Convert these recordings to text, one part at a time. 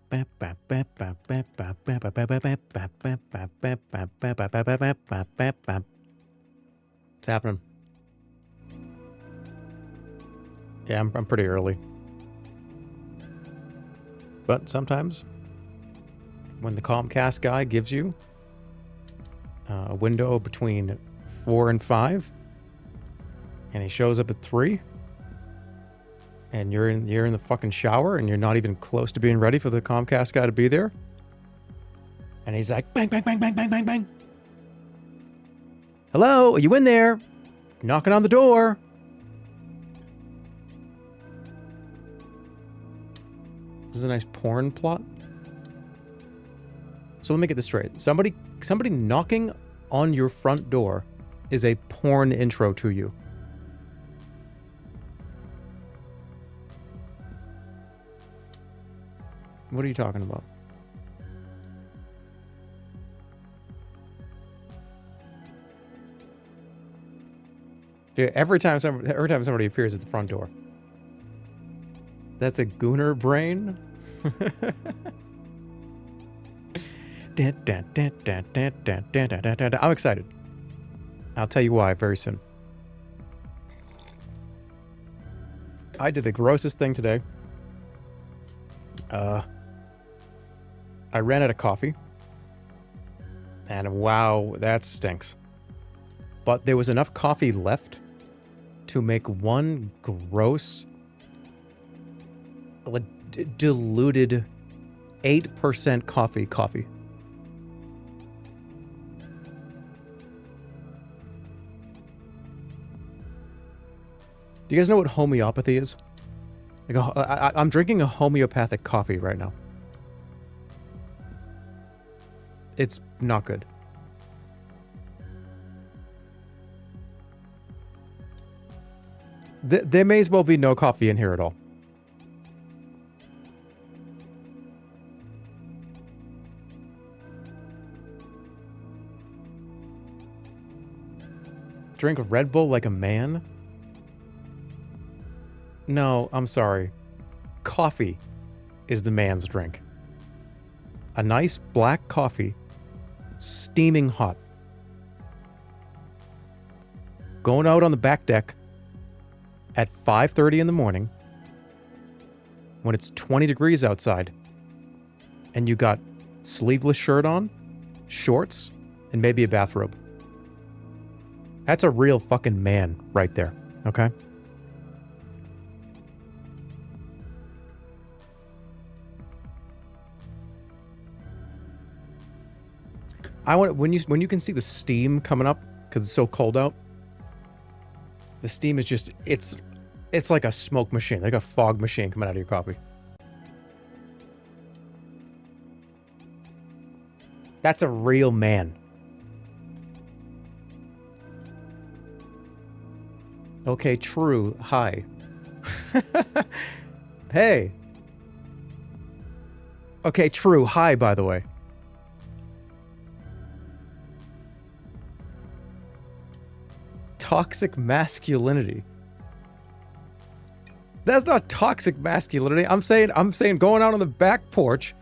It's happening. Yeah, I'm pretty early. But sometimes, when the Comcast guy gives you a window between 4 and 5, and he shows up at 3, and you're in the fucking shower, and you're not even close to being ready for the Comcast guy to be there, and he's like, bang, bang, bang, bang, bang, bang, bang. Hello, are you in there? Knocking on the door. This is a nice porn plot. So let me get this straight. Somebody knocking on your front door is a porn intro to you. What are you talking about? Dude, every time somebody appears at the front door. That's a gooner brain. I'm excited. I'll tell you why very soon. I did the grossest thing today. I ran out of coffee. And wow, that stinks. But there was enough coffee left to make one gross, diluted 8% coffee. Do you guys know what homeopathy is? Like I'm drinking a homeopathic coffee right now. It's not good. There may as well be no coffee in here at all. Drink Red Bull like a man? No, I'm sorry. Coffee is the man's drink. A nice black coffee, steaming hot. Going out on the back deck at 5:30 in the morning when it's 20 degrees outside and you got sleeveless shirt on, shorts, and maybe a bathrobe. That's a real fucking man right there, okay? I want when you can see the steam coming up because it's so cold out. The steam is just it's like a smoke machine, like a fog machine coming out of your coffee. That's a real man. Okay, true. Hi. Hey. Okay, true. Hi, by the way. Toxic masculinity. That's not toxic masculinity. I'm saying going out on the back porch,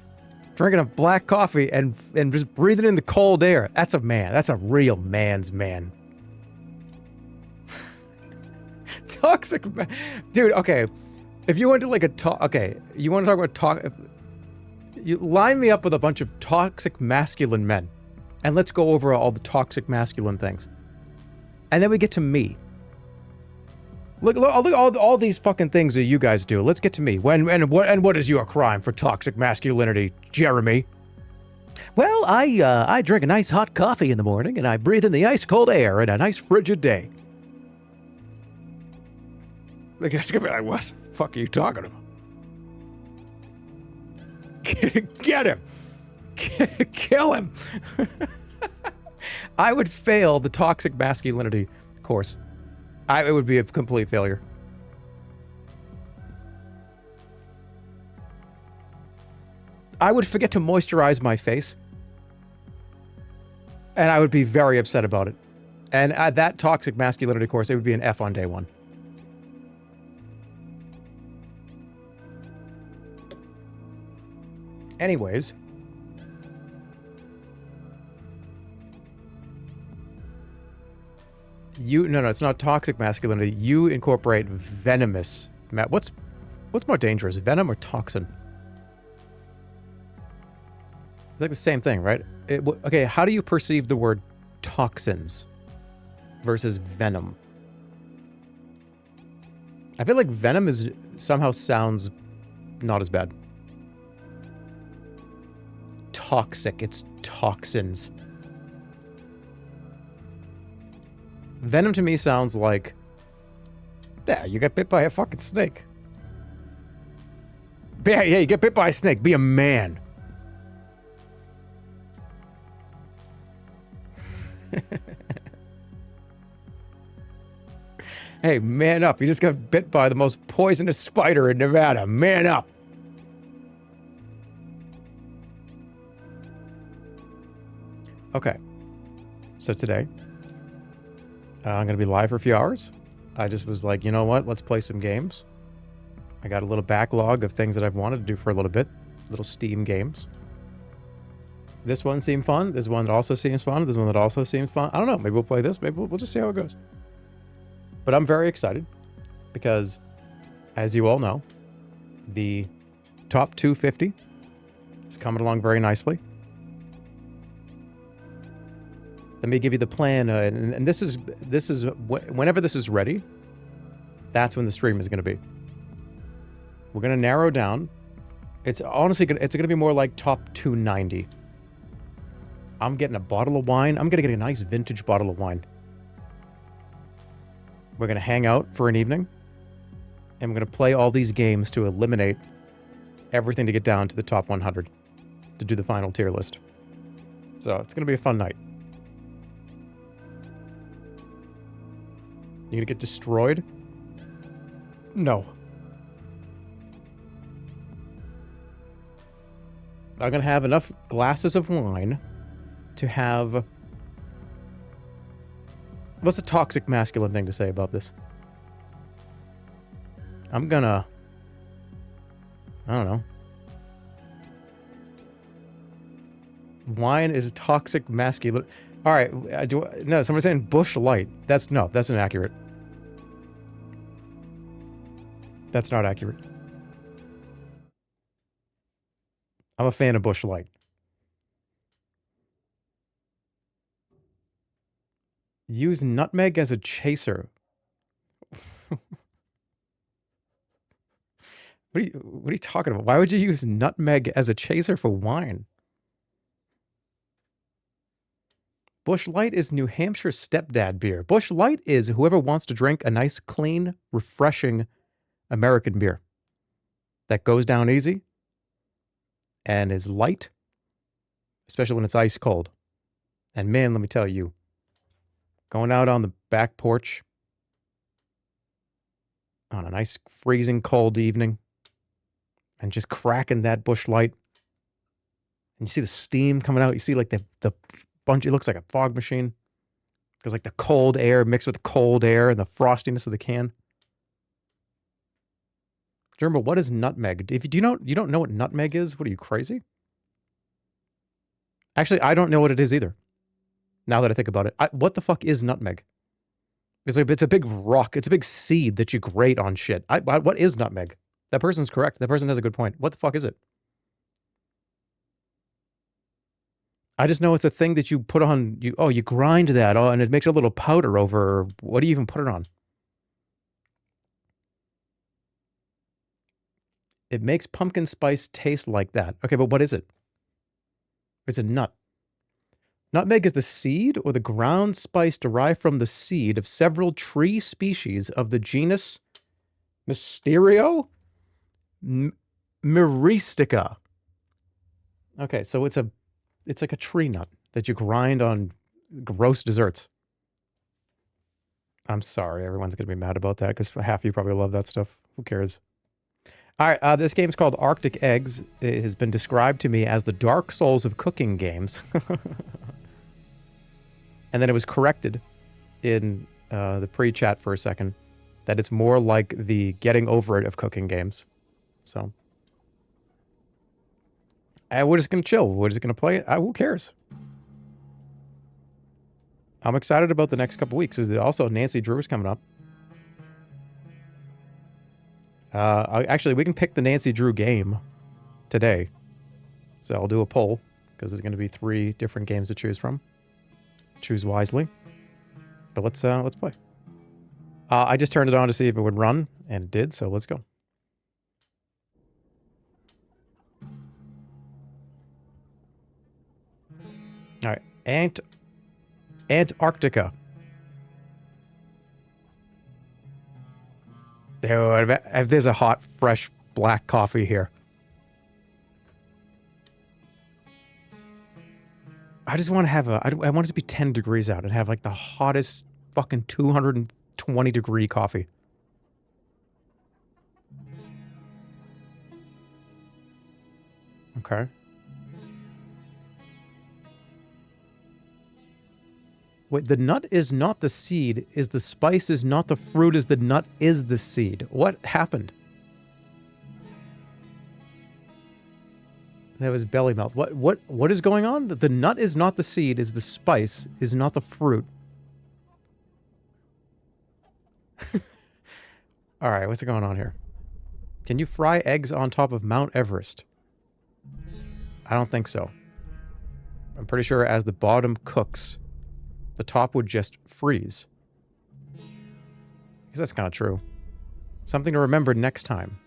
drinking a black coffee and just breathing in the cold air. That's a man. That's a real man's man. Toxic, dude. Okay, if you went to like you want to talk about you line me up with a bunch of toxic masculine men, and let's go over all the toxic masculine things, and then we get to me. Look all these fucking things that you guys do. Let's get to me. What is your crime for toxic masculinity, Jeremy? Well, I drink a nice hot coffee in the morning, and I breathe in the ice cold air in a nice frigid day. Like, it's gonna be like, what the fuck are you talking about? Get him! Kill him! I would fail the toxic masculinity course. It would be a complete failure. I would forget to moisturize my face. And I would be very upset about it. And at that toxic masculinity course, it would be an F on day one. Anyways. No, it's not toxic masculinity. You incorporate venomous. What's more dangerous, venom or toxin? It's like the same thing, right? Okay, how do you perceive the word toxins versus venom? I feel like venom somehow sounds not as bad. Toxic, it's toxins. Venom to me sounds like, yeah, you got bit by a fucking snake. Yeah, you get bit by a snake. Be a man. Hey, man up. You just got bit by the most poisonous spider in Nevada. Man up. Okay. So today, I'm going to be live for a few hours. I just was like, you know what? Let's play some games. I got a little backlog of things that I've wanted to do for a little bit. Little Shteam games. This one seemed fun. There's one that also seems fun. There's one that also seems fun. I don't know. Maybe we'll play this. Maybe we'll just see how it goes. But I'm very excited because, as you all know, the top 250 is coming along very nicely. Let me give you the plan, and this is whenever this is ready, that's when the stream is going to be. We're going to narrow down. It's honestly it's going to be more like top 290. I'm getting a bottle of wine. I'm going to get a nice vintage bottle of wine. We're going to hang out for an evening, and we're going to play all these games to eliminate everything to get down to the top 100 to do the final tier list. So it's going to be a fun night. You gonna get destroyed? No. I'm gonna have enough glasses of wine to have... What's the toxic masculine thing to say about this? I'm gonna... I don't know. Wine is toxic masculine... Alright, no, someone's saying Bush Light. That's inaccurate. That's not accurate. I'm a fan of Bush Light. Use nutmeg as a chaser. What are you talking about? Why would you use nutmeg as a chaser for wine? Bush Light is New Hampshire stepdad beer. Bush Light is whoever wants to drink a nice, clean, refreshing American beer that goes down easy and is light, especially when it's ice cold. And man, let me tell you, going out on the back porch on a nice freezing cold evening and just cracking that Bush Light, and you see the steam coming out, you see like the bunch, it looks like a fog machine because like the cold air mixed with the cold air and the frostiness of the can. Jerma, what is nutmeg? If you don't know what nutmeg is, what are you, crazy? Actually, I don't know what it is either. Now that I think about it, what the fuck is nutmeg? It's a big rock. It's a big seed that you grate on shit. What is nutmeg? That person's correct. That person has a good point. What the fuck is it? I just know it's a thing that you put on. You grind that, and it makes a little powder over. What do you even put it on? It makes pumpkin spice taste like that. Okay, but what is it? It's a nut. Nutmeg is the seed or the ground spice derived from the seed of several tree species of the genus Mysterio Myristica. Okay, so it's like a tree nut that you grind on gross desserts. I'm sorry, everyone's going to be mad about that because half of you probably love that stuff. Who cares? All right, this game's called Arctic Eggs. It has been described to me as the Dark Souls of cooking games. And then it was corrected in the pre-chat for a second that it's more like the getting over it of cooking games. So And we're just gonna chill. We're just gonna play it. Who cares? I'm excited about the next couple weeks. Is also Nancy Drew's coming up. Actually, we can pick the Nancy Drew game today. So I'll do a poll because there's going to be 3 different games to choose from. Choose wisely. But let's play. I just turned it on to see if it would run, and it did. So let's go. All right, Antarctica. Dude, if there's a hot, fresh black coffee here. I just want to have I want it to be 10 degrees out and have like the hottest fucking 220 degree coffee. Okay. Wait, the nut is not the seed, is the spice is not the fruit, is the nut is the seed. What happened? That was belly mouth. What is going on? The nut is not the seed, is the spice, is not the fruit. Alright, what's going on here? Can you fry eggs on top of Mount Everest? I don't think so. I'm pretty sure as the bottom cooks, the top would just freeze. Because that's kind of true. Something to remember next time.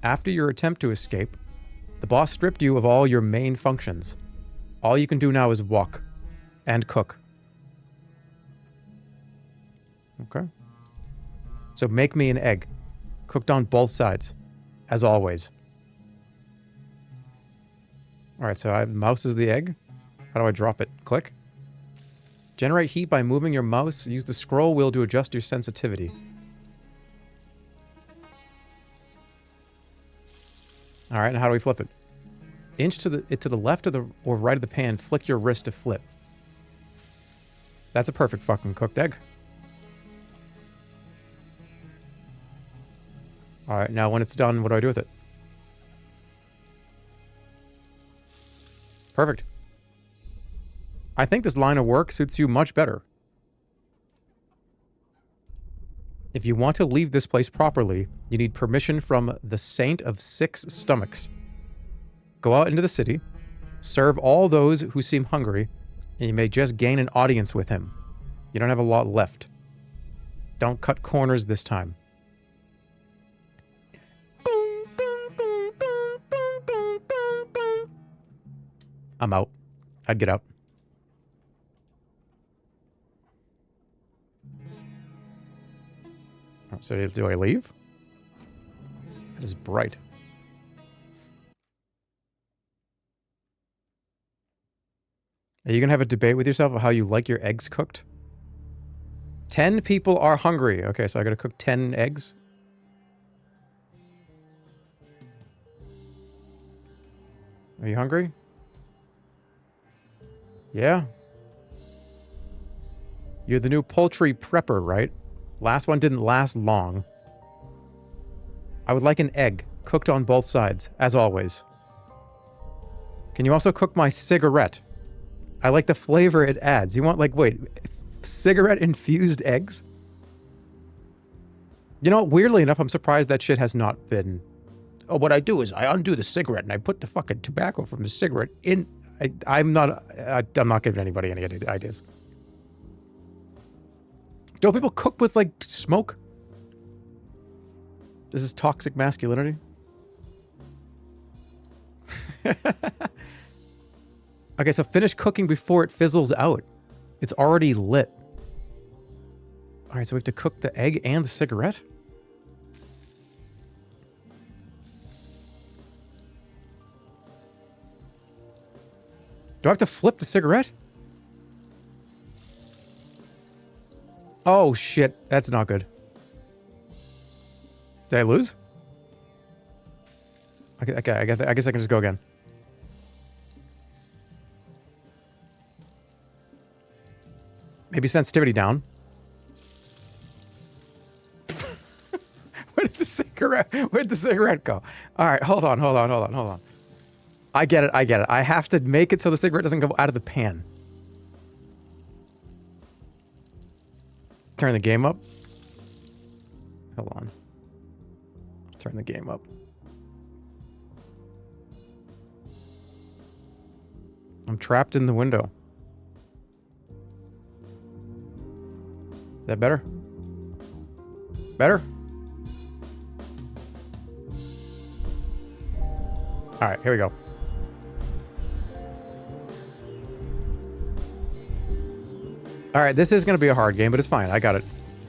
After your attempt to escape, the boss stripped you of all your main functions. All you can do now is walk and cook. Okay. So make me an egg, cooked on both sides, as always. Alright, so mouse is the egg. How do I drop it? Click. Generate heat by moving your mouse. Use the scroll wheel to adjust your sensitivity. Alright, and how do we flip it? Inch to the left of or right of the pan, flick your wrist to flip. That's a perfect fucking cooked egg. Alright, now when it's done, what do I do with it? Perfect. I think this line of work suits you much better. If you want to leave this place properly, you need permission from the Saint of Six Stomachs. Go out into the city, serve all those who seem hungry, and you may just gain an audience with him. You don't have a lot left. Don't cut corners this time. I'm out. I'd get out. So do I leave? That is bright. Are you going to have a debate with yourself of how you like your eggs cooked? 10 people are hungry. Okay, so I got to cook 10 eggs. Are you hungry? Yeah. You're the new poultry prepper, right? Last one didn't last long. I would like an egg, cooked on both sides, as always. Can you also cook my cigarette? I like the flavor it adds. You want, like, wait, cigarette infused eggs? You know, weirdly enough, I'm surprised that shit has not been... Oh, what I do is I undo the cigarette and I put the fucking tobacco from the cigarette in... I'm not giving anybody any ideas. Don't people cook with, like, smoke? This is toxic masculinity. Okay, so finish cooking before it fizzles out. It's already lit. Alright, so we have to cook the egg and the cigarette? Do I have to flip the cigarette? Oh, shit. That's not good. Did I lose? Okay, I guess I can just go again. Maybe sensitivity down. Where did the cigarette... Correct. Where'd the cigarette go? All right, hold on. I get it. I have to make it so the cigarette doesn't go out of the pan. Turn the game up. Hold on. Turn the game up. I'm trapped in the window. Is that better? Better? All right, here we go. All right, this is going to be a hard game, but it's fine. I got it.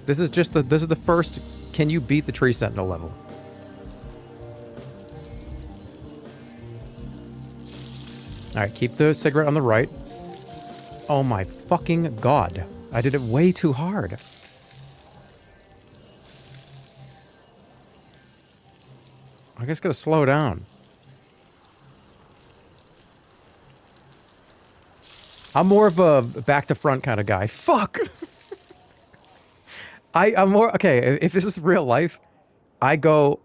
This is the first can you beat the tree sentinel level. All right, keep the cigarette on the right. Oh my fucking god. I did it way too hard. I guess gotta slow down. I'm more of a back to front kind of guy. Fuck! I'm more... Okay, if this is real life, I go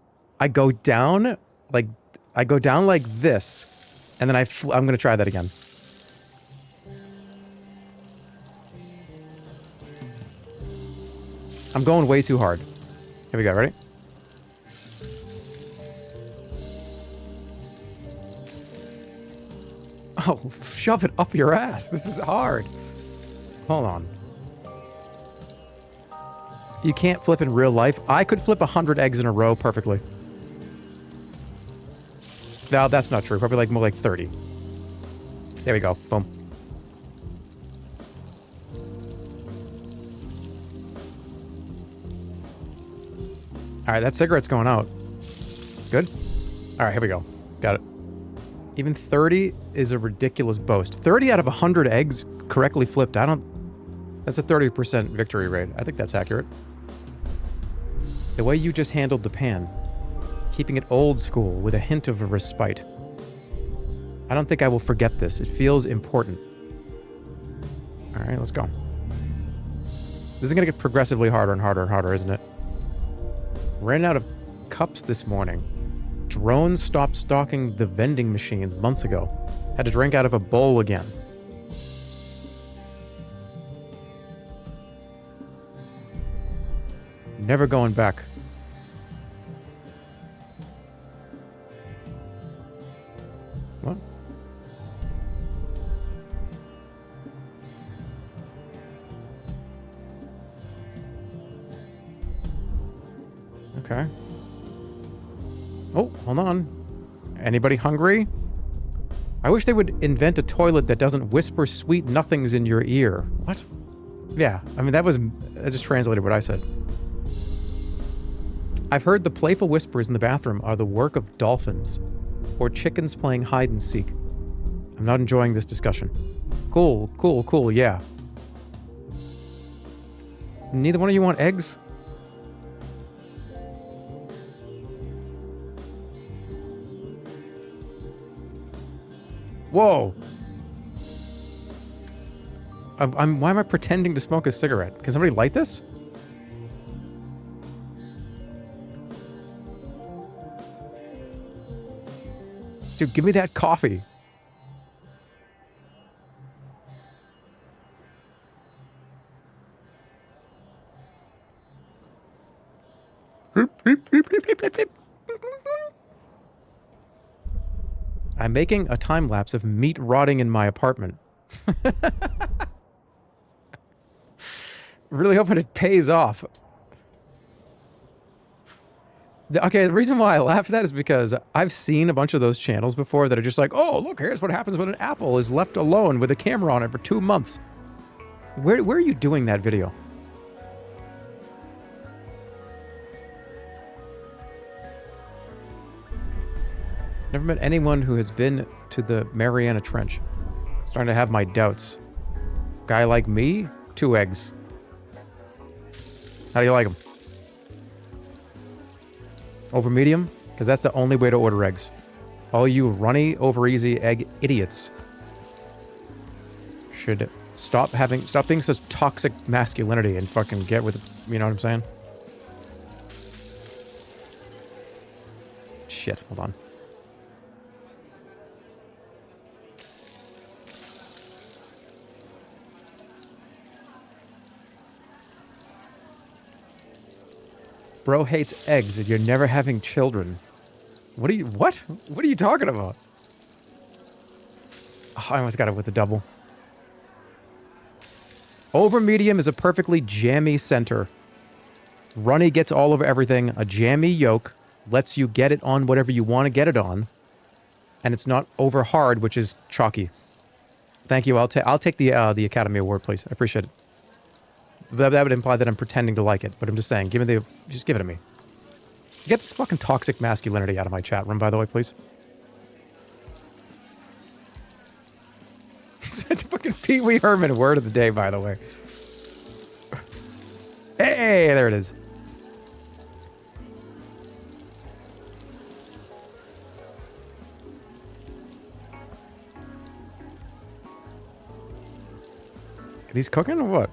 down, like... I go down like this, and then I'm gonna try that again. I'm going way too hard. Here we go, ready? Oh, shove it up your ass. This is hard. Hold on. You can't flip in real life. I could flip 100 eggs in a row perfectly. No, that's not true. Probably like more like 30. There we go. Boom. Alright, that cigarette's going out. Good? Alright, here we go. Got it. Even 30 is a ridiculous boast. 30 out of 100 eggs correctly flipped. That's a 30% victory rate. I think that's accurate. The way you just handled the pan. Keeping it old school with a hint of a respite. I don't think I will forget this. It feels important. Alright, let's go. This is going to get progressively harder and harder and harder, isn't it? Ran out of cups this morning. Drones stopped stocking the vending machines months ago. Had to drink out of a bowl again. Never going back. What? Okay. Oh, hold on. Anybody hungry? I wish they would invent a toilet that doesn't whisper sweet nothings in your ear. What? Yeah, I mean, that just translated what I said. I've heard the playful whispers in the bathroom are the work of dolphins. Or chickens playing hide and seek. I'm not enjoying this discussion. Cool, yeah. Neither one of you want eggs? Whoa! Why am I pretending to smoke a cigarette? Can somebody light this? Dude, give me that coffee. I'm making a time lapse of meat rotting in my apartment. Really hoping it pays off. Okay, the reason why I laugh at that is because I've seen a bunch of those channels before that are just like, oh, look, here's what happens when an apple is left alone with a camera on it for 2 months. Where are you doing that video? Never met anyone who has been to the Mariana Trench. Starting to have my doubts. Guy like me, 2 eggs. How do you like them? Over medium? Because that's the only way to order eggs. All you runny, over easy egg idiots should stop being such toxic masculinity and fucking get with it. You know what I'm saying? shit. Hold on. Bro hates eggs and you're never having children. What are you... What? What are you talking about? Oh, I almost got it with the double. Over medium is a perfectly jammy center. Runny gets all over everything. A jammy yolk lets you get it on whatever you want to get it on. And it's not over hard, which is chalky. Thank you. I'll take the Academy Award, please. I appreciate it. That would imply that I'm pretending to like it, but I'm just saying, just give it to me. Get this fucking toxic masculinity out of my chat room, by the way, please. It's the fucking Pee Wee Herman word of the day, by the way. Hey, there it is. He's cooking or what?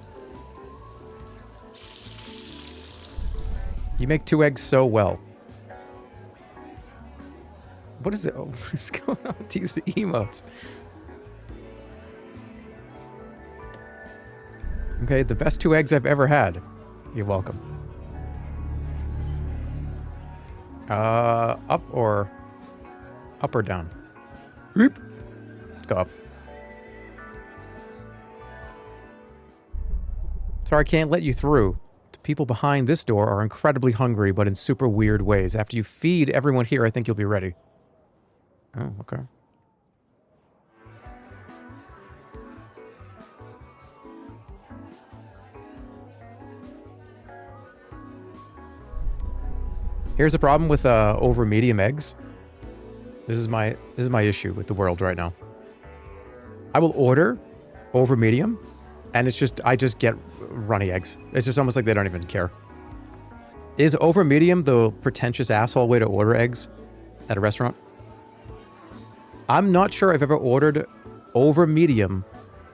You make 2 eggs so well. What is it? Oh, what is going on with these emotes? Okay, the best 2 eggs I've ever had. You're welcome. Up or down? Whoop. Go up. Sorry, I can't let you through. The people behind this door are incredibly hungry, but in super weird ways. After you feed everyone here, I think you'll be ready. Oh, okay. Here's the problem with over medium eggs. This is my issue with the world right now. I will order over medium, and I just get runny eggs. It's just almost like they don't even care. Is over medium the pretentious asshole way to order eggs at a restaurant? I'm not sure I've ever ordered over medium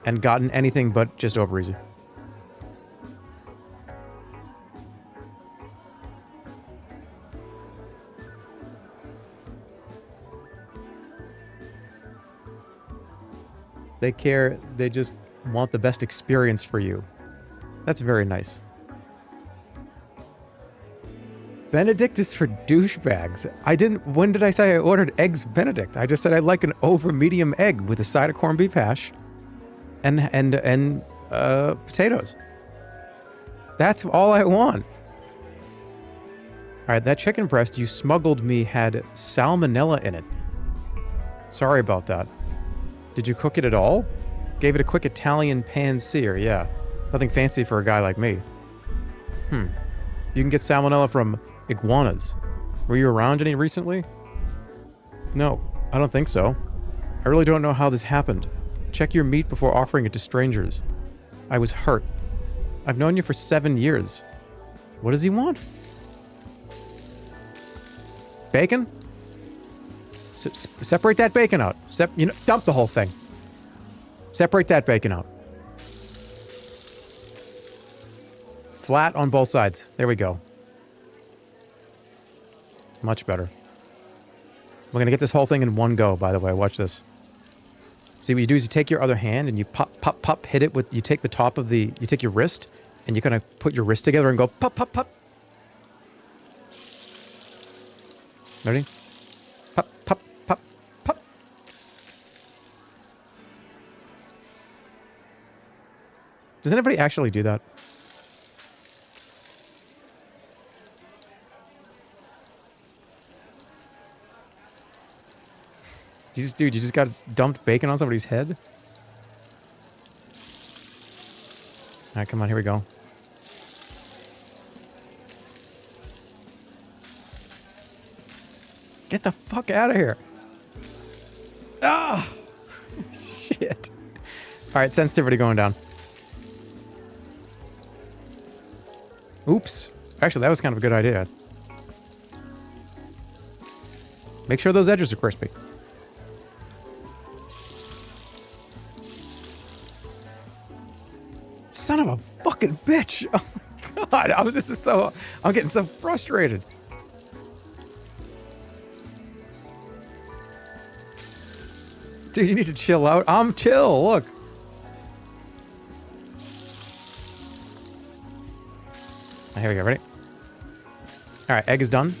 and gotten anything but just over easy. They care, they just want the best experience for you. That's very nice. Benedict is for douchebags. When did I say I ordered eggs Benedict? I just said I'd like an over medium egg with a side of corned beef hash and potatoes. That's all I want. Alright, that chicken breast you smuggled me had salmonella in it. Sorry about that. Did you cook it at all? Gave it a quick Italian pan-sear, yeah. Nothing fancy for a guy like me. You can get salmonella from iguanas. Were you around any recently? No, I don't think so. I really don't know how this happened. Check your meat before offering it to strangers. I was hurt. I've known you for 7 years. What does he want? Bacon? Separate that bacon out. Dump the whole thing. Separate that bacon out. Flat on both sides. There we go. Much better. We're gonna get this whole thing in one go, by the way. Watch this. See, what you do is you take your other hand and you pop, hit it with, you take the top of you take your wrist and you kind of put your wrist together and go pop. Ready? Pop. Does anybody actually do that? You just got dumped bacon on somebody's head? Alright, come on, here we go. Get the fuck out of here. Ah! Shit. Alright, sensitivity going down. Oops. Actually, that was kind of a good idea. Make sure those edges are crispy. Son of a fucking bitch. Oh my god. I'm getting so frustrated. Dude, you need to chill out. I'm chill, look. Here we go, ready? Alright, egg is done.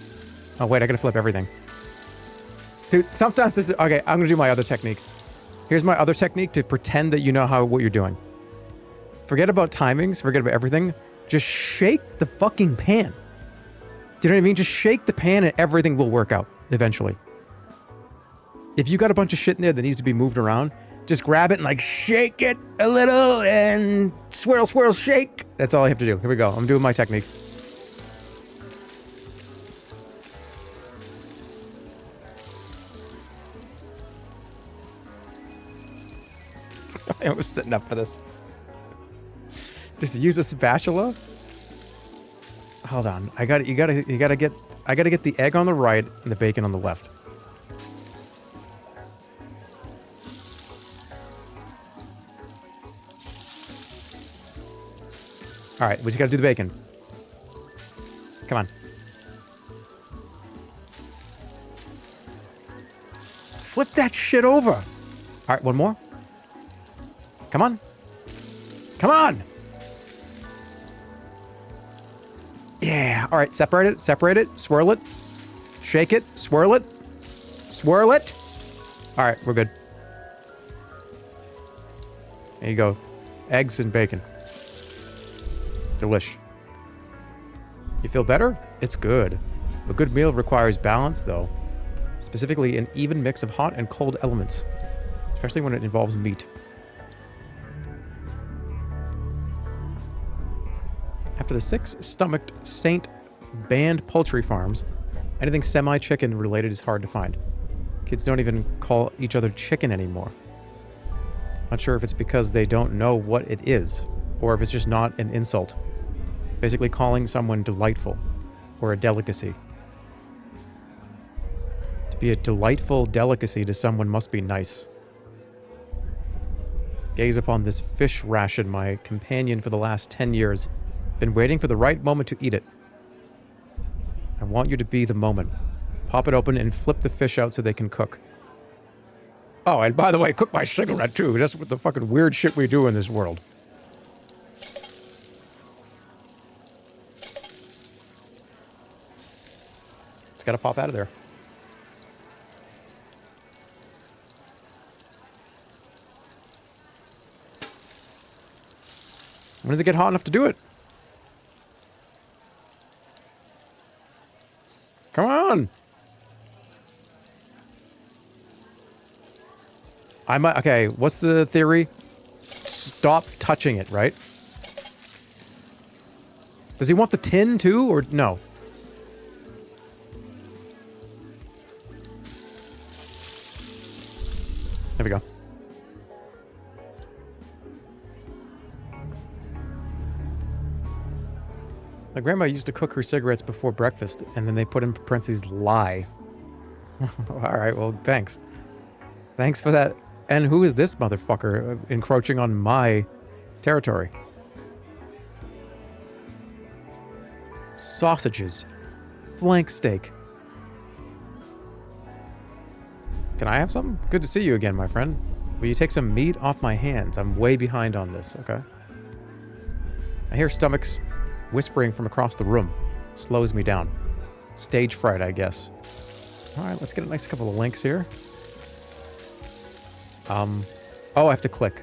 Oh, wait, I gotta flip everything. Dude, sometimes this is... Okay, I'm gonna do my other technique. Here's my other technique to pretend that you know what you're doing. Forget about timings, forget about everything. Just shake the fucking pan. Do you know what I mean? Just shake the pan and everything will work out, eventually. If you got a bunch of shit in there that needs to be moved around, just grab it and like shake it a little and swirl, swirl, shake. That's all I have to do. Here we go. I'm doing my technique. I was setting up for this. Just use a spatula. Hold on. I gotta get the egg on the right and the bacon on the left. Alright, we just gotta do the bacon. Come on. Flip that shit over. Alright, one more. Come on. Come on! Yeah. Alright, separate it, swirl it, shake it, swirl it, swirl it. Alright, we're good. There you go. Eggs and bacon. Delish. You feel better? It's good. A good meal requires balance, though. Specifically, an even mix of hot and cold elements. Especially when it involves meat. After the 6 stomached Saint banned poultry farms, anything semi-chicken related is hard to find. Kids don't even call each other chicken anymore. Not sure if it's because they don't know what it is, or if it's just not an insult. Basically calling someone delightful, or a delicacy. To be a delightful delicacy to someone must be nice. Gaze upon this fish ration, my companion for the last 10 years. Been waiting for the right moment to eat it. I want you to be the moment. Pop it open and flip the fish out so they can cook. Oh, and by the way, cook my cigarette too. That's what the fucking weird shit we do in this world. It's gotta pop out of there. When does it get hot enough to do it? Come on! Okay, what's the theory? Stop touching it, right? Does he want the tin too, or no? There we go. My grandma used to cook her cigarettes before breakfast, and then they put in parentheses, lie. Alright, well, thanks. Thanks for that. And who is this motherfucker encroaching on my territory? Sausages. Flank steak. Can I have some? Good to see you again, my friend. Will you take some meat off my hands? I'm way behind on this, okay? I hear stomachs whispering from across the room. Slows me down. Stage fright, I guess. Alright, let's get a nice couple of links here. Oh, I have to click.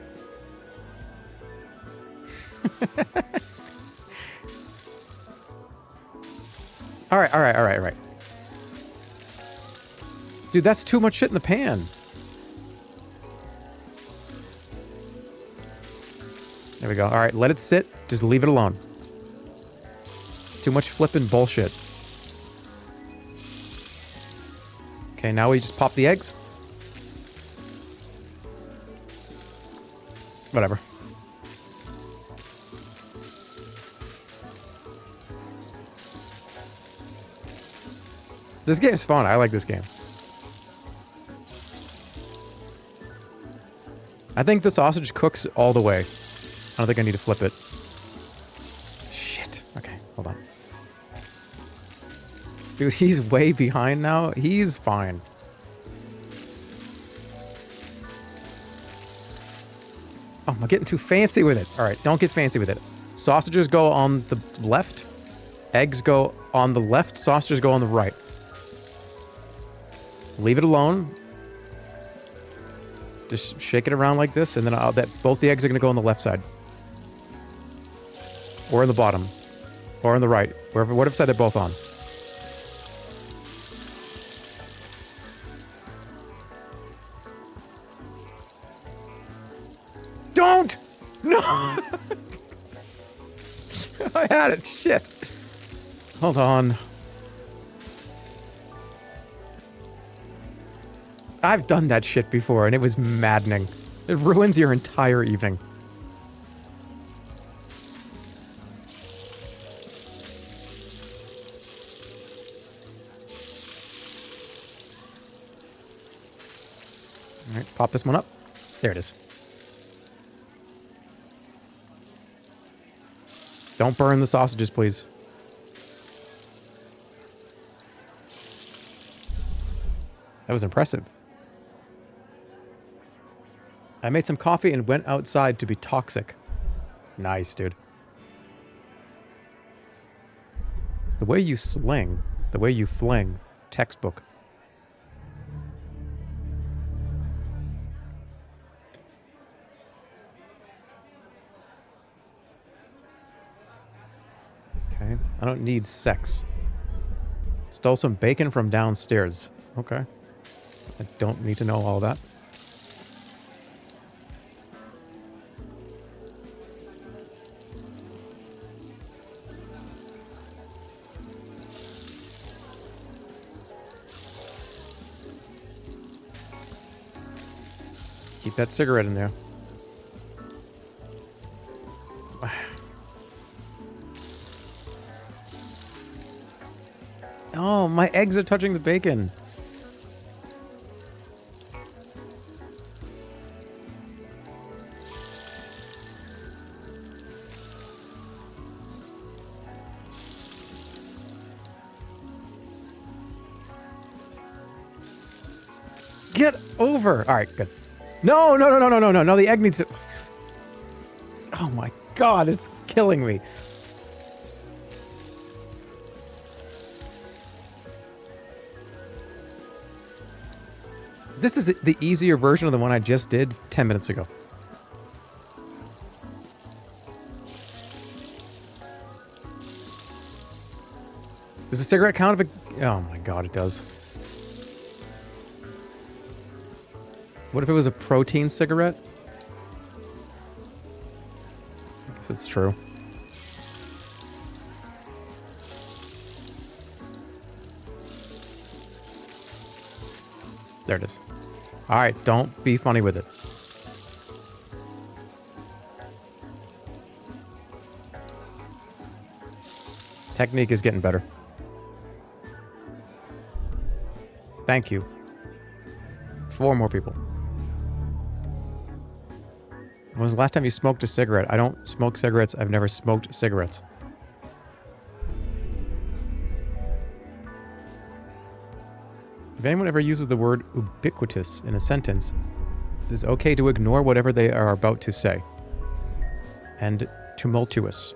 Alright. Dude, that's too much shit in the pan. There we go. Alright, let it sit. Just leave it alone. Too much flipping bullshit. Okay, now we just pop the eggs. Whatever. This game's fun. I like this game. I think the sausage cooks all the way. I don't think I need to flip it. Shit. Okay, hold on. Dude, he's way behind now. He's fine. Oh, am I getting too fancy with it? All right, don't get fancy with it. Sausages go on the left. Eggs go on the left. Sausages go on the right. Leave it alone. Just shake it around like this, and then both the eggs are going to go on the left side. Or in the bottom. Or on the right. Whatever side they're both on. Don't! No! I had it. Shit. Hold on. I've done that shit before, and it was maddening. It ruins your entire evening. All right, pop this one up. There it is. Don't burn the sausages, please. That was impressive. I made some coffee and went outside to be toxic. Nice, dude. The way you sling, the way you fling, textbook. Okay, I don't need sex. Stole some bacon from downstairs. Okay. I don't need to know all that. Keep that cigarette in there. Oh, my eggs are touching the bacon. Get over. All right, good. No, no, no, no, no, no, no, no. The egg needs to... Oh my God, it's killing me. This is the easier version of the one I just did 10 minutes ago. Does a cigarette count if it... Oh my God, it does. What if it was a protein cigarette? I guess it's true. There it is. Alright, don't be funny with it. Technique is getting better. Thank you. 4 more people. When was the last time you smoked a cigarette? I don't smoke cigarettes. I've never smoked cigarettes. If anyone ever uses the word ubiquitous in a sentence, it is okay to ignore whatever they are about to say. And tumultuous.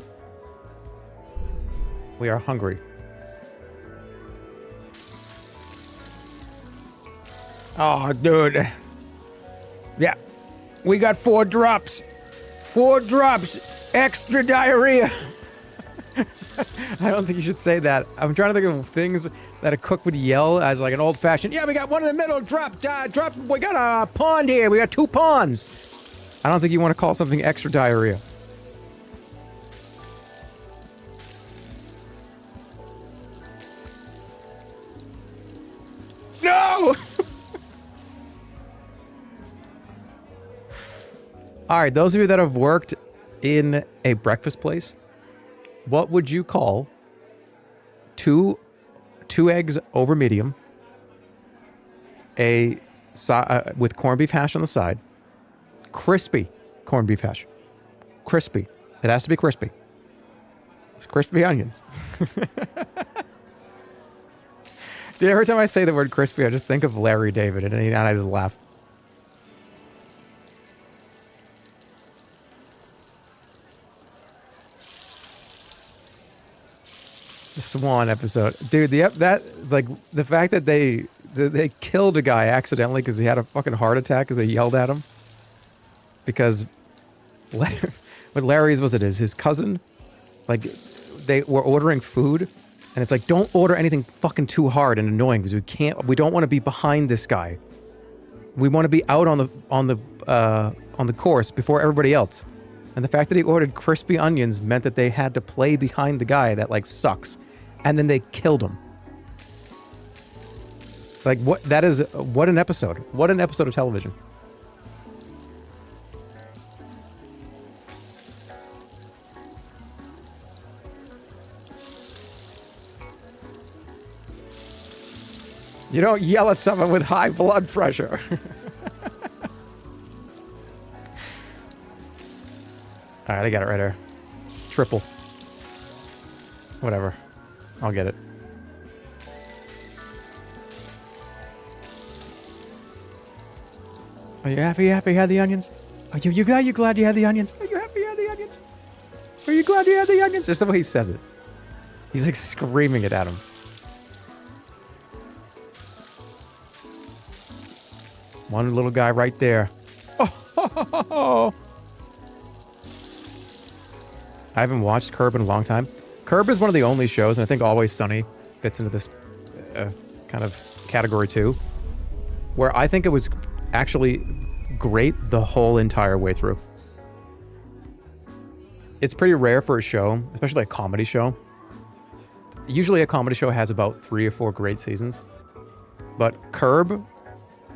We are hungry. Oh, dude. Yeah. We got 4 drops. 4 drops. Extra diarrhea. I don't think you should say that. I'm trying to think of things that a cook would yell as like an old-fashioned, yeah, we got one in the middle, drop, we got a pond here, we got 2 ponds. I don't think you want to call something extra diarrhea. No! Alright, those of you that have worked in a breakfast place, what would you call 2 eggs over medium, with corned beef hash on the side, crispy corned beef hash, crispy. It has to be crispy. It's crispy onions. Dude, every time I say the word crispy, I just think of Larry David, and I just laugh. The Swan episode. Dude, like, the fact that they killed a guy accidentally because he had a fucking heart attack because they yelled at him. Because what Larry's was it is his cousin? Like, they were ordering food, and it's like, don't order anything fucking too hard and annoying because we don't want to be behind this guy. We want to be out on the course before everybody else. And the fact that he ordered crispy onions meant that they had to play behind the guy that, like, sucks. And then they killed him. Like, what an episode. What an episode of television. You don't yell at someone with high blood pressure. Alright, I got it right here. Triple. Whatever. I'll get it. Are you happy you had the onions? Are you glad you had the onions? Are you happy you had the onions? Are you glad you had the onions? Just the way he says it. He's like screaming it at him. One little guy right there. Oh. I haven't watched Curb in a long time. Curb is one of the only shows, and I think Always Sunny fits into this kind of category too, where I think it was actually great the whole entire way through. It's pretty rare for a show, especially a comedy show. Usually a comedy show has about 3 or 4 great seasons, but Curb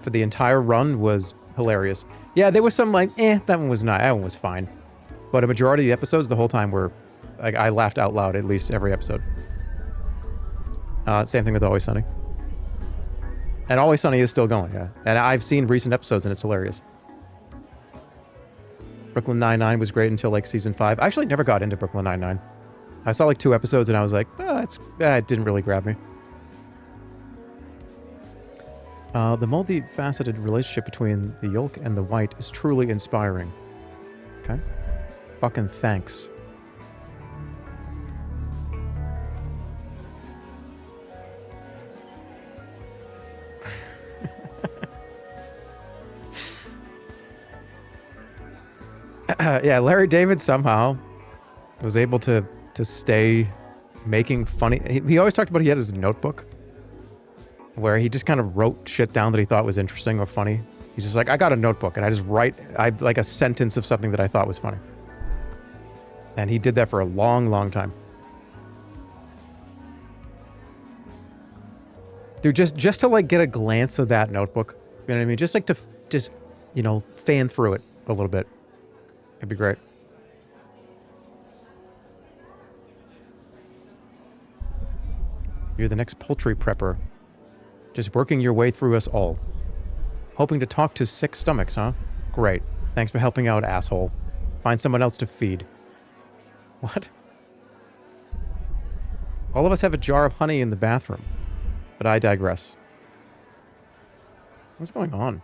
for the entire run was hilarious. Yeah, there was some like, that one was not, that one was fine. But a majority of the episodes the whole time were, like, I laughed out loud at least every episode. Same thing with Always Sunny. And Always Sunny is still going, yeah. And I've seen recent episodes and it's hilarious. Brooklyn Nine-Nine was great until like season 5. I actually never got into Brooklyn Nine-Nine. I saw like 2 episodes and I was like, it didn't really grab me. The multifaceted relationship between the yolk and the white is truly inspiring. Okay. Fucking thanks. Yeah, Larry David somehow was able to stay making funny. He always talked about he had his notebook where he just kind of wrote shit down that he thought was interesting or funny. He's just like, I got a notebook and I just write like a sentence of something that I thought was funny. And he did that for a long, long time. Dude, just to like get a glance of that notebook, you know what I mean? Just like to you know, fan through it a little bit. It'd be great. You're the next poultry prepper. Just working your way through us all. Hoping to talk to sick stomachs, huh? Great. Thanks for helping out, asshole. Find someone else to feed. What? All of us have a jar of honey in the bathroom. But I digress. What's going on?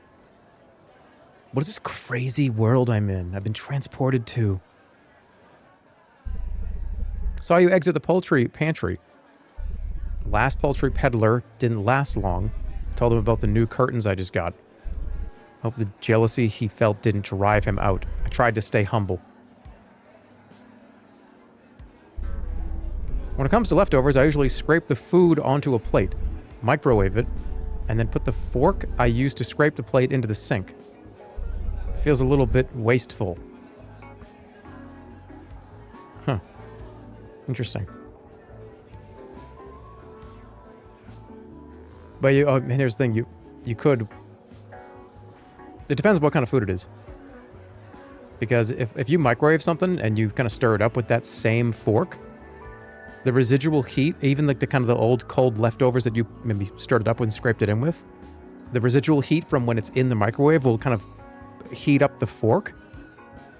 What is this crazy world I'm in? I've been transported to. Saw you exit the poultry pantry. Last poultry peddler didn't last long. Told him about the new curtains I just got. Hope the jealousy he felt didn't drive him out. I tried to stay humble. When it comes to leftovers, I usually scrape the food onto a plate, microwave it, and then put the fork I used to scrape the plate into the sink. It feels a little bit wasteful. Huh. Interesting. But and here's the thing, you could... It depends on what kind of food it is. Because if you microwave something and you kind of stir it up with that same fork, the residual heat, even like the kind of the old cold leftovers that you maybe stirred it up with and scraped it in with, the residual heat from when it's in the microwave will kind of heat up the fork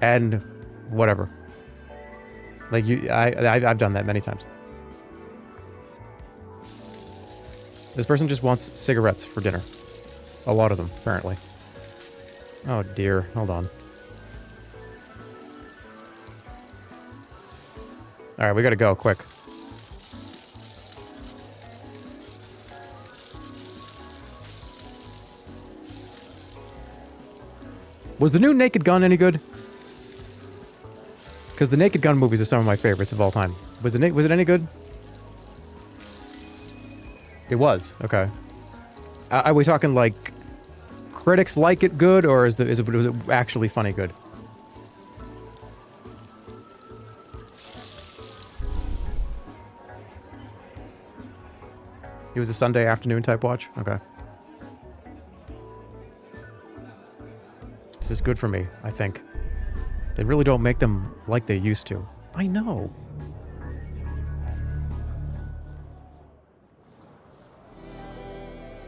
and whatever. Like I've done that many times. This person just wants cigarettes for dinner. A lot of them, apparently. Oh dear, hold on. Alright, we gotta go, quick. Was the new Naked Gun any good? Because the Naked Gun movies are some of my favorites of all time. Was it any good? It was. Okay. Are we talking like critics like it good, or was it actually funny good? It was a Sunday afternoon type watch? Okay. This is good for me, I think. They really don't make them like they used to. I know.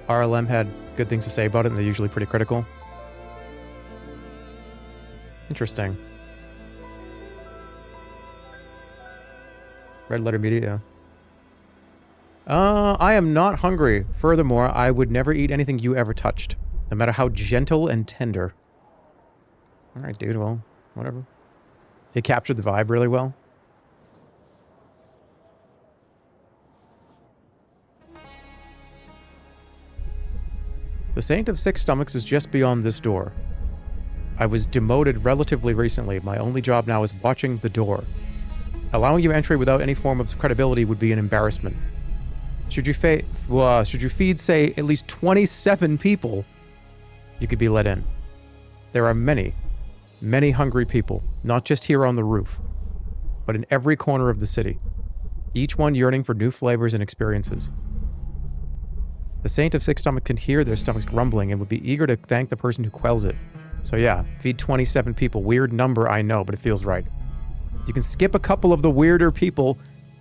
RLM had good things to say about it, and they're usually pretty critical. Interesting. Red Letter Media, yeah. I am not hungry. Furthermore, I would never eat anything you ever touched, no matter how gentle and tender. Alright, dude, well, whatever. It captured the vibe really well. The Saint of Six Stomachs is just beyond this door. I was demoted relatively recently. My only job now is watching the door. Allowing you entry without any form of credibility would be an embarrassment. Should you feed, say, at least 27 people, you could be let in. There are many hungry people, not just here on the roof, but in every corner of the city, each one yearning for new flavors and experiences. The Saint of Six Stomachs can hear their stomachs grumbling and would be eager to thank the person who quells it. So yeah, feed 27 people. Weird number, I know, but it feels right. You can skip a couple of the weirder people.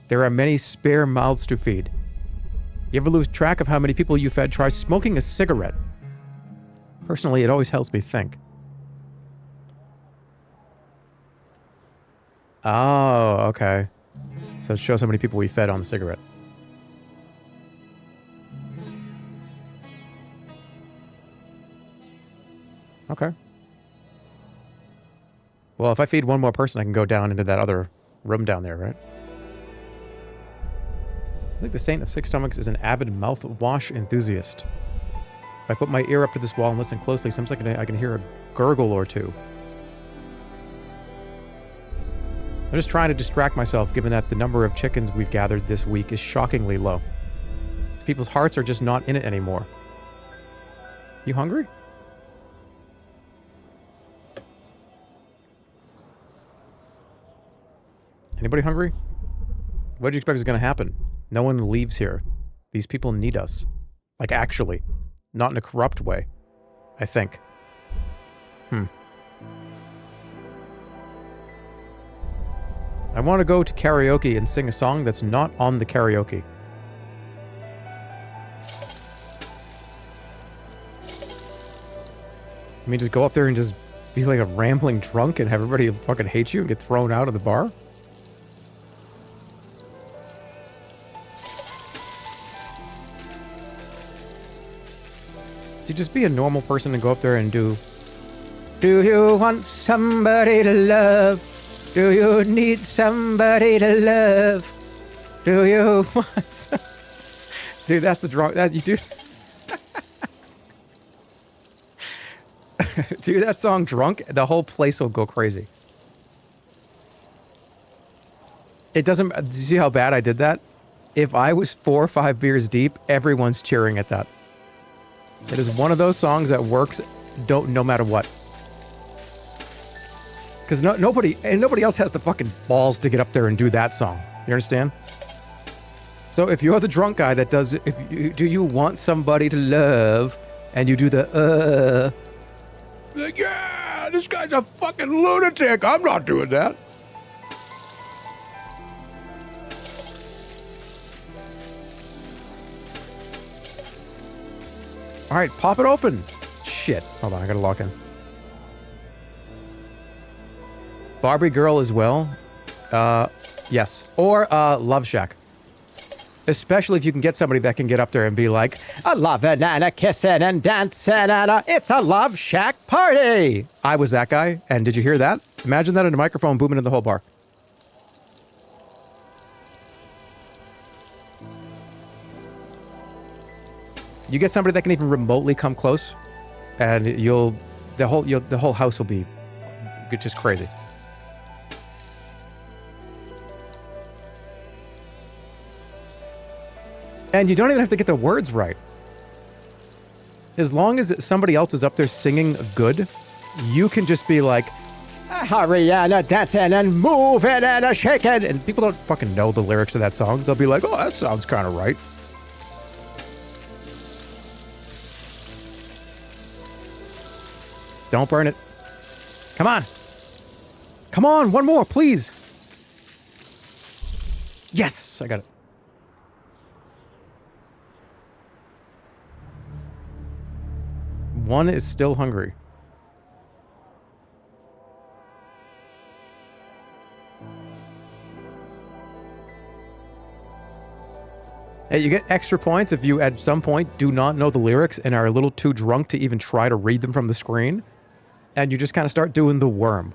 There are many spare mouths to feed. You ever lose track of how many people you fed? Try smoking a cigarette. Personally, it always helps me think. Oh, okay. So it shows how many people we fed on the cigarette. Okay. Well, if I feed one more person, I can go down into that other room down there, right? I think the Saint of Six Stomachs is an avid mouthwash enthusiast. If I put my ear up to this wall and listen closely, seems like I can hear a gurgle or two. I'm just trying to distract myself, given that the number of chickens we've gathered this week is shockingly low. People's hearts are just not in it anymore. You hungry? Anybody hungry? What did you expect was going to happen? No one leaves here. These people need us. Like, actually. Not in a corrupt way. I think. I want to go to karaoke and sing a song that's not on the karaoke. I mean, just go up there and just be like a rambling drunk and have everybody fucking hate you and get thrown out of the bar? You just be a normal person and go up there and do you want somebody to love? Do you need somebody to love? Do you want Dude, that's the drunk that you do. Do that song drunk, the whole place will go crazy. It doesn't. Do you see how bad I did that? If I was 4 or 5 beers deep, everyone's cheering at that. It is one of those songs that works no matter what. Because nobody else has the fucking balls to get up there and do that song. You understand? So if you're the drunk guy that does, do you want somebody to love, and you do the like, yeah, this guy's a fucking lunatic. I'm not doing that. All right, pop it open. Shit. Hold on, I gotta lock in. Barbie Girl as well. Yes. Or Love Shack. Especially if you can get somebody that can get up there and be like, a lovin' and a kissin' and dancing and it's a Love Shack party. I was that guy, and did you hear that? Imagine that in a microphone booming in the whole bar. You get somebody that can even remotely come close, and the whole house will be just crazy. And you don't even have to get the words right. As long as somebody else is up there singing good, you can just be like, hurry and a dancing and moving and a shaking. And people don't fucking know the lyrics of that song. They'll be like, oh, that sounds kind of right. Don't burn it. Come on. Come on, one more, please. Yes, I got it. One is still hungry. Hey, you get extra points if you at some point do not know the lyrics and are a little too drunk to even try to read them from the screen. And you just kind of start doing the worm.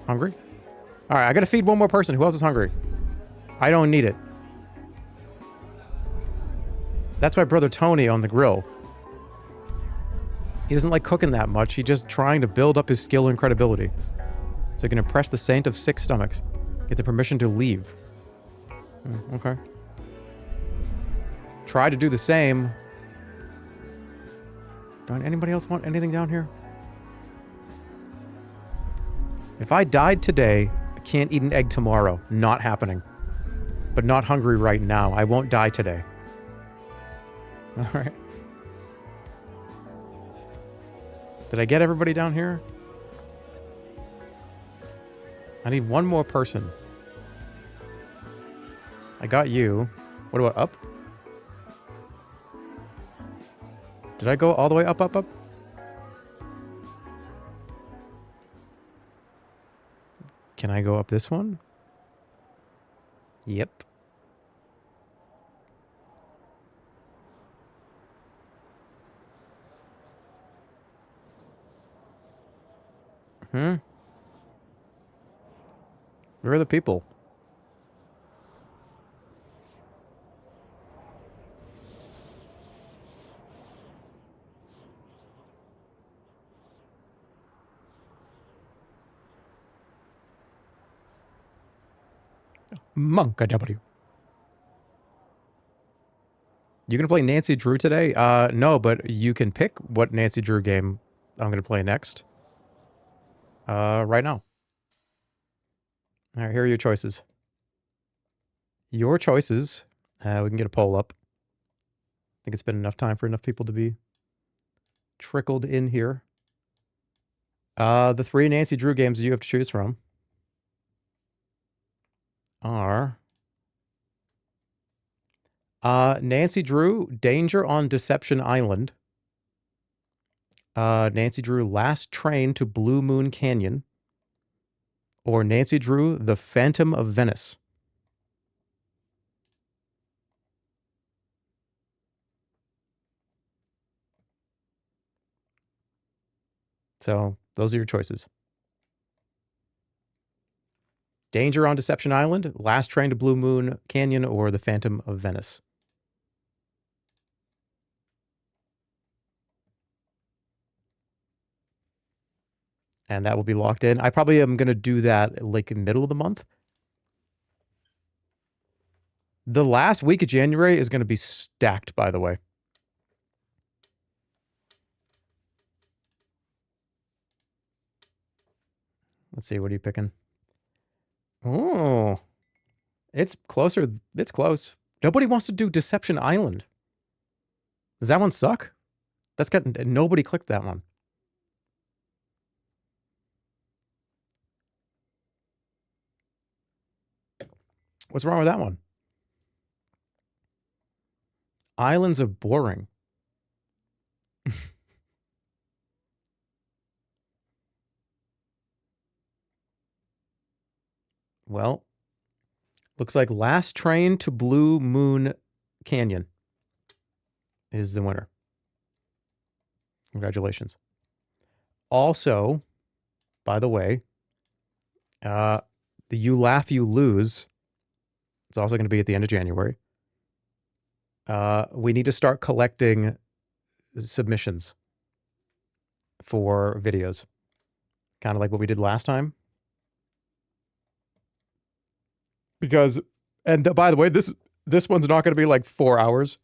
Hungry? Alright, I gotta feed one more person. Who else is hungry? I don't need it. That's my brother Tony on the grill. He doesn't like cooking that much. He's just trying to build up his skill and credibility. So he can impress the saint of 6 stomachs. Get the permission to leave. Okay. Try to do the same. Don't anybody else want anything down here? If I died today, I can't eat an egg tomorrow. Not happening. But not hungry right now. I won't die today. Alright. Did I get everybody down here? I need one more person. I got you. What about up? Did I go all the way up, up, up? Can I go up this one? Yep. Where are the people? Monka W. You gonna play Nancy Drew today? No, but you can pick what Nancy Drew game I'm gonna play next. Right now. Alright, here are your choices. Your choices. We can get a poll up. I think it's been enough time for enough people to be trickled in here. The 3 Nancy Drew games you have to choose from are Nancy Drew, Danger on Deception Island. Nancy Drew, Last Train to Blue Moon Canyon. Or Nancy Drew, The Phantom of Venice. So, those are your choices. Danger on Deception Island, Last Train to Blue Moon Canyon, or The Phantom of Venice. And that will be locked in. I probably am going to do that like middle of the month. The last week of January is going to be stacked, by the way. Let's see, what are you picking? Oh, it's closer. It's close. Nobody wants to do Deception Island. Does that one suck? That's got nobody clicked that one. What's wrong with that one? Islands are boring. Well, looks like Last Train to Blue Moon Canyon is the winner. Congratulations. Also, by the way, the You Laugh, You Lose. It's also going to be at the end of January. We need to start collecting submissions for videos. Kind of like what we did last time. Because, and by the way, this one's not going to be like 4 hours.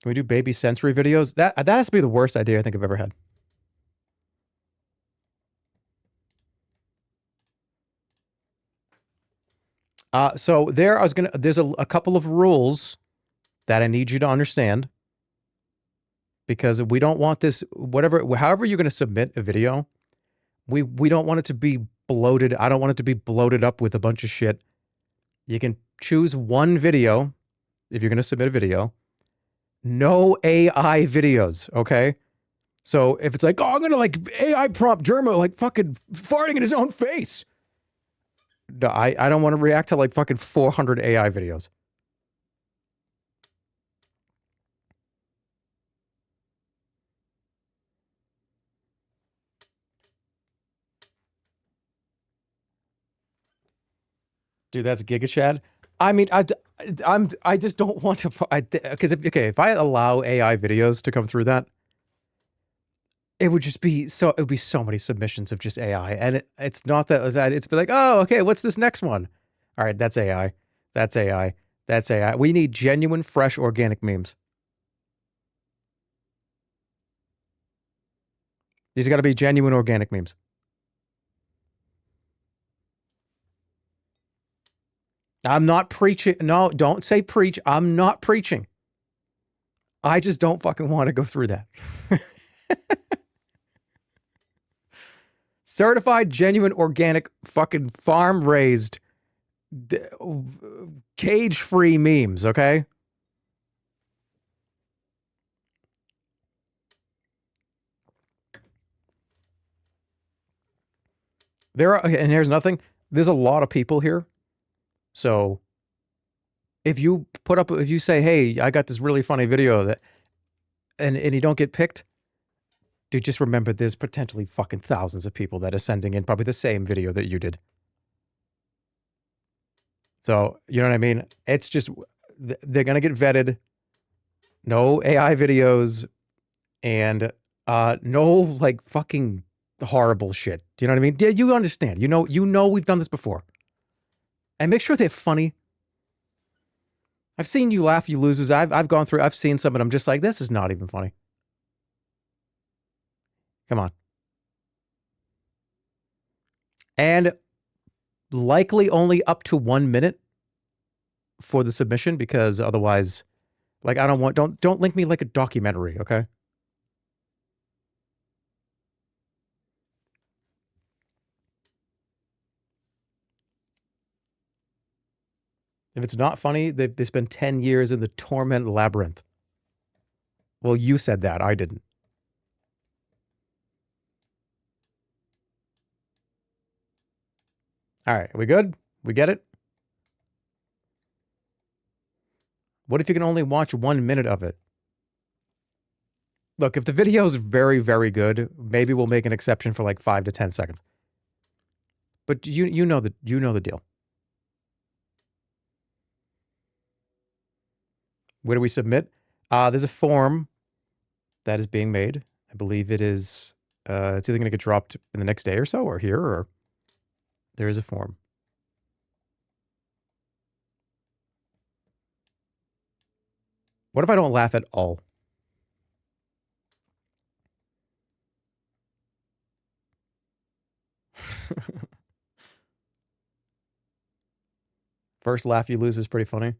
Can we do baby sensory videos? That has to be the worst idea I think I've ever had. So there's a couple of rules that I need you to understand. Because we don't want this, however you're going to submit a video, we don't want it to be bloated. I don't want it to be bloated up with a bunch of shit. You can choose one video if you're going to submit a video. No AI videos, okay? So if it's like, oh, I'm going to like AI prompt Jerma like fucking farting in his own face. No, I don't want to react to like fucking 400 AI videos. Dude, that's Giga Chad. I mean, I just don't want to, because if I allow AI videos to come through that, it would just be so, it would be so many submissions of just AI. And it's not that, it's be like, oh, okay, what's this next one? All right, that's AI. That's AI. That's AI. We need genuine, fresh, organic memes. These got to be genuine, organic memes. I'm not preaching. No, don't say preach. I'm not preaching. I just don't fucking want to go through that. Certified, genuine, organic, fucking farm-raised, cage-free memes, okay? And here's nothing. There's a lot of people here. So if you say, hey, I got this really funny video that, and you don't get picked, dude, just remember there's potentially fucking thousands of people that are sending in probably the same video that you did. So, you know what I mean? It's just, they're going to get vetted. No AI videos and no like fucking horrible shit. Do you know what I mean? Yeah, you understand. You know we've done this before. And make sure they're funny. I've seen You Laugh, You Loses. I've gone through, I've seen some and I'm just like, this is not even funny. Come on. And likely only up to 1 minute for the submission, because otherwise, like, I don't want, don't link me like a documentary, okay? If it's not funny, they spend 10 years in the torment labyrinth. Well, you said that. I didn't. All right. Are we good? We get it? What if you can only watch 1 minute of it? Look, if the video is very, very good, maybe we'll make an exception for like 5 to 10 seconds. But you know the deal. Where do we submit? There's a form that is being made. I believe it is. It's either going to get dropped in the next day or so, or here, or there is a form. What if I don't laugh at all? First laugh you lose is pretty funny.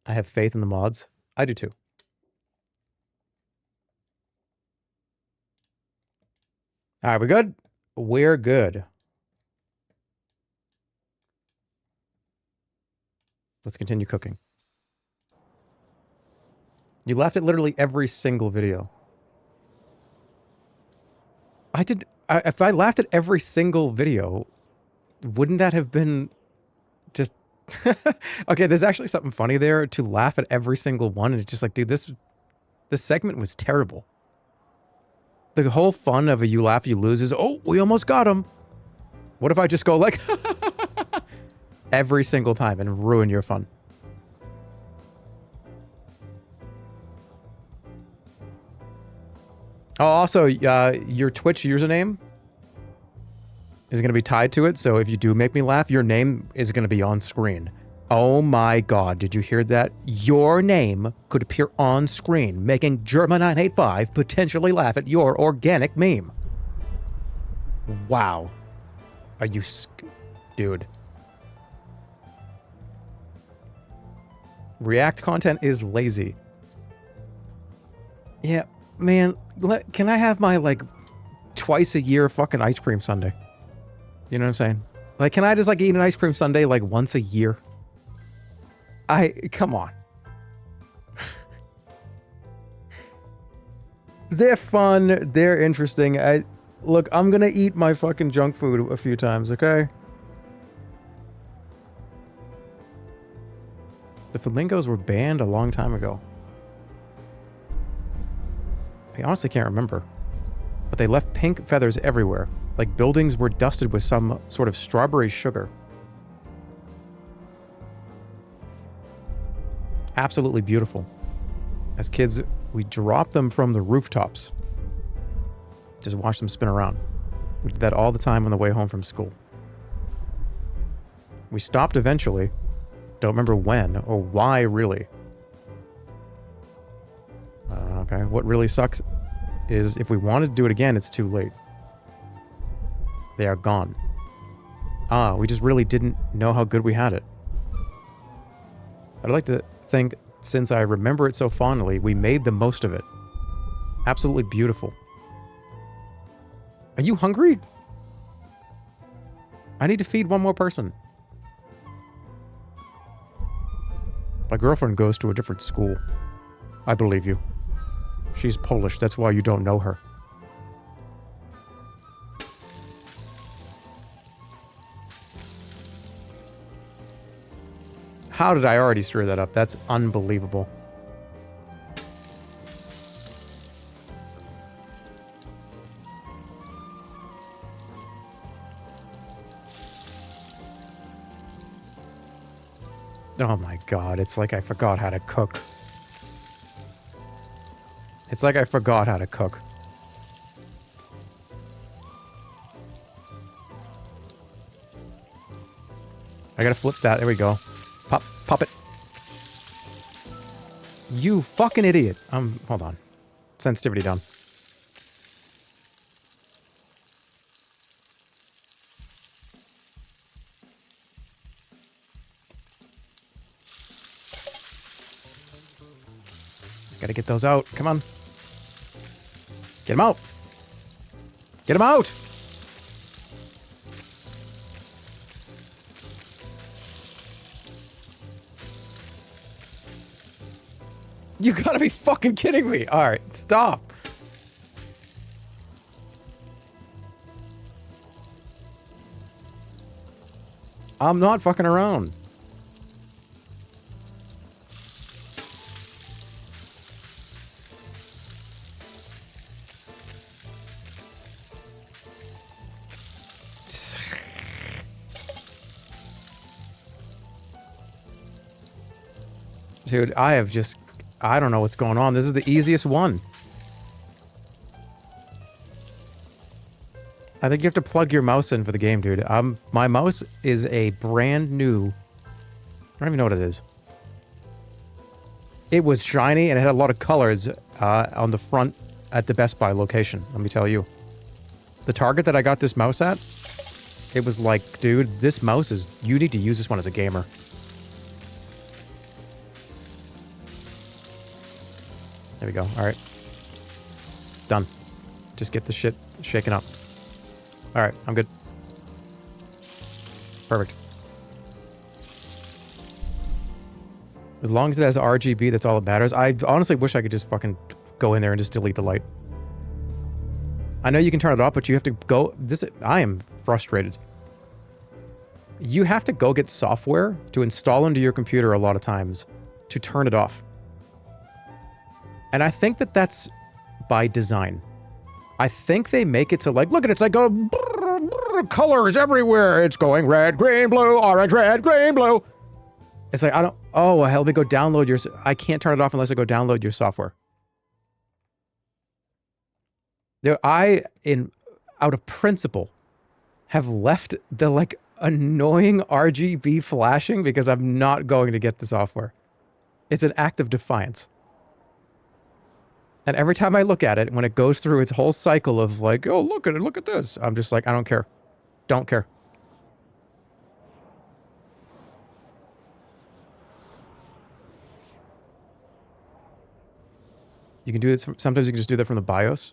I have faith in the mods. I do too. All right, we good? We're good. Let's continue cooking. You laughed at literally every single video. I did. If I laughed at every single video, wouldn't that have been just Okay, there's actually something funny there to laugh at every single one. And it's just like, dude, this segment was terrible. The whole fun of a you laugh, you lose is, oh, we almost got him. What if I just go like every single time and ruin your fun? Oh, also, your Twitch username is going to be tied to it. So if you do make me laugh, your name is going to be on screen. Oh my god, did you hear that? Your name could appear on screen, making Jerma985 potentially laugh at your organic meme. Wow. Are you... Dude. React content is lazy. Yeah, man, can I have my, like, twice a year fucking ice cream sundae? You know what I'm saying? Like, can I just, like, eat an ice cream sundae, like, once a year? Come on. They're fun. They're interesting. Look, I'm gonna eat my fucking junk food a few times, okay? The flamingos were banned a long time ago. I honestly can't remember. But they left pink feathers everywhere. Like buildings were dusted with some sort of strawberry sugar. Absolutely beautiful. As kids, we dropped them from the rooftops. Just watch them spin around. We did that all the time on the way home from school. We stopped eventually. Don't remember when or why, really. Okay, what really sucks is if we wanted to do it again, it's too late. They are gone. We just really didn't know how good we had it. I'd like to think, since I remember it so fondly, we made the most of it. Absolutely beautiful. Are you hungry? I need to feed one more person. My girlfriend goes to a different school. I believe you. She's Polish, that's why you don't know her. How did I already screw that up? That's unbelievable. Oh my god, it's like I forgot how to cook. It's like I forgot how to cook. I gotta flip that. There we go. Pop it. You fucking idiot. Hold on. Sensitivity down. Gotta get those out. Come on. Get them out. Get them out. You gotta be fucking kidding me. All right, stop. I'm not fucking around. Dude, I don't know what's going on. This is the easiest one. I think you have to plug your mouse in for the game, dude. My mouse is a brand new... I don't even know what it is. It was shiny and it had a lot of colors on the front at the Best Buy location, let me tell you. The Target that I got this mouse at, it was like, dude, this mouse is... You need to use this one as a gamer. There we go. All right. Done. Just get the shit shaken up. All right. I'm good. Perfect. As long as it has RGB, that's all that matters. I honestly wish I could just fucking go in there and just delete the light. I know you can turn it off, but you have to go... I am frustrated. you have to go get software to install into your computer a lot of times to turn it off. And I think that that's by design. I think they make it so like, look at it, it's like a colors everywhere. It's going red, green, blue, orange, red, green, blue. It's like, I don't, oh, hell, let me go download your, I can't turn it off unless I go download your software. There, out of principle, have left the like annoying RGB flashing because I'm not going to get the software. It's an act of defiance. And every time I look at it, when it goes through its whole cycle of like, oh, look at it, look at this. I'm just like, I don't care. Don't care. You can do it, sometimes you can just do that from the BIOS.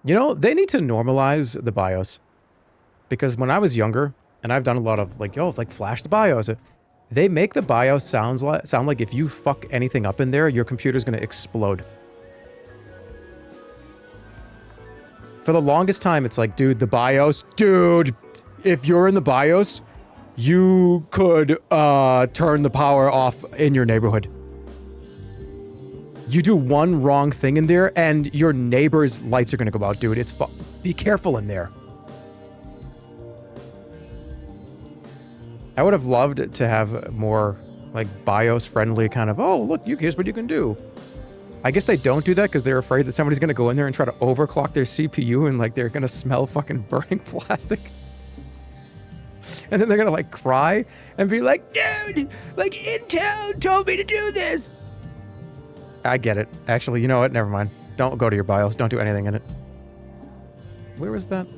You know, they need to normalize the BIOS. Because when I was younger, and I've done a lot of like, yo, like flash the BIOS. They make the BIOS sound like if you fuck anything up in there, your computer's gonna explode. For the longest time, it's like, dude, the BIOS, dude, if you're in the BIOS, you could turn the power off in your neighborhood. You do one wrong thing in there, and your neighbor's lights are gonna go out, dude. Be careful in there. I would have loved to have more, like, BIOS-friendly kind of, oh, look, here's what you can do. I guess they don't do that because they're afraid that somebody's going to go in there and try to overclock their CPU and, like, they're going to smell fucking burning plastic. And then they're going to, like, cry and be like, dude, like, Intel told me to do this. I get it. Actually, you know what? Never mind. Don't go to your BIOS. Don't do anything in it. Where was that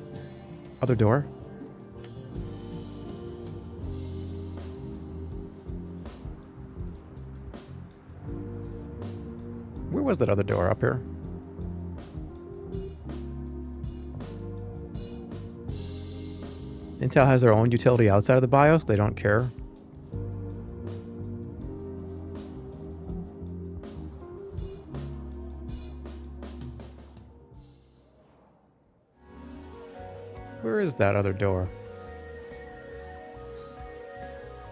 other door? Where was that other door? Up here? Intel has their own utility outside of the BIOS. They don't care. Where is that other door?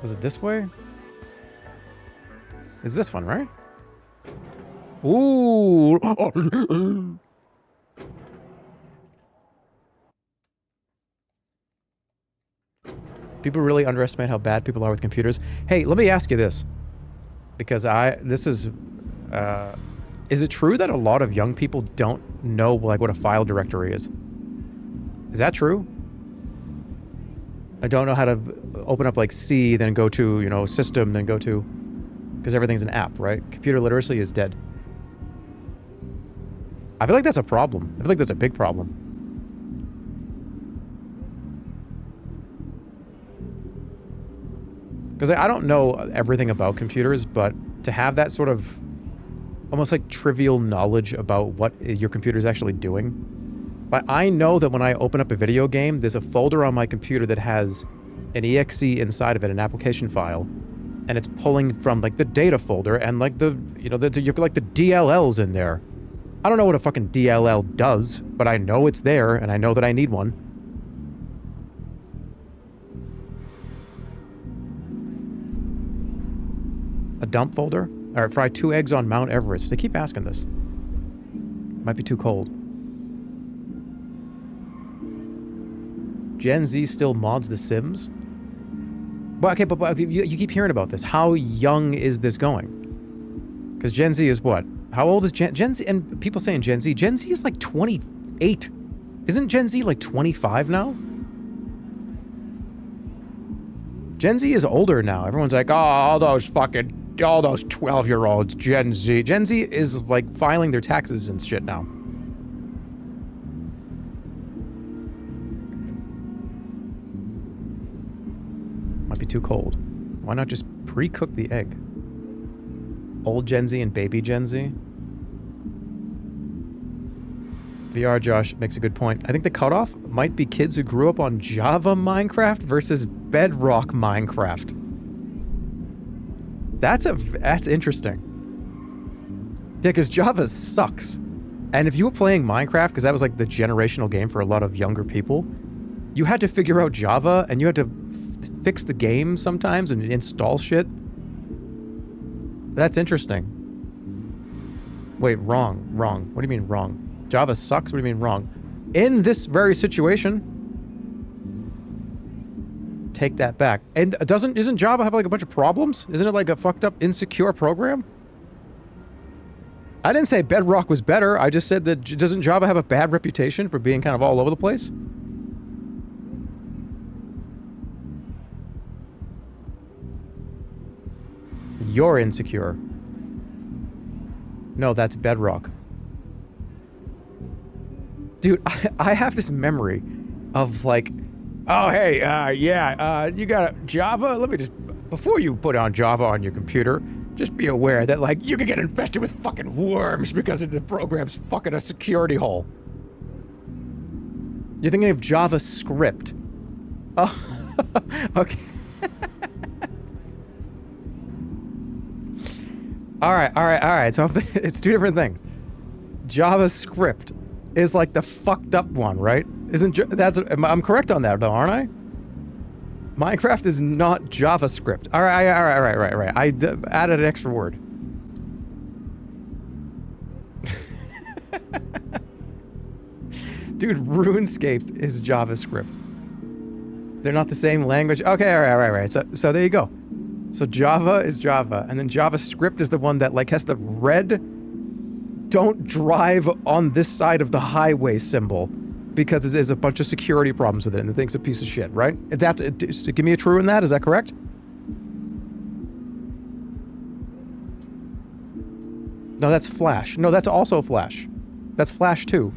Was it this way? It's this one, right? Ooh. People really underestimate how bad people are with computers. Hey, let me ask you this. Because is it true that a lot of young people don't know, like, what a file directory is? Is that true? I don't know how to open up, like, C, then go to, you know, system, then go to... Because everything's an app, right? Computer literacy is dead. I feel like that's a problem. I feel like that's a big problem. Because I don't know everything about computers, but to have that sort of almost like trivial knowledge about what your computer's actually doing. But I know that when I open up a video game, there's a folder on my computer that has an exe inside of it, an application file. And it's pulling from like the data folder and like the, you know, like the DLLs in there. I don't know what a fucking DLL does, but I know it's there, and I know that I need one. A dump folder? Alright, fry 2 eggs on Mount Everest. They keep asking this. Might be too cold. Gen Z still mods The Sims? Well, okay, but you keep hearing about this. How young is this going? Because Gen Z is what? How old is Gen Z? And people saying Gen Z. Gen Z is like 28. Isn't Gen Z like 25 now? Gen Z is older now. Everyone's like, oh, all those 12-year-olds, Gen Z. Gen Z is like filing their taxes and shit now. Might be too cold. Why not just pre-cook the egg? Old Gen Z and baby Gen Z. VR Josh makes a good point. I think the cutoff might be kids who grew up on Java Minecraft versus Bedrock Minecraft. That's interesting. Yeah, because Java sucks. And if you were playing Minecraft, because that was like the generational game for a lot of younger people, You had to figure out Java, and you had to fix the game sometimes and install shit. That's interesting. Wait, wrong. What do you mean wrong? Java sucks? What do you mean wrong? In this very situation... Take that back. And isn't Java have like a bunch of problems? Isn't it like a fucked up, insecure program? I didn't say Bedrock was better. I just said that doesn't Java have a bad reputation for being kind of all over the place? You're insecure. No, that's Bedrock. Dude, I have this memory of like, oh, hey, yeah, you got Java? Let me just, before you put on Java on your computer, just be aware that, like, you can get infested with fucking worms because the program's fucking a security hole. You're thinking of JavaScript. Oh, okay. All right. So it's two different things. JavaScript is like the fucked up one, right? I'm correct on that though, aren't I? Minecraft is not JavaScript. All right. I added an extra word. Dude, RuneScape is JavaScript. They're not the same language. Okay, all right. So there you go. So Java is Java, and then JavaScript is the one that like has the red "don't drive on this side of the highway" symbol because there's a bunch of security problems with it, and the thing's a piece of shit, right? Give me a true in that. Is that correct? No, that's Flash. No, that's also Flash. That's Flash 2.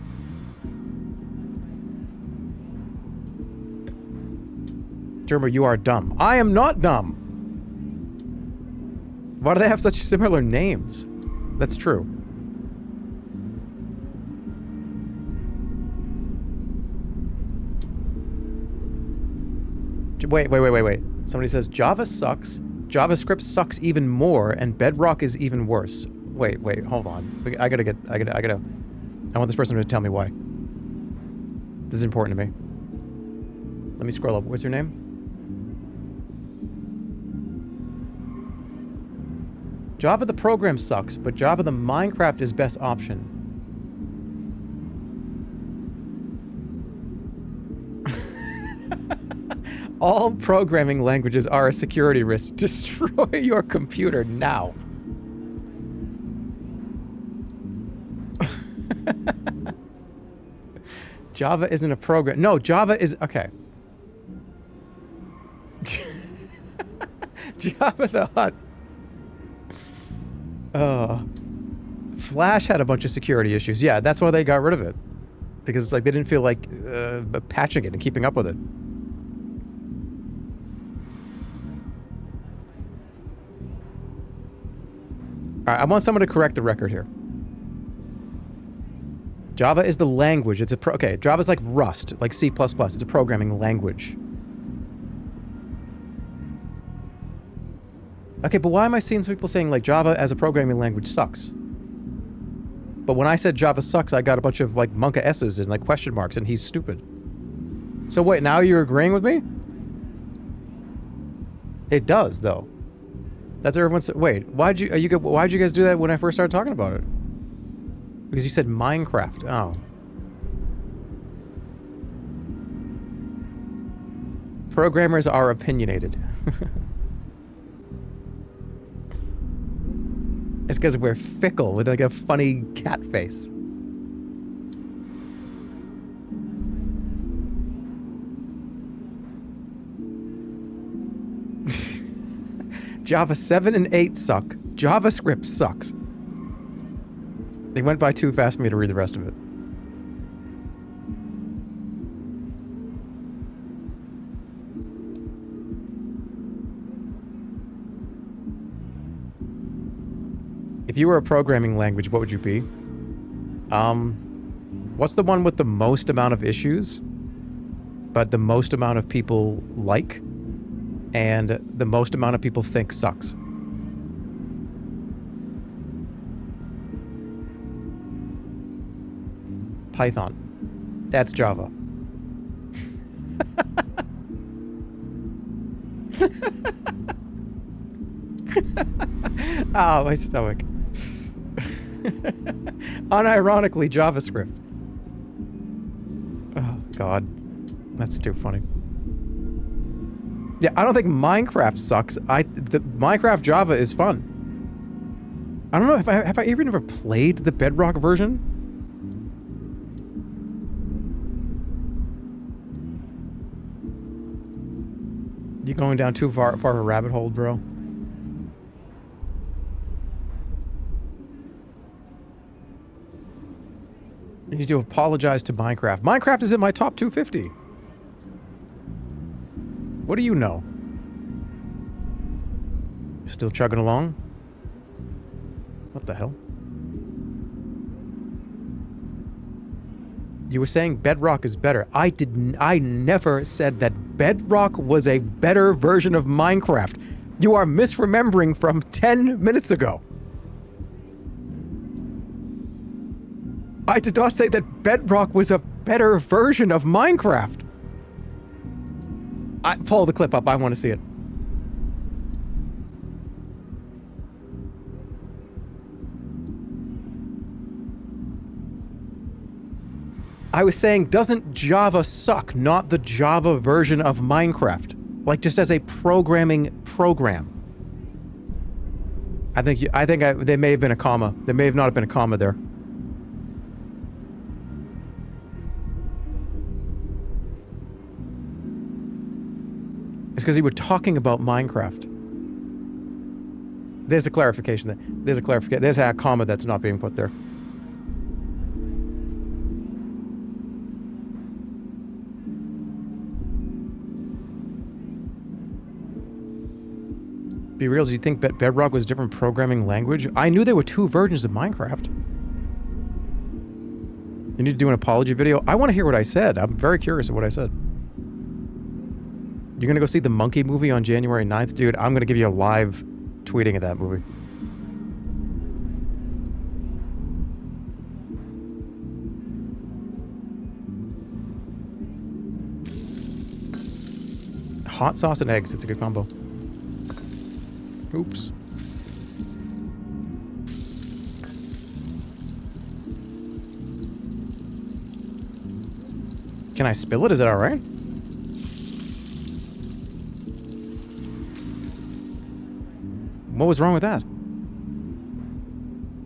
Jerma, you are dumb. I am not dumb. Why do they have such similar names? That's true. Wait. Somebody says Java sucks, JavaScript sucks even more, and Bedrock is even worse. Wait, hold on. I want this person to tell me why. This is important to me. Let me scroll up. What's your name? Java the program sucks, but Java the Minecraft is best option. All programming languages are a security risk. Destroy your computer now. Java isn't a program. No, Java is... Okay. Java the Hut. Flash had a bunch of security issues. Yeah, that's why they got rid of it. Because it's like they didn't feel like patching it and keeping up with it. Alright, I want someone to correct the record here. Java is the language. It's a okay, Java's like Rust, like C++. It's a programming language. Okay, but why am I seeing some people saying like Java as a programming language sucks? But when I said Java sucks, I got a bunch of like Monka S's and like question marks, and he's stupid. So wait, now you're agreeing with me? It does, though. That's what everyone said. Wait, why'd you guys do that when I first started talking about it? Because you said Minecraft. Oh. Programmers are opinionated. It's because we're fickle with like a funny cat face. Java 7 and 8 suck. JavaScript sucks. They went by too fast for me to read the rest of it. If you were a programming language, what would you be? What's the one with the most amount of issues, but the most amount of people like, and the most amount of people think sucks? Python. That's Java. Oh, my stomach. Unironically JavaScript. Oh, God. That's too funny. Yeah, I don't think Minecraft sucks. The Minecraft Java is fun. I don't know if have I even ever played the Bedrock version? You going down too far of a rabbit hole, bro? You need to apologize to Minecraft. Minecraft is in my top 250. What do you know? Still chugging along? What the hell? You were saying Bedrock is better. I never said that Bedrock was a better version of Minecraft. You are misremembering from 10 minutes ago. I did not say that Bedrock was a better version of Minecraft. Pull the clip up. I want to see it. I was saying, doesn't Java suck? Not the Java version of Minecraft. Like, just as a programming program. I think there may have been a comma. There may have not have been a comma there. It's because you were talking about Minecraft. There's a clarification there. There's a clarification. There's a comma that's not being put there. Be real, do you think Bedrock was a different programming language? I knew there were two versions of Minecraft. You need to do an apology video? I want to hear what I said. I'm very curious of what I said. You're gonna go see the Monkey movie on January 9th? Dude, I'm gonna give you a live tweeting of that movie. Hot sauce and eggs, it's a good combo. Oops. Can I spill it? Is that alright? What was wrong with that?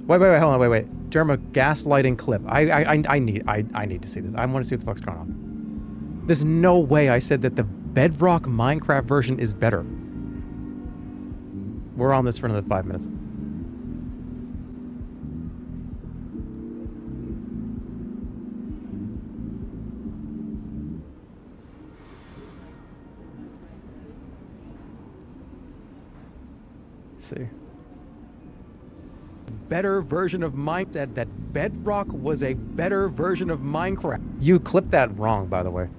Wait, hold on, wait. Jerma, gaslighting clip. I need to see this. I want to see what the fuck's going on. There's no way I said that the Bedrock Minecraft version is better. We're on this for another 5 minutes. Let's see. Better version of Minecraft. That Bedrock was a better version of Minecraft. You clipped that wrong, by the way.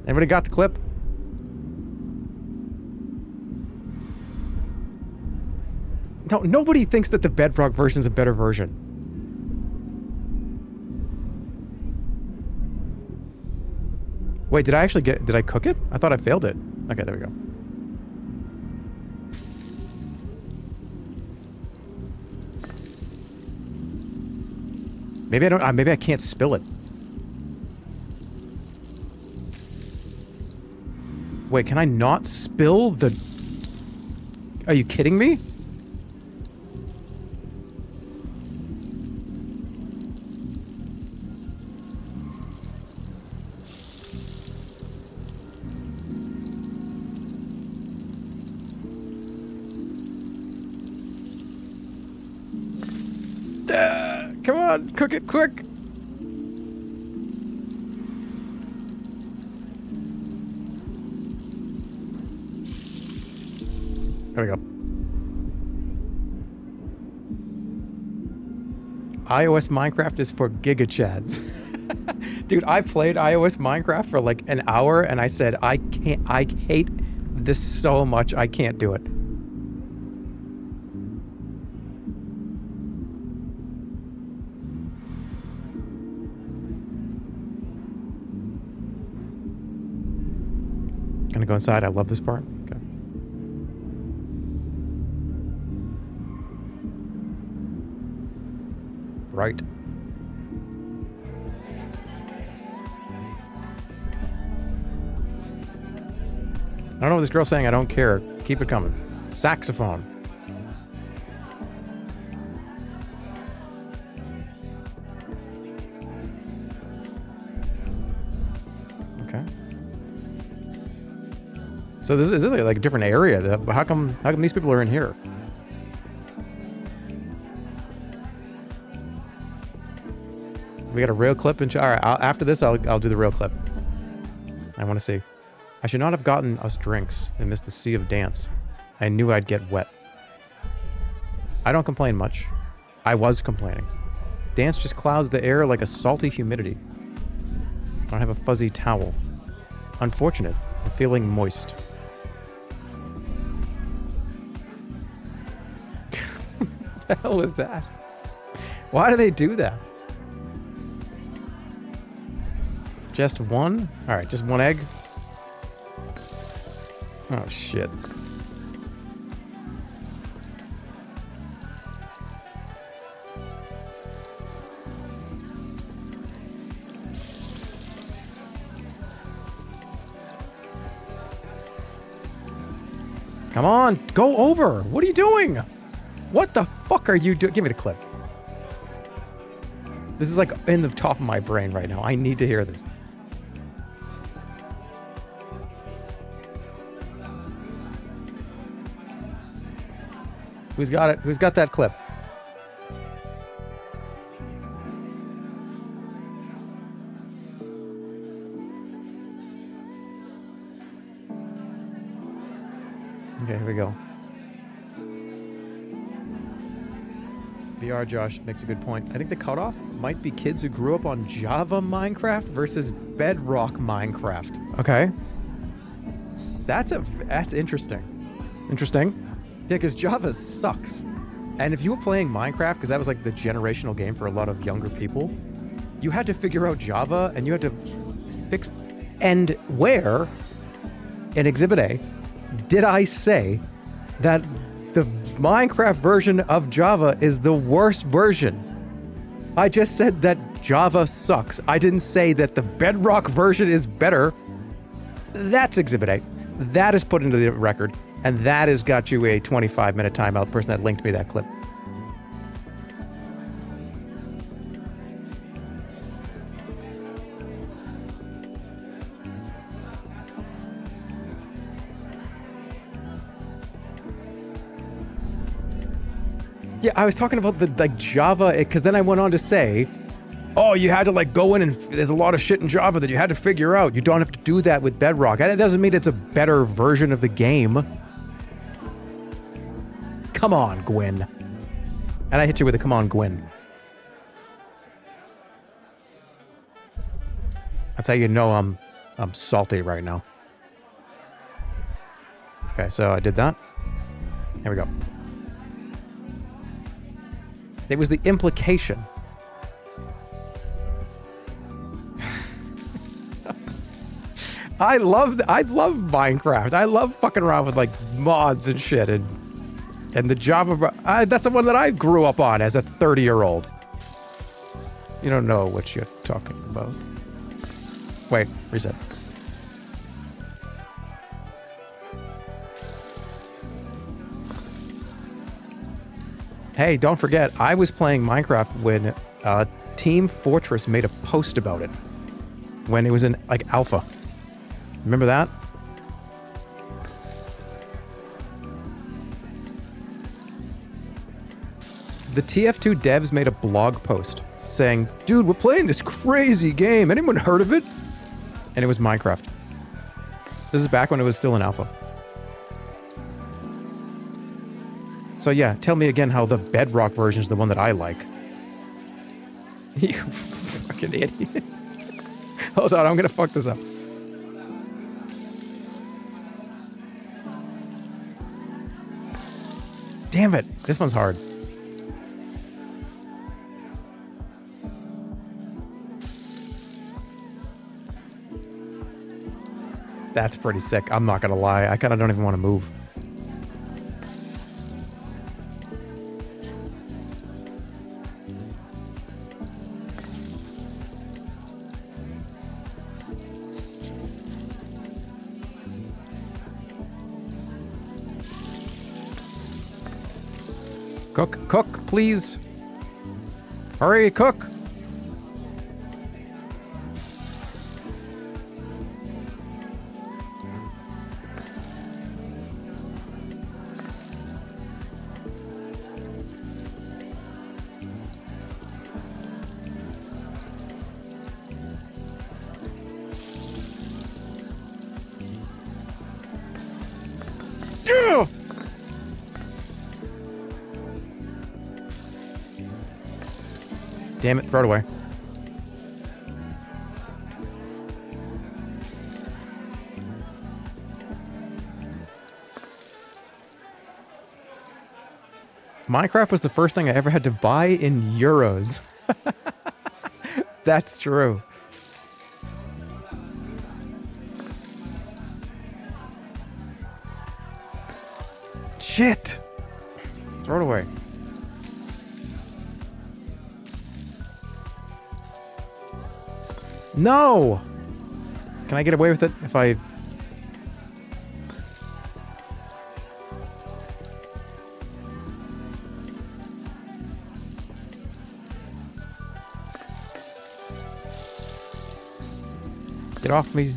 Everybody got the clip? No, nobody thinks that the Bedrock version is a better version. Wait, did I cook it? I thought I failed it. Okay, there we go. Maybe I can't spill it. Wait, can I not spill the... Are you kidding me? Come on, cook it quick. There we go. iOS Minecraft is for gigachads. Dude, I played iOS Minecraft for like an hour and I said, I hate this so much, I can't do it. Gonna go inside. I love this part. Okay. Right. I don't know what this girl's saying. I don't care. Keep it coming. Saxophone. Okay. So this is like a different area. How come these people are in here? We got a real clip and all right. After this, I'll do the real clip. I want to see. I should not have gotten us drinks and missed the sea of dance. I knew I'd get wet. I don't complain much. I was complaining. Dance just clouds the air like a salty humidity. I don't have a fuzzy towel. Unfortunate. I'm feeling moist. What the hell was that? Why do they do that? Just one? Alright, just one egg? Oh, shit. Come on, go over. What are you doing? What the fuck are you doing? Give me the clip. This is like in the top of my brain right now. I need to hear this. Who's got it? Who's got that clip? Okay, here we go. VR Josh makes a good point. I think the cutoff might be kids who grew up on Java Minecraft versus Bedrock Minecraft. Okay. That's interesting. Interesting. Yeah, because Java sucks. And if you were playing Minecraft, because that was like the generational game for a lot of younger people, you had to figure out Java and you had to fix... And where, in Exhibit A, did I say that the Minecraft version of Java is the worst version? I just said that Java sucks. I didn't say that the Bedrock version is better. That's Exhibit A. That is put into the record. And that has got you a 25-minute timeout. Person that linked me that clip. Yeah, I was talking about the like Java, because then I went on to say, oh, you had to like go in and there's a lot of shit in Java that you had to figure out. You don't have to do that with Bedrock. And it doesn't mean it's a better version of the game. Come on, Gwen. And I hit you with a come on, Gwen. That's how you know I'm salty right now. Okay, so I did that. Here we go. It was the implication. I love Minecraft. I love fucking around with like mods and shit and the Java. That's the one that I grew up on as a 30-year-old. You don't know what you're talking about. Wait, reset. Hey, don't forget, I was playing Minecraft when Team Fortress made a post about it. When it was in, like, alpha. Remember that? The TF2 devs made a blog post saying, dude, we're playing this crazy game. Anyone heard of it? And it was Minecraft. This is back when it was still in alpha. So yeah, tell me again how the Bedrock version is the one that I like. You fucking idiot. Hold on, I'm gonna fuck this up. Damn it, this one's hard. That's pretty sick. I'm not gonna lie. I kind of don't even want to move. Cook, cook, please. Hurry, cook. Damn it, throw it away. Minecraft was the first thing I ever had to buy in euros. That's true. Shit! Throw it away. No! Can I get away with it if I... Get off me.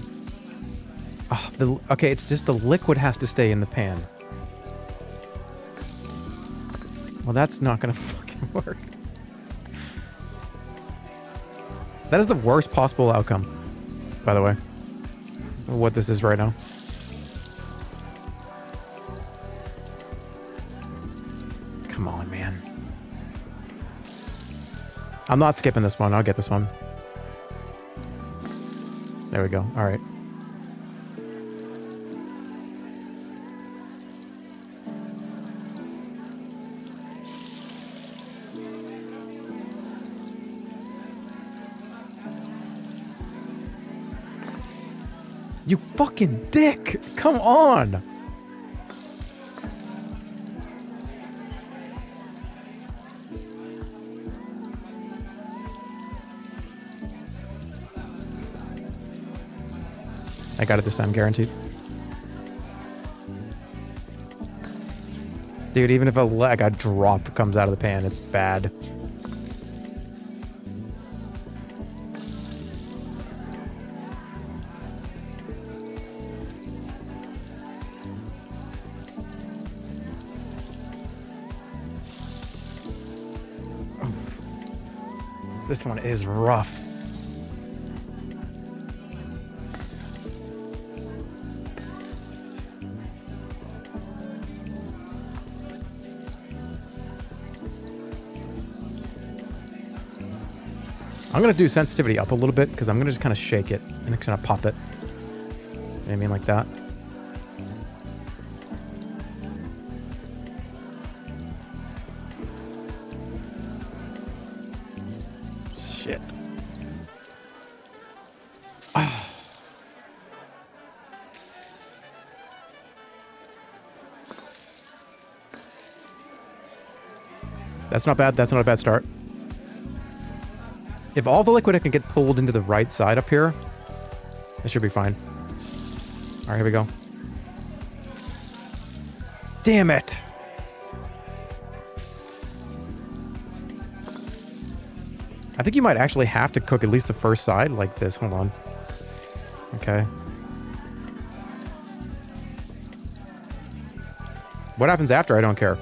Oh, okay, it's just the liquid has to stay in the pan. Well, that's not gonna fucking work. That is the worst possible outcome, by the way. What this is right now. Come on, man. I'm not skipping this one. I'll get this one. There we go. All right. You fucking dick! Come on! I got it this time, guaranteed. Dude, even if a drop comes out of the pan, it's bad. This one is rough. I'm gonna do sensitivity up a little bit because I'm gonna just kind of shake it and it's gonna pop it. You know what I mean, like that. Shit. Oh. That's not bad. That's not a bad start. If all the liquid can get pulled into the right side up here, it should be fine. All right, here we go. Damn it! I think you might actually have to cook at least the first side like this. Hold on. Okay. What happens after? I don't care.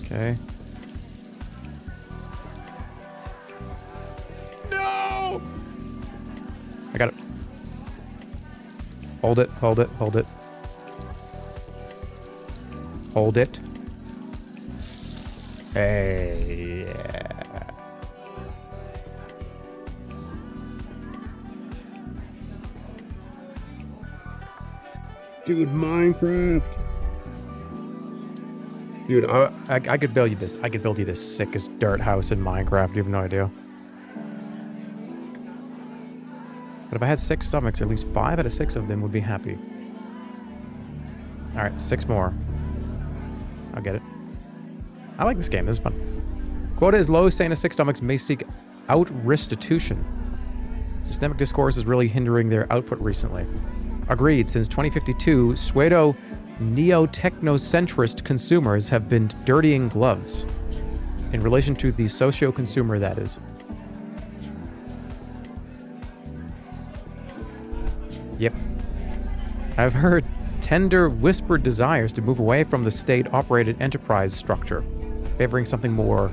Okay. No! I got it. Hold it, hold it, hold it. Hold it. Hey, yeah. Dude, Minecraft. Dude, I could build you this. I could build you the sickest dirt house in Minecraft. You have no idea. But if I had 6 stomachs, at least 5 out of 6 of them would be happy. Alright, 6 more. I'll get it. I like this game. This is fun. Quota is low, saying 6 stomachs may seek out restitution. Systemic discourse is really hindering their output recently. Agreed. Since 2052, pseudo neo-technocentrist consumers have been dirtying gloves. In relation to the socio-consumer, that is. Yep. I've heard tender, whispered desires to move away from the state-operated enterprise structure, favoring something more...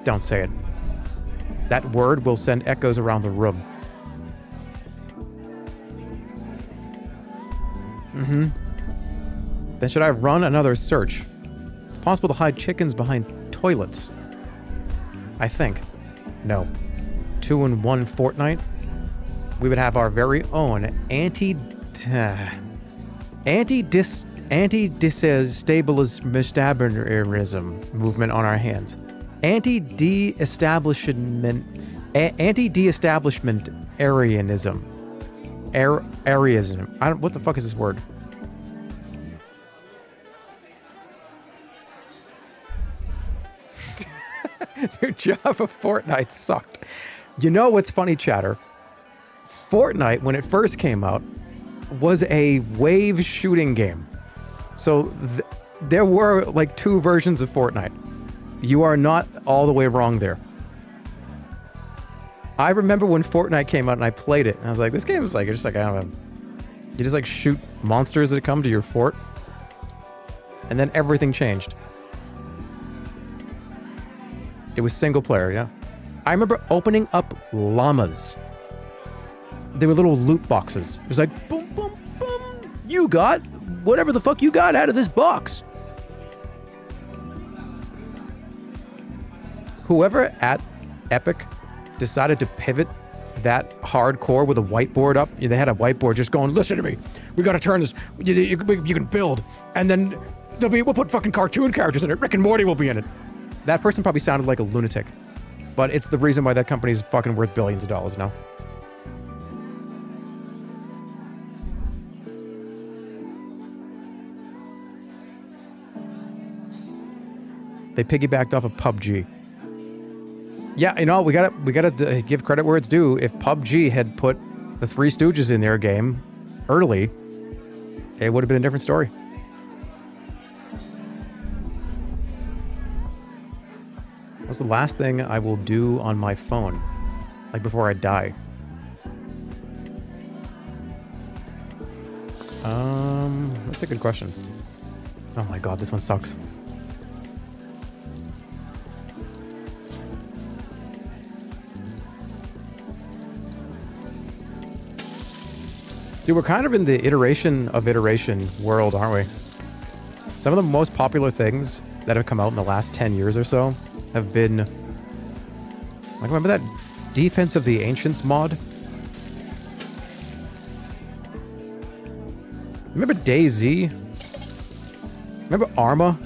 Don't say it. That word will send echoes around the room. Mm-hmm. Then should I run another search? It's possible to hide chickens behind toilets. I think. No. 2-in-1 fortnight? We would have our very own anti-destabilism movement on our hands. Anti-de-establishment Arianism. Arianism. What the fuck is this word? Their job of Fortnite sucked. You know what's funny, chatter? Fortnite, when it first came out, was a wave shooting game. So there were like 2 versions of Fortnite. You are not all the way wrong there. I remember when Fortnite came out and I played it, and I was like, this game is like, it's just like, I don't know. You just like shoot monsters that come to your fort. And then everything changed. It was single player, yeah. I remember opening up llamas. They were little loot boxes. It was like, boom, boom, boom. You got whatever the fuck you got out of this box. Whoever at Epic decided to pivot that hardcore with a whiteboard up. They had a whiteboard just going, listen to me. We got to turn this. You can build. And then we'll put fucking cartoon characters in it. Rick and Morty will be in it. That person probably sounded like a lunatic. But it's the reason why that company's fucking worth billions of dollars now. They piggybacked off of PUBG. Yeah, you know, we gotta give credit where it's due. If PUBG had put the Three Stooges in their game early, it would have been a different story. What's the last thing I will do on my phone? Like before I die? That's a good question. Oh my god, this one sucks. Dude, we're kind of in the iteration world, aren't we? Some of the most popular things that have come out in the last 10 years or so have been... Like, remember that Defense of the Ancients mod? Remember DayZ? Remember Arma?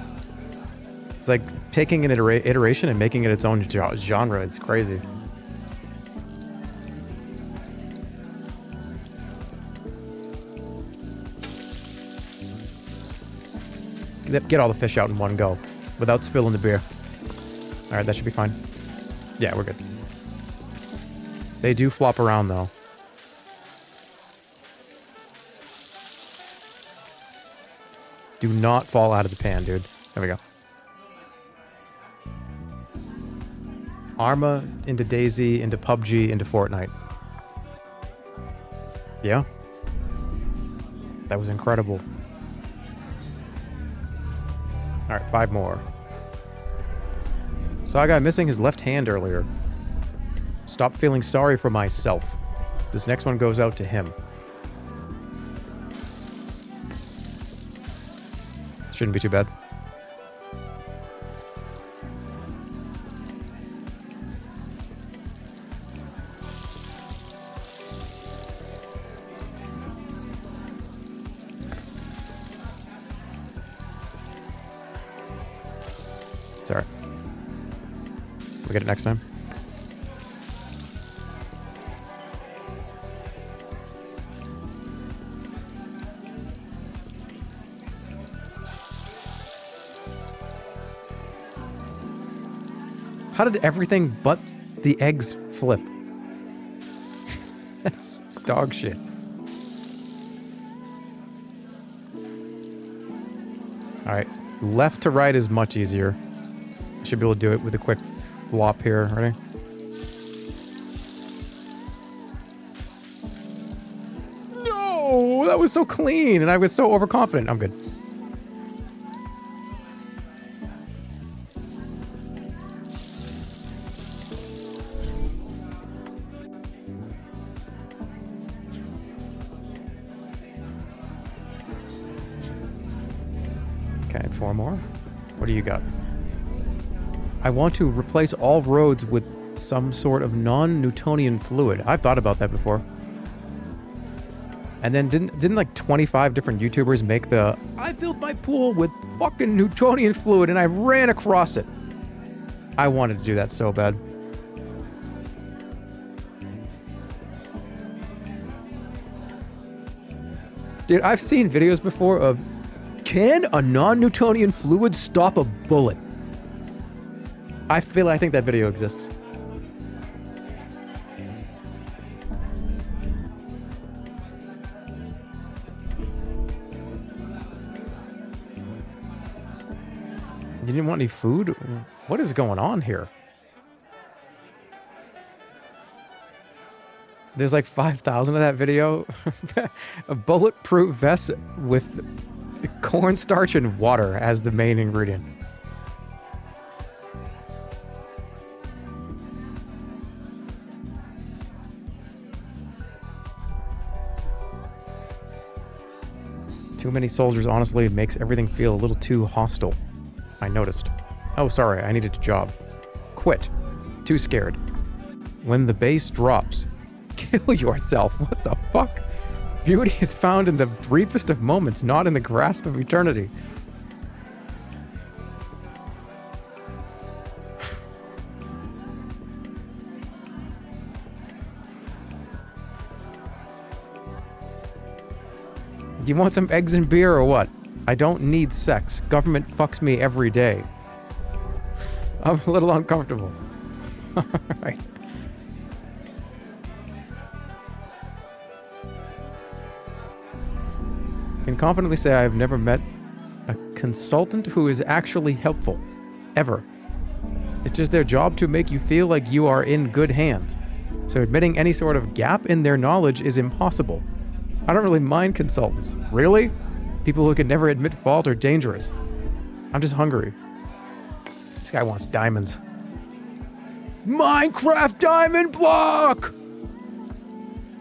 It's like taking an iteration and making it its own genre. It's crazy. Get all the fish out in one go without spilling the beer. Alright, that should be fine. Yeah, we're good. They do flop around, though. Do not fall out of the pan, dude. There we go. Arma into DayZ, into PUBG, into Fortnite. Yeah. That was incredible. Alright, 5 more. Saw a guy missing his left hand earlier. Stop feeling sorry for myself. This next one goes out to him. Shouldn't be too bad. It's alright. We'll get it next time. How did everything but the eggs flip? That's dog shit. Alright, left to right is much easier. I should be able to do it with a quick flop here. Ready? No! That was so clean, and I was so overconfident. I'm good. Okay, 4 more. What do you got? I want to replace all roads with some sort of non-Newtonian fluid. I've thought about that before. And then didn't like 25 different YouTubers make the I filled my pool with fucking Newtonian fluid and I ran across it. I wanted to do that so bad. Dude, I've seen videos before of can a non-Newtonian fluid stop a bullet? I think that video exists. You didn't want any food? What is going on here? There's like 5,000 of that video. A bulletproof vest with cornstarch and water as the main ingredient. Too many soldiers, honestly, makes everything feel a little too hostile. I noticed. Oh, sorry, I needed a job. Quit. Too scared. When the base drops, kill yourself. What the fuck? Beauty is found in the briefest of moments, not in the grasp of eternity. Do you want some eggs and beer or what? I don't need sex. Government fucks me every day. I'm a little uncomfortable. Alright. Can confidently say I have never met a consultant who is actually helpful. Ever. It's just their job to make you feel like you are in good hands. So admitting any sort of gap in their knowledge is impossible. I don't really mind consultants. Really? People who can never admit fault are dangerous. I'm just hungry. This guy wants diamonds. Minecraft diamond block!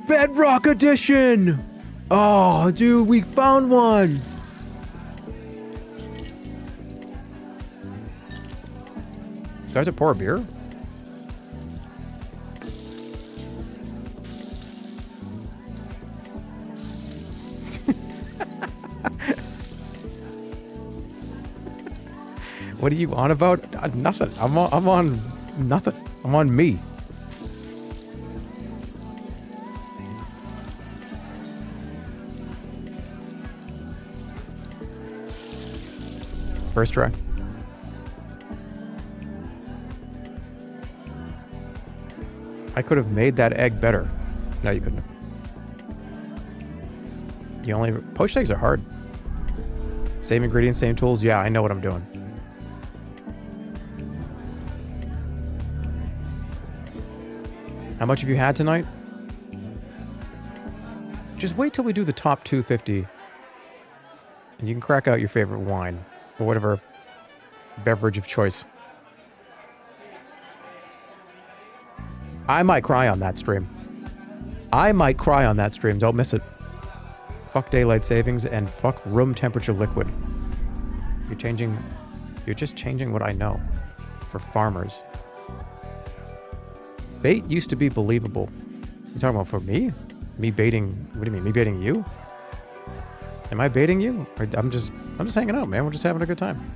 Bedrock edition! Oh, dude, we found one! Do I have to pour a beer? What are you on about? Nothing. I'm on nothing. I'm on me. First try. I could have made that egg better. No, you couldn't have. Poached eggs are hard. Same ingredients, same tools. Yeah, I know what I'm doing. How much have you had tonight? Just wait till we do the top 250. And you can crack out your favorite wine. Or whatever beverage of choice. I might cry on that stream. Don't miss it. Fuck daylight savings and fuck room temperature liquid. You're just changing what I know. For farmers. Bait used to be believable. You talking about for me? Me baiting? What do you mean? Me baiting you? Am I baiting you? Or I'm just hanging out, man. We're just having a good time.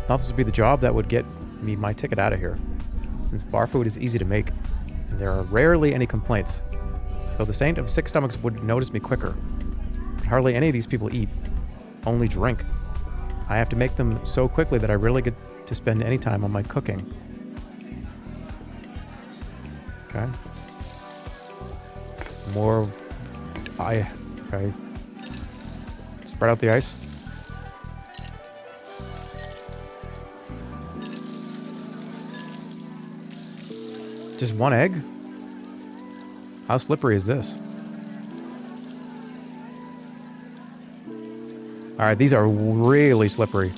Thought this would be the job that would get me my ticket out of here. Since bar food is easy to make, and there are rarely any complaints. Though the saint of sick stomachs would notice me quicker. But hardly any of these people eat. Only drink. I have to make them so quickly that I rarely get to spend any time on my cooking. Okay. More... Okay. Spread out the ice. Just one egg? How slippery is this? Alright, these are really slippery.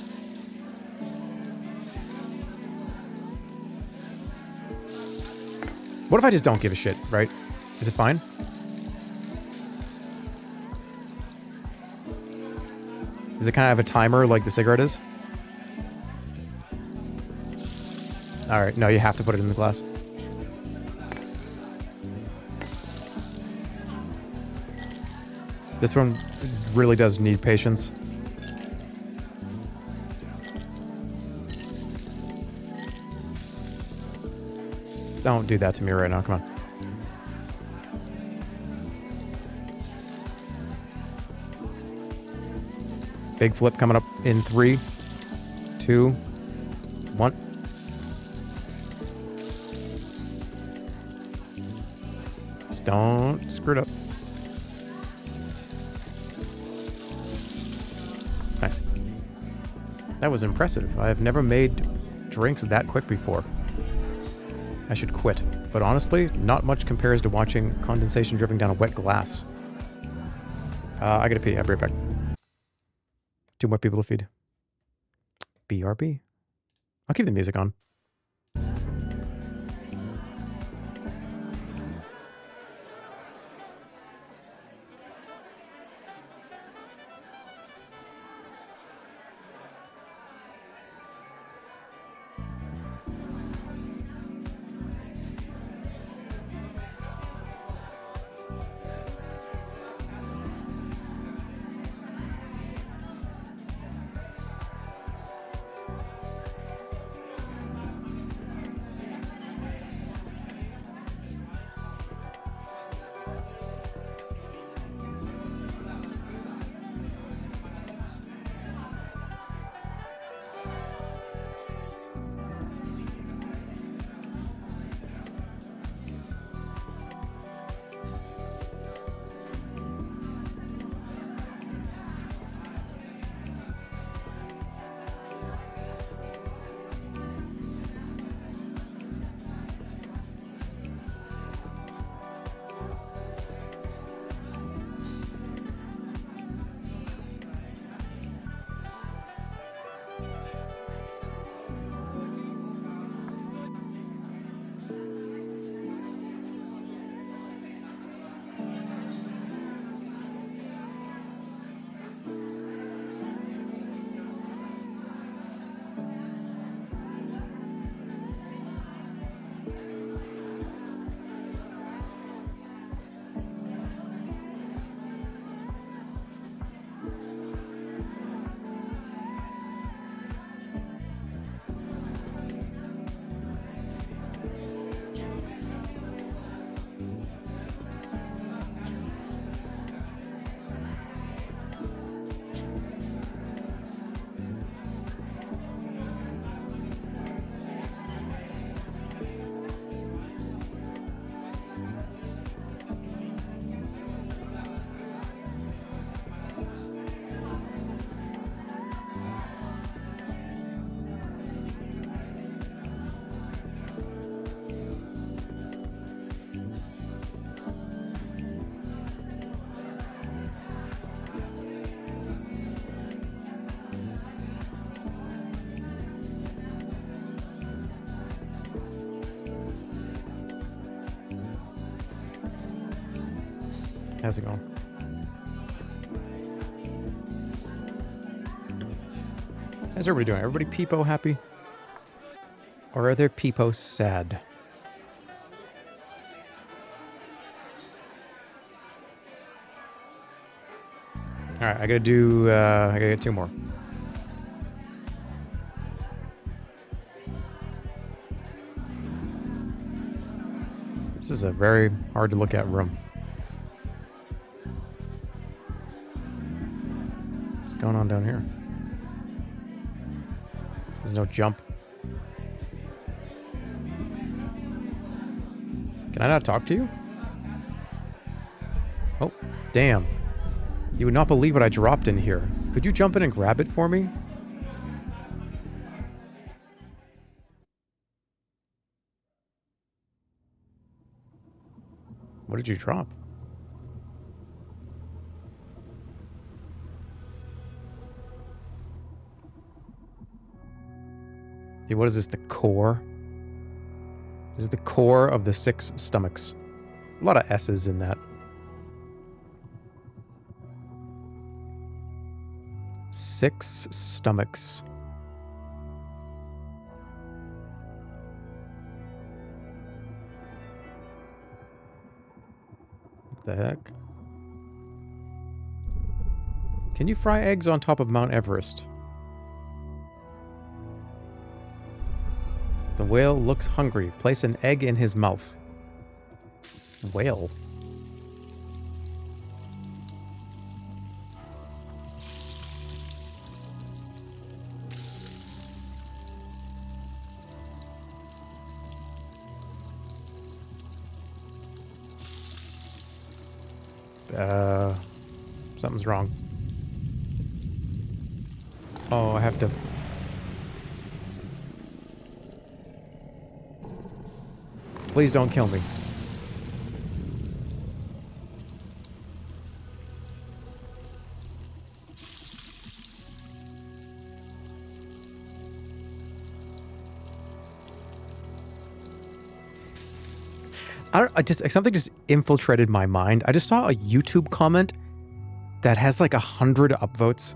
What if I just don't give a shit, right? Is it fine? Is it kind of a timer like the cigarette is? Alright, no, you have to put it in the glass. This one really does need patience. Don't do that to me right now, come on. Big flip coming up in 3, 2, 1. Just don't screw it up. Nice. That was impressive. I have never made drinks that quick before. I should quit. But honestly, not much compares to watching condensation dripping down a wet glass. I gotta pee. I'll be right back. 2 more people to feed. BRB. I'll keep the music on. How's it going? How's everybody doing? Everybody peepo happy? Or are there peepo sad? Alright, I gotta get 2 more. This is a very hard to look at room. What's going on down here? There's no jump. Can I not talk to you? Oh, damn. You would not believe what I dropped in here. Could you jump in and grab it for me? What did you drop? Hey, what is this? The core? This is the core of the 6 stomachs. A lot of S's in that. 6 stomachs. What the heck? Can you fry eggs on top of Mount Everest? The whale looks hungry. Place an egg in his mouth. Whale? Something's wrong. Oh, I have to... Please don't kill me. Something just infiltrated my mind. I just saw a YouTube comment that has like 100 upvotes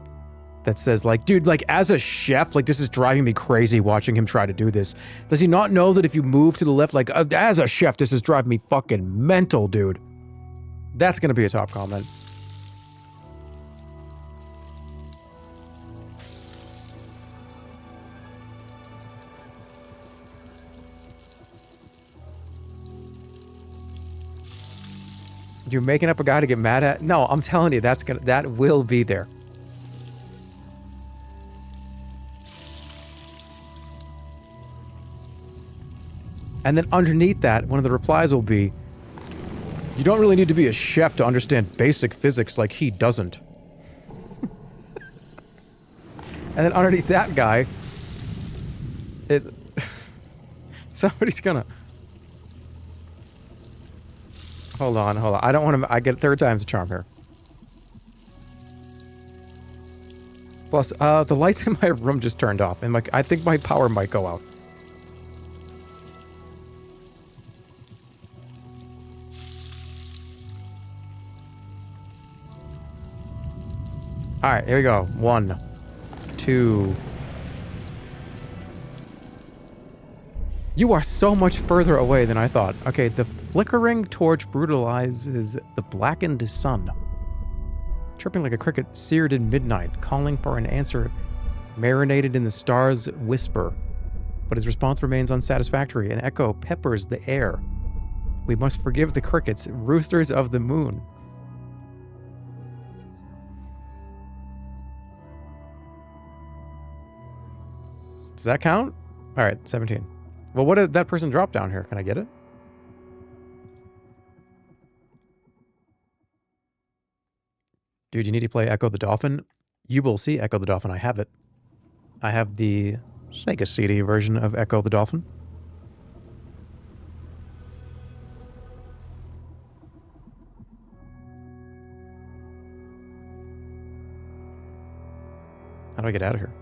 that says like, dude, like as a chef, like this is driving me crazy watching him try to do this. Does he not know that if you move to the left, like as a chef, this is driving me fucking mental, dude. That's gonna be a top comment. You're making up a guy to get mad at? No, I'm telling you, that will be there. And then underneath that, one of the replies will be, you don't really need to be a chef to understand basic physics like he doesn't. And then underneath that guy is somebody's gonna... Hold on. I don't want to... I get third time's a charm here. Plus, the lights in my room just turned off, and I think my power might go out. Alright, here we go. 1, 2... You are so much further away than I thought. Okay, the flickering torch brutalizes the blackened sun. Chirping like a cricket seared in midnight, calling for an answer marinated in the stars' whisper. But his response remains unsatisfactory. An echo peppers the air. We must forgive the crickets, roosters of the moon. Does that count? Alright, 17. Well, what did that person drop down here? Can I get it? Dude, you need to play Echo the Dolphin. You will see Echo the Dolphin. I have it. I have the Sega CD version of Echo the Dolphin. How do I get out of here?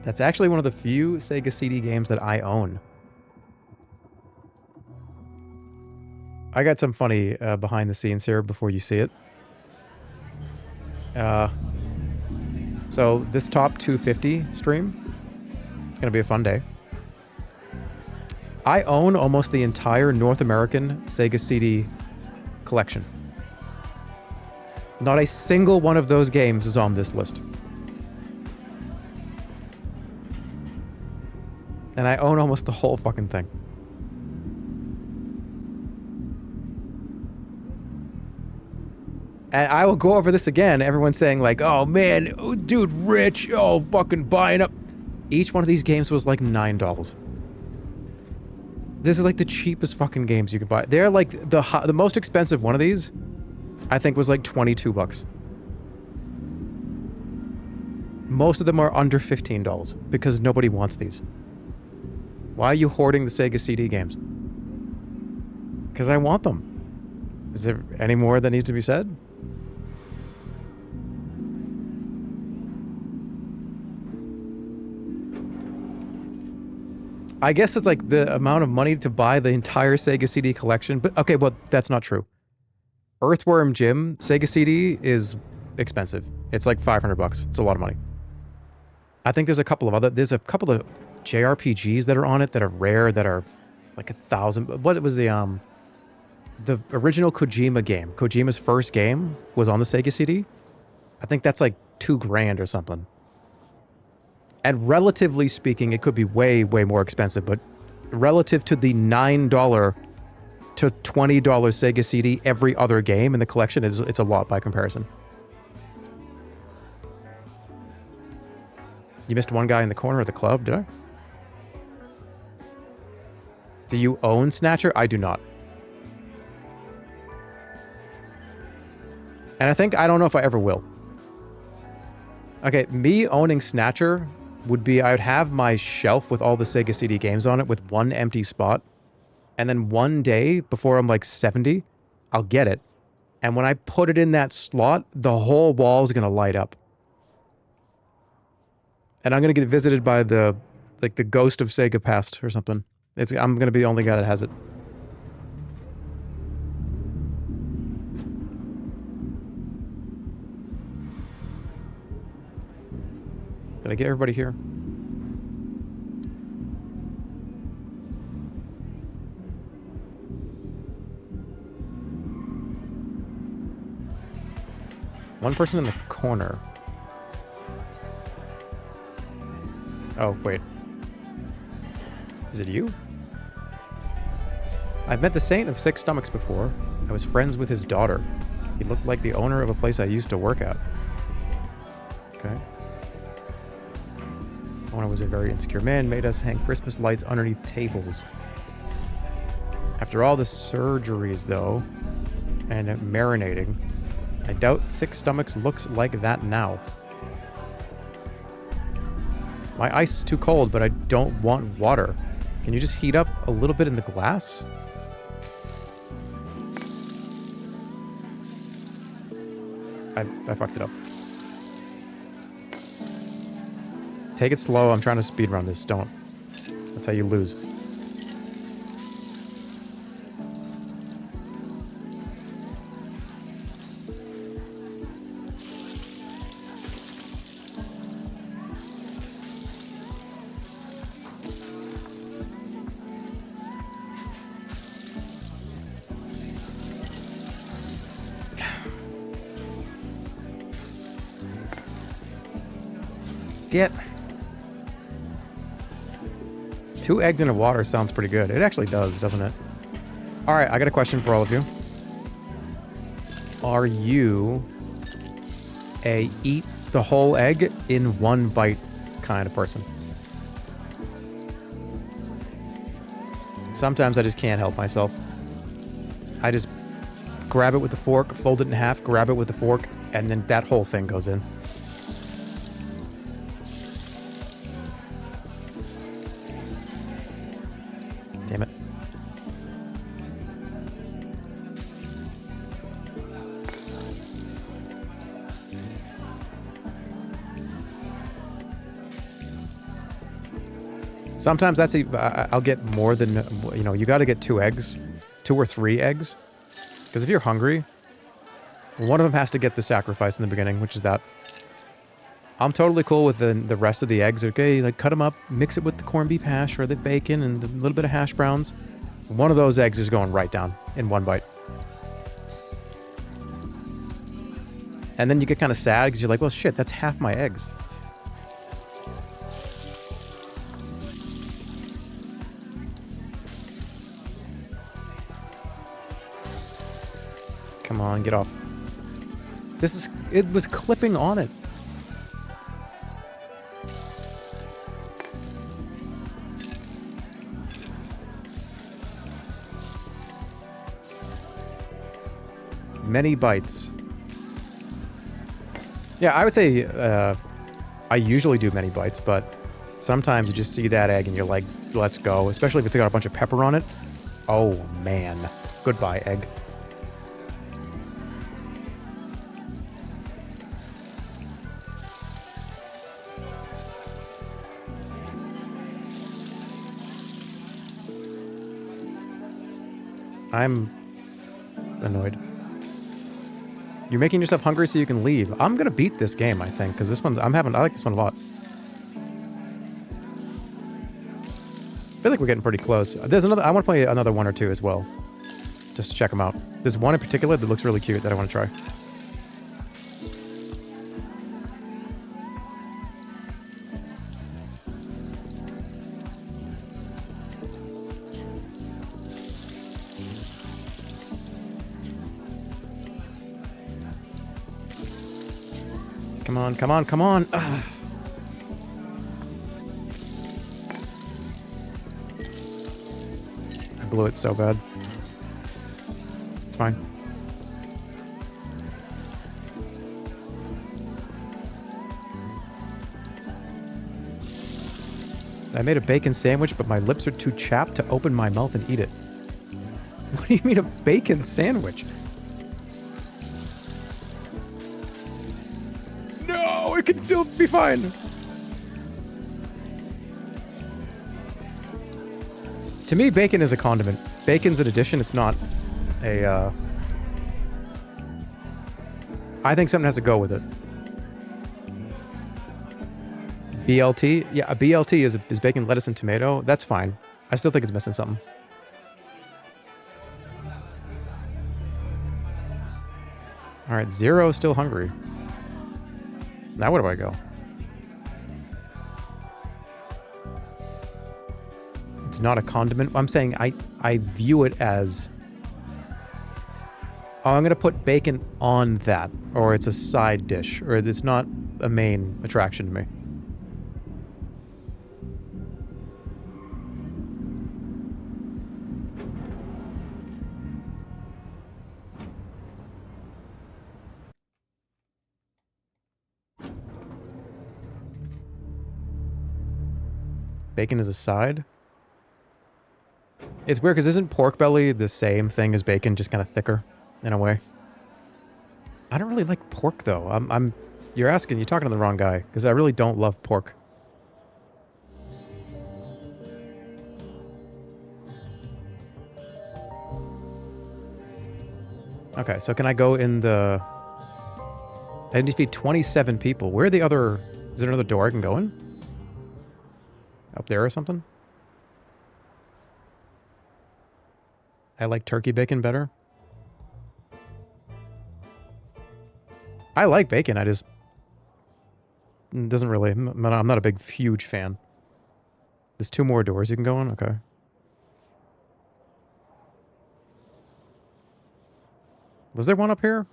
That's actually one of the few Sega CD games that I own. I got some funny behind the scenes here before you see it. So this top 250 stream, it's going to be a fun day. I own almost the entire North American Sega CD collection. Not a single one of those games is on this list. And I own almost the whole fucking thing. And I will go over this again. Everyone's saying like, oh man, oh, dude, rich, oh, fucking buying up. Each one of these games was like $9. This is like the cheapest fucking games you could buy. They're like the most expensive one of these, I think, was like $22. Most of them are under $15 because nobody wants these. Why are you hoarding the Sega CD games? Because I want them. Is there any more that needs to be said? I guess it's like the amount of money to buy the entire Sega CD collection. But okay, well, that's not true. Earthworm Jim Sega CD is expensive. It's like $500. It's a lot of money. I think there's a couple of JRPGs that are on it that are rare, that are like 1,000. What was the original Kojima game? Kojima's first game was on the Sega CD. I think that's like $2,000 or something. And relatively speaking, it could be way, way more expensive, but relative to the $9 to $20 Sega CD, every other game in the collection it's a lot by comparison. You missed one guy in the corner of the club, did I? Do you own Snatcher? I do not. And I don't know if I ever will. Okay, me owning Snatcher would be, I would have my shelf with all the Sega CD games on it with one empty spot. And then one day, before I'm like 70, I'll get it. And when I put it in that slot, the whole wall is going to light up. And I'm going to get visited by the ghost of Sega past or something. I'm going to be the only guy that has it. Did I get everybody here? One person in the corner. Oh, wait. Is it you? I've met the Saint of Six Stomachs before. I was friends with his daughter. He looked like the owner of a place I used to work at. Okay. Owner was a very insecure man, made us hang Christmas lights underneath tables. After all the surgeries, though, and marinating, I doubt Six Stomachs looks like that now. My ice is too cold, but I don't want water. Can you just heat up a little bit in the glass? I fucked it up. Take it slow. I'm trying to speedrun this. Don't. That's how you lose. Get 2 eggs in a water sounds pretty good. It actually does, doesn't it? All right, I got a question for all of you. Are you a eat the whole egg in one bite kind of person? Sometimes I just can't help myself. I just grab it with the fork, fold it in half, grab it with the fork, and then that whole thing goes in. Damn it. Sometimes that's I'll get more than, you got to get 2 eggs, 2 or 3 eggs. Because if you're hungry, one of them has to get the sacrifice in the beginning, which is that. I'm totally cool with the rest of the eggs. Okay, like cut them up, mix it with the corned beef hash or the bacon and a little bit of hash browns. One of those eggs is going right down in one bite. And then you get kind of sad because you're like, well, shit, that's half my eggs. Come on, get off. It was clipping on it. Many bites. Yeah, I would say I usually do many bites, but sometimes you just see that egg and you're like, let's go. Especially if it's got a bunch of pepper on it. Oh, man. Goodbye, egg. I'm annoyed. You're making yourself hungry so you can leave. I'm gonna beat this game, I think, because this one's... I like this one a lot. I feel like we're getting pretty close. There's another... I want to play another one or two as well. Just to check them out. There's one in particular that looks really cute that I want to try. Come on, come on, come on! Ugh. I blew it so bad. It's fine. I made a bacon sandwich, but my lips are too chapped to open my mouth and eat it. What do you mean a bacon sandwich? No, it can still be fine. To me, bacon is a condiment. Bacon's an addition, it's not a, I think something has to go with it. BLT? Yeah, a BLT is bacon, lettuce, and tomato. That's fine. I still think it's missing something. Alright, Zero still hungry. Now where do I go? It's not a condiment. I'm saying I view it as... Oh, I'm going to put bacon on that. Or it's a side dish. Or it's not a main attraction to me. Bacon is a side? It's weird because isn't pork belly the same thing as bacon, just kind of thicker in a way? I don't really like pork though. You're talking to the wrong guy because I really don't love pork. Okay, so can I go in the... I need to feed 27 people. Where are the other... Is there another door I can go in? Up there or something? I like turkey bacon better. I like bacon, I just... It doesn't really... I'm not a big, huge fan. There's 2 more doors you can go in? Okay. Was there one up here?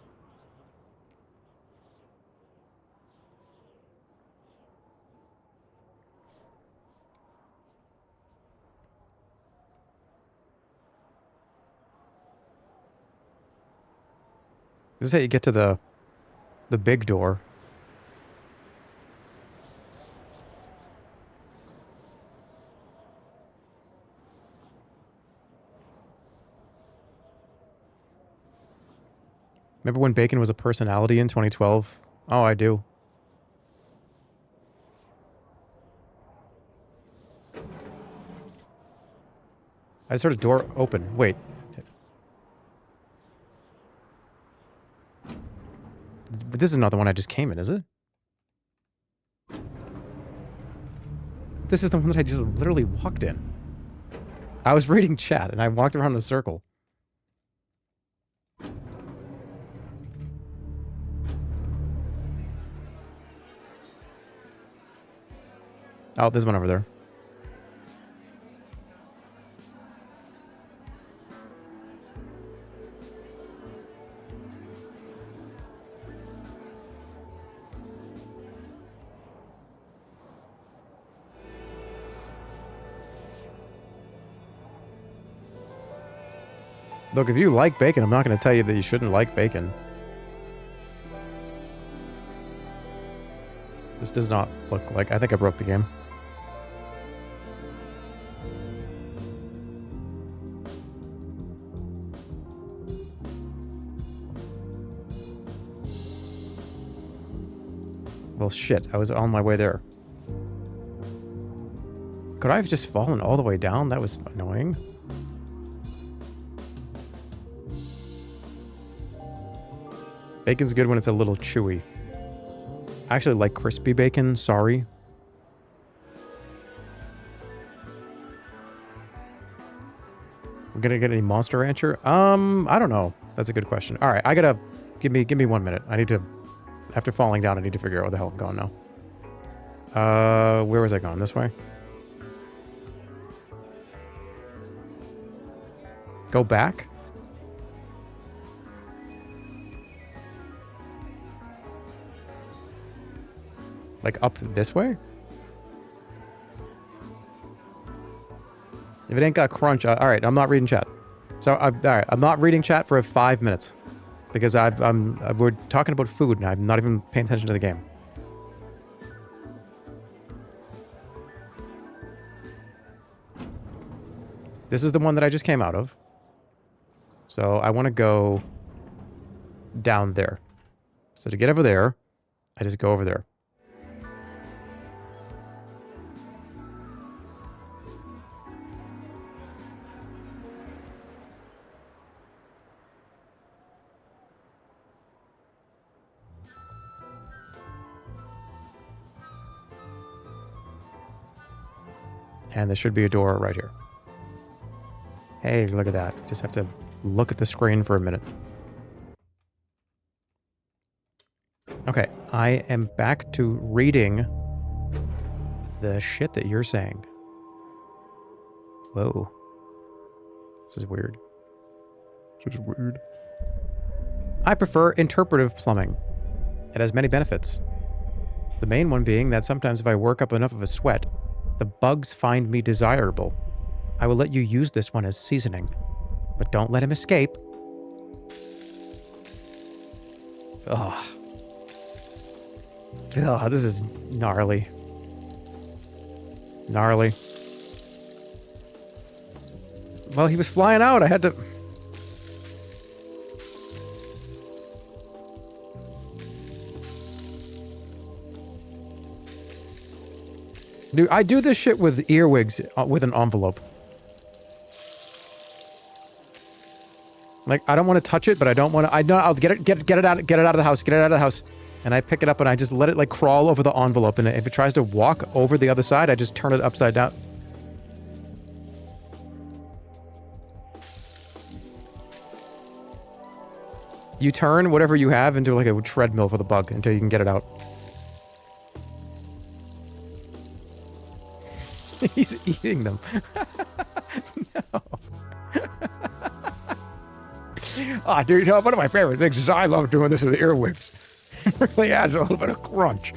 This is how you get to the big door. Remember when bacon was a personality in 2012? Oh, I do. I just heard a door open. Wait. But this is not the one I just came in, is it? This is the one that I just literally walked in. I was reading chat, and I walked around in a circle. Oh, there's one over there. Look, if you like bacon, I'm not going to tell you that you shouldn't like bacon. This does not look like... I think I broke the game. Well, shit. I was on my way there. Could I have just fallen all the way down? That was annoying. Bacon's good when it's a little chewy. I actually like crispy bacon, sorry. We're gonna get any Monster Rancher? I don't know. That's a good question. Alright, I gotta... Give me 1 minute. I need to... After falling down, I need to figure out where the hell I'm going now. Where was I going? This way? Go back? Like up this way? If it ain't got crunch, alright, I'm not reading chat. So, alright, I'm not reading chat for 5 minutes. Because we're talking about food and I'm not even paying attention to the game. This is the one that I just came out of. So I want to go down there. So to get over there, I just go over there. And there should be a door right here. Hey, look at that. Just have to look at the screen for a minute. Okay, I am back to reading the shit that you're saying. Whoa. This is weird. This is weird. I prefer interpretive plumbing. It has many benefits. The main one being that sometimes if I work up enough of a sweat, the bugs find me desirable. I will let you use this one as seasoning, but don't let him escape. Ugh. Ugh, this is gnarly. Gnarly. Well, he was flying out. I had to... Dude, I do this shit with earwigs with an envelope. Like, I don't want to touch it, but I don't want to... I know I'll get it out of the house. Get it out of the house. And I pick it up and I just let it, like, crawl over the envelope. And if it tries to walk over the other side, I just turn it upside down. You turn whatever you have into, like, a treadmill for the bug until you can get it out. He's eating them. No. Ah, dude, you know, one of my favorite things is I love doing this with the earwigs. It really adds a little bit of crunch.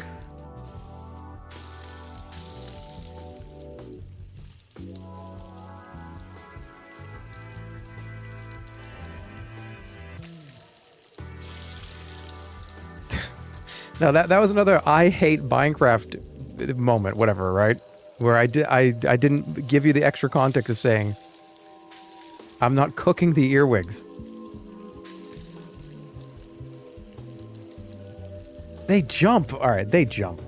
No, that was another I hate Minecraft moment, whatever, right? Where I didn't give you the extra context of saying I'm not cooking the earwigs. They jump. All right, they jump.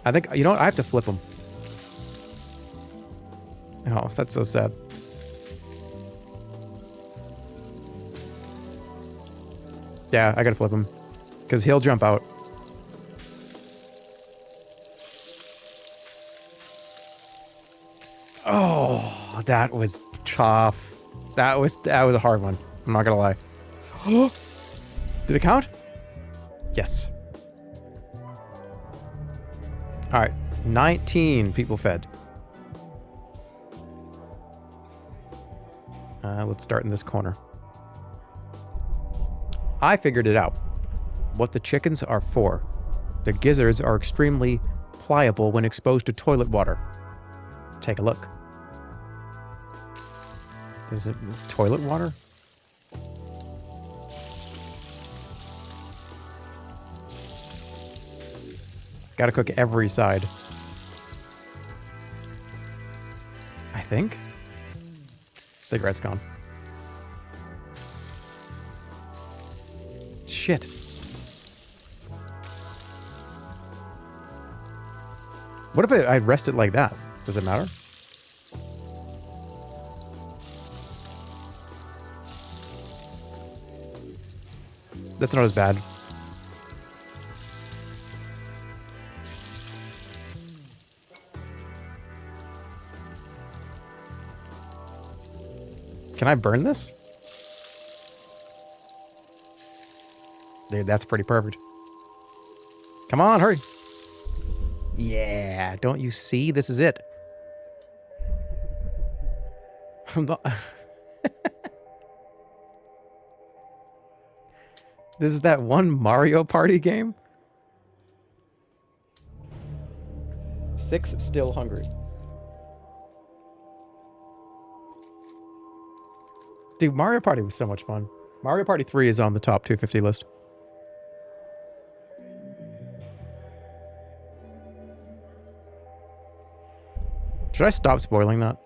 I think, you know what? I have to flip them. Oh, that's so sad. Yeah, I gotta flip him. Because he'll jump out. Oh, that was tough. That was a hard one. I'm not gonna lie. Did it count? Yes. Alright. 19 people fed. Let's start in this corner. I figured it out. What the chickens are for. The gizzards are extremely pliable when exposed to toilet water. Take a look. This is toilet water? Gotta cook every side. I think. Cigarette's gone. Shit. What if I'd rest it like that? Does it matter? That's not as bad. Can I burn this? Dude, that's pretty perfect. Come on, hurry. Yeah, don't you see? This is it. This is that one Mario Party game? 6 still hungry. Dude, Mario Party was so much fun. Mario Party 3 is on the top 250 list. Should I stop spoiling that?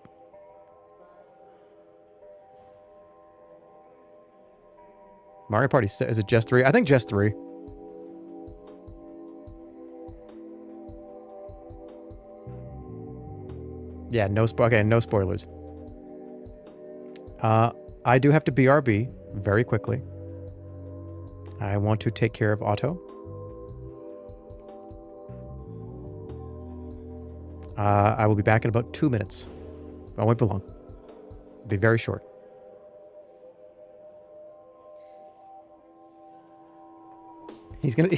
Mario Party 6, is it just 3? I think just 3. Yeah, no spoilers. I do have to BRB very quickly. I want to take care of Otto. I will be back in about 2 minutes. I won't be long. It'll be very short. He's gonna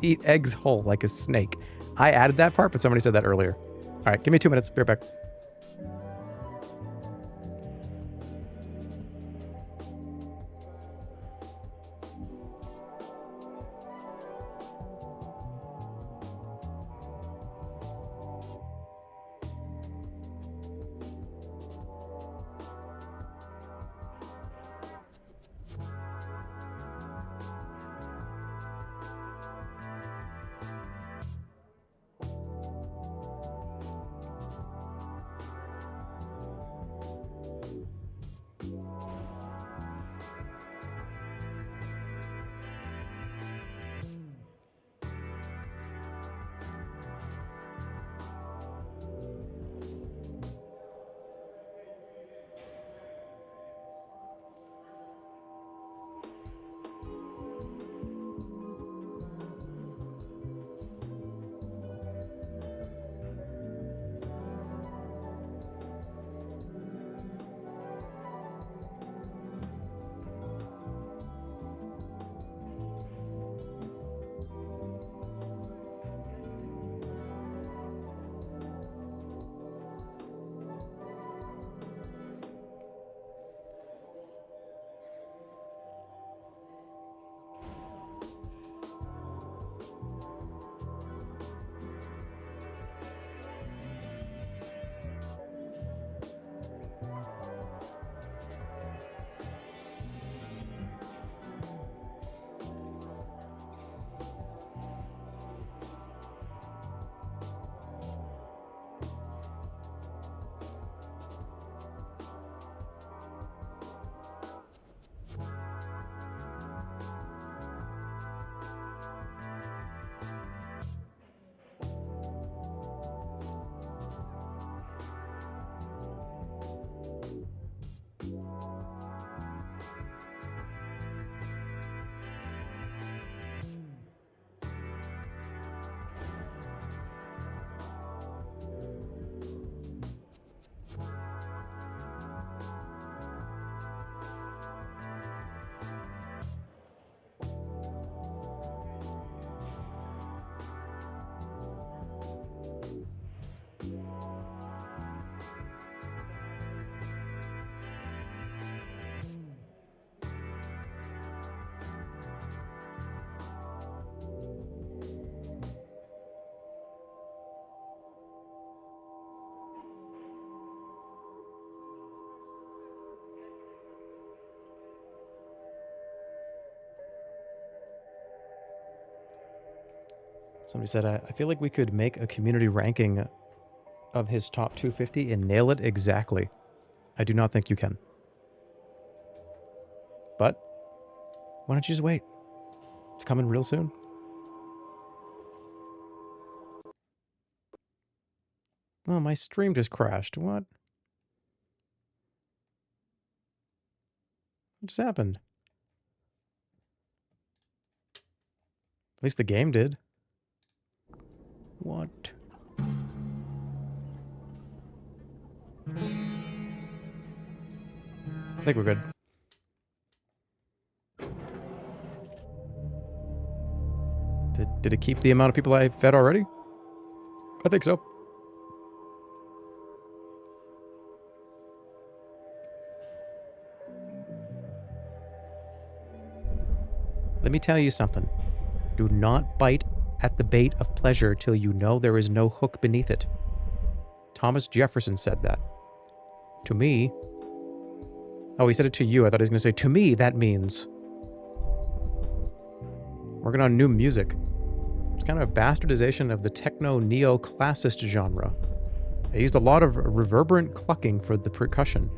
eat eggs whole like a snake. I added that part, but somebody said that earlier. All right, give me 2 minutes. Be right back. Somebody said, I feel like we could make a community ranking of his top 250 and nail it exactly. I do not think you can. But why don't you just wait? It's coming real soon. Oh, my stream just crashed. What? What just happened? At least the game did. What? I think we're good. Did it keep the amount of people I fed already? I think so. Let me tell you something. Do not bite at the bait of pleasure till you know there is no hook beneath it. Thomas Jefferson said that. To me... Oh, he said it to you. I thought he was going to say, to me, that means... Working on new music. It's kind of a bastardization of the techno-neo-classist genre. I used a lot of reverberant clucking for the percussion.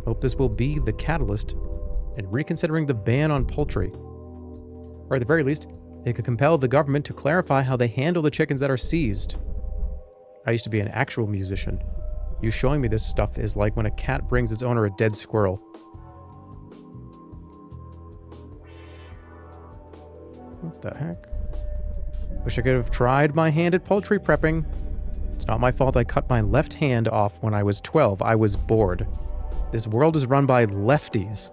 Hope this will be the catalyst in reconsidering the ban on poultry. Or at the very least, it could compel the government to clarify how they handle the chickens that are seized. I used to be an actual musician. You showing me this stuff is like when a cat brings its owner a dead squirrel. What the heck? Wish I could have tried my hand at poultry prepping. It's not my fault I cut my left hand off when I was 12. I was bored. This world is run by lefties.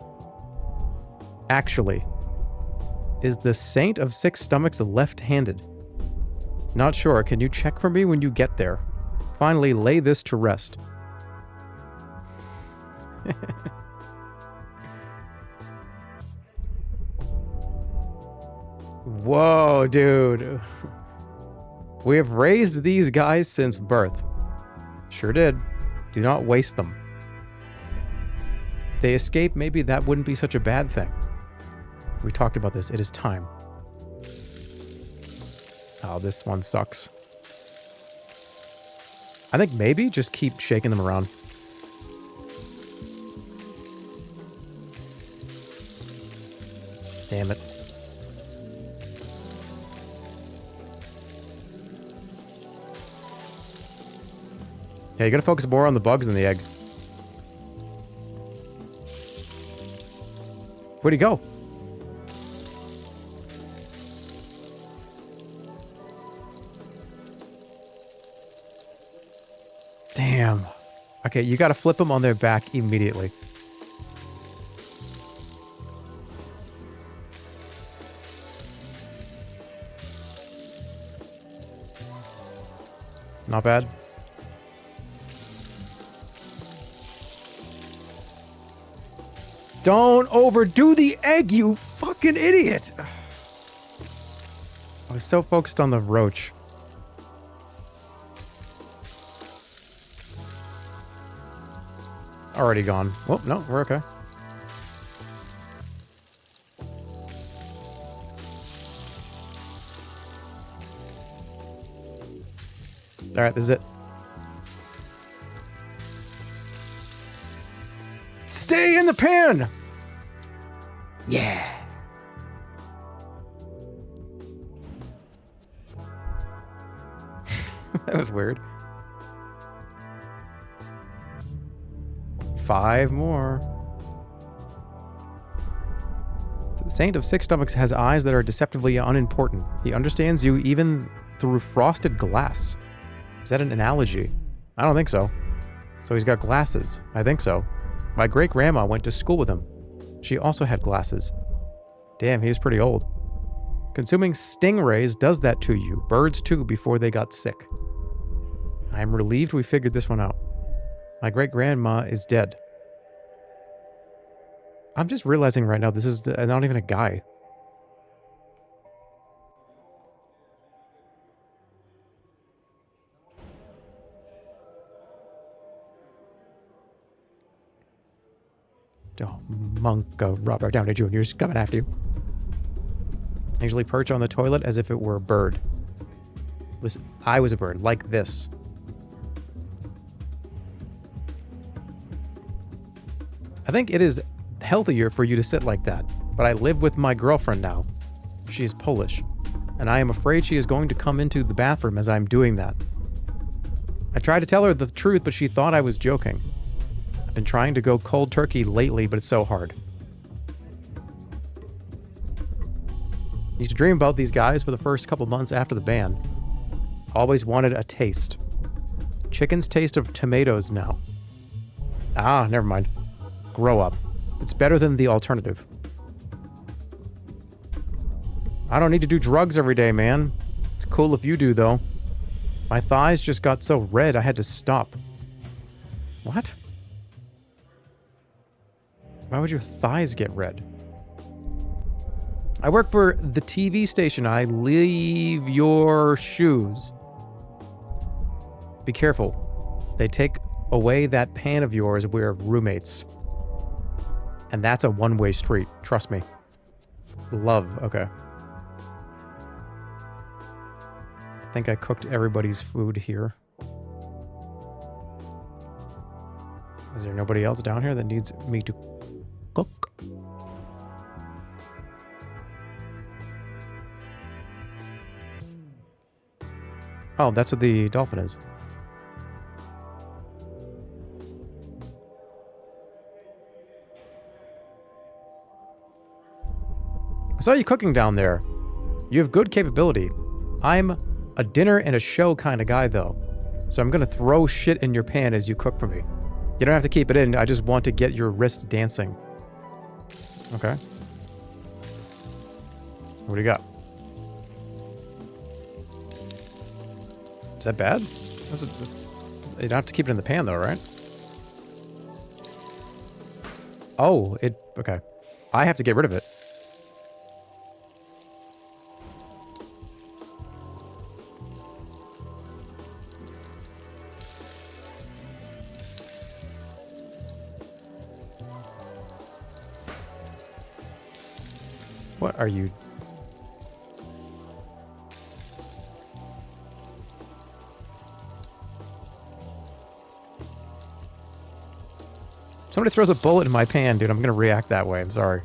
Actually, is the Saint of Six Stomachs left-handed? Not sure. Can you check for me when you get there? Finally, lay this to rest. Whoa, dude. We have raised these guys since birth. Sure did. Do not waste them. If they escape, maybe that wouldn't be such a bad thing. We talked about this. It is time. Oh, this one sucks. I think maybe just keep shaking them around. Damn it. Yeah, you gotta focus more on the bugs than the egg. Where'd he go? Damn. Okay, you gotta flip them on their back immediately. Not bad. Don't overdo the egg, you fucking idiot! I was so focused on the roach. Already gone. Oh, no, we're okay. Alright, this is it. Stay in the pan! Yeah. That was weird. 5 more. The Saint of Six Stomachs has eyes that are deceptively unimportant. He understands you even through frosted glass. Is that an analogy? I don't think so. So he's got glasses. I think so. My great-grandma went to school with him. She also had glasses. Damn, he's pretty old. Consuming stingrays does that to you. Birds too, before they got sick. I am relieved we figured this one out. My great-grandma is dead. I'm just realizing right now this is not even a guy. Oh, monk Robert Downey Jr. is coming after you. I usually perch on the toilet as if it were a bird. Listen, I was a bird, like this. I think it is healthier for you to sit like that, but I live with my girlfriend now. She is Polish, and I am afraid she is going to come into the bathroom as I'm doing that. I tried to tell her the truth, but she thought I was joking. I've been trying to go cold turkey lately, but it's so hard. I used to dream about these guys for the first couple months after the ban. Always wanted a taste. Chicken's taste of tomatoes now. Ah, never mind. Grow up. It's better than the alternative. I don't need to do drugs every day, man. It's cool if you do, though. My thighs just got so red I had to stop. What? Why would your thighs get red? I work for the TV station. I leave your shoes. Be careful. They take away that pan of yours. We're roommates. And that's a one-way street. Trust me. Love. Okay. I think I cooked everybody's food here. Is there nobody else down here that needs me to cook? Oh, that's what the dolphin is. I saw you cooking down there. You have good capability. I'm a dinner and a show kind of guy, though. So I'm gonna throw shit in your pan as you cook for me. You don't have to keep it in. I just want to get your wrist dancing. Okay. What do you got? Is that bad? You don't have to keep it in the pan, though, right? Oh, okay. I have to get rid of it. What are you... Somebody throws a bullet in my pan, dude. I'm gonna react that way. I'm sorry.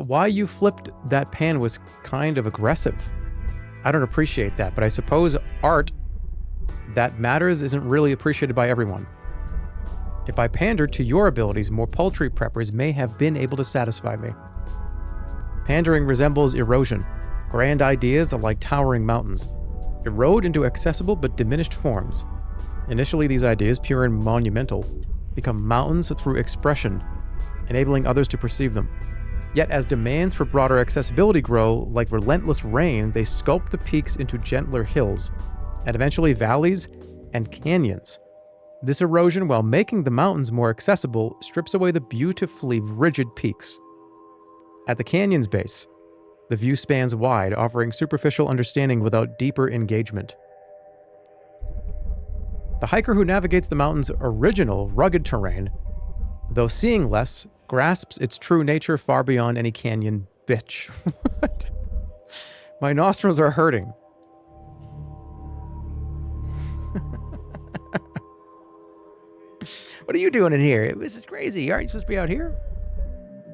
Why you flipped that pan was kind of aggressive. I don't appreciate that, but I suppose art that matters isn't really appreciated by everyone. If I pandered to your abilities, more poultry preppers may have been able to satisfy me. Pandering resembles erosion. Grand ideas are like towering mountains. Erode into accessible but diminished forms. Initially, these ideas, pure and monumental, become mountains through expression, enabling others to perceive them. Yet as demands for broader accessibility grow, like relentless rain, they sculpt the peaks into gentler hills, and eventually valleys and canyons. This erosion, while making the mountains more accessible, strips away the beautifully rigid peaks. At the canyon's base, the view spans wide, offering superficial understanding without deeper engagement. The hiker who navigates the mountain's original, rugged terrain, though seeing less, grasps its true nature far beyond any canyon bitch. What? My nostrils are hurting. What are you doing in here? This is crazy. Aren't you supposed to be out here?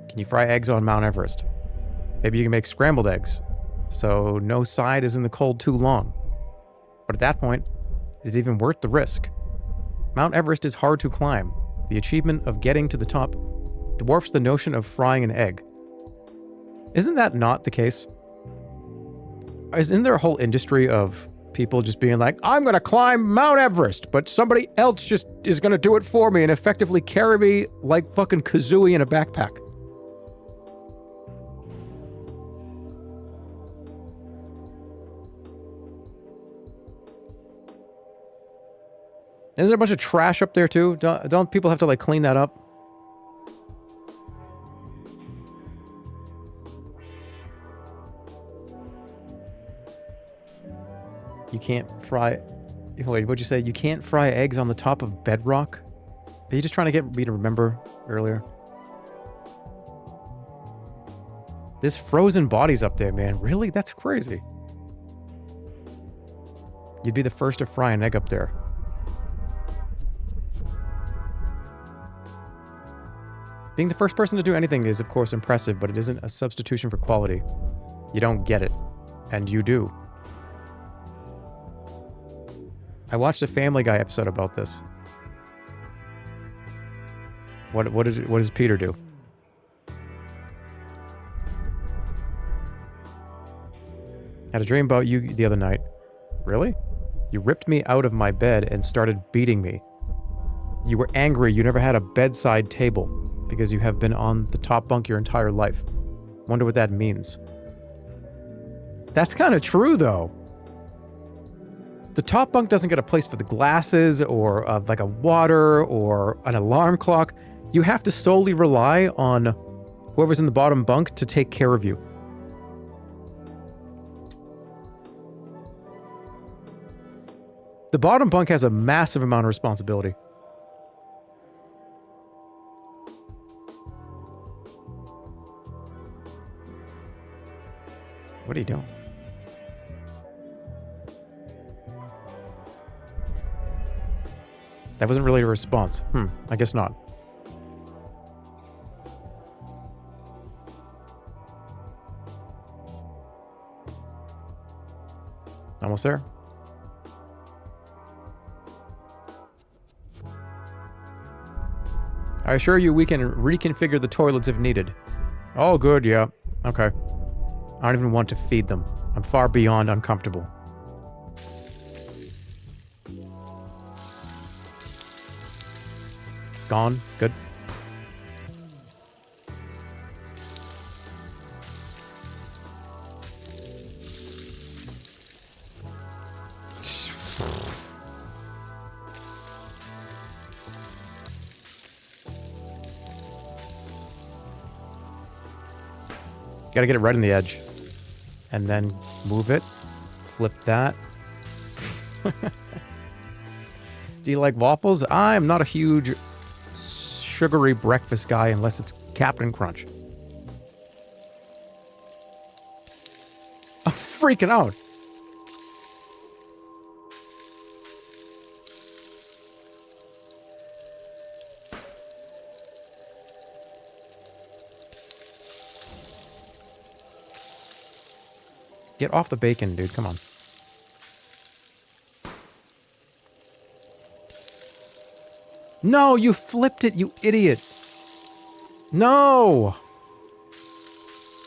Can you fry eggs on Mount Everest? Maybe you can make scrambled eggs, so no side is in the cold too long. But at that point, is it even worth the risk? Mount Everest is hard to climb. The achievement of getting to the top dwarfs the notion of frying an egg. Isn't that not the case? Isn't there a whole industry of people just being like, I'm gonna climb Mount Everest, but somebody else just is gonna do it for me and effectively carry me like fucking Kazooie in a backpack? Isn't there a bunch of trash up there too? Don't people have to like clean that up? You can't fry Wait, what'd you say? You can't fry eggs on the top of bedrock? Are you just trying to get me to remember earlier? There's frozen bodies up there, man. Really? That's crazy. You'd be the first to fry an egg up there. Being the first person to do anything is, of course, impressive, but it isn't a substitution for quality. You don't get it. And you do. I watched a Family Guy episode about this. What does Peter do? Had a dream about you the other night. Really? You ripped me out of my bed and started beating me. You were angry you never had a bedside table because you have been on the top bunk your entire life. Wonder what that means. That's kind of true, though. The top bunk doesn't get a place for the glasses or like a water or an alarm clock. You have to solely rely on whoever's in the bottom bunk to take care of you. The bottom bunk has a massive amount of responsibility. What are you doing? That wasn't really a response. I guess not. Almost there. I assure you we can reconfigure the toilets if needed. Oh, good, yeah. Okay. I don't even want to feed them. I'm far beyond uncomfortable. Gone. Good. Gotta get it right in the edge. And then move it. Flip that. Do you like waffles? I'm not a huge sugary breakfast guy unless it's Captain Crunch. I'm freaking out. Get off the bacon, dude. Come on. No, you flipped it, you idiot. No!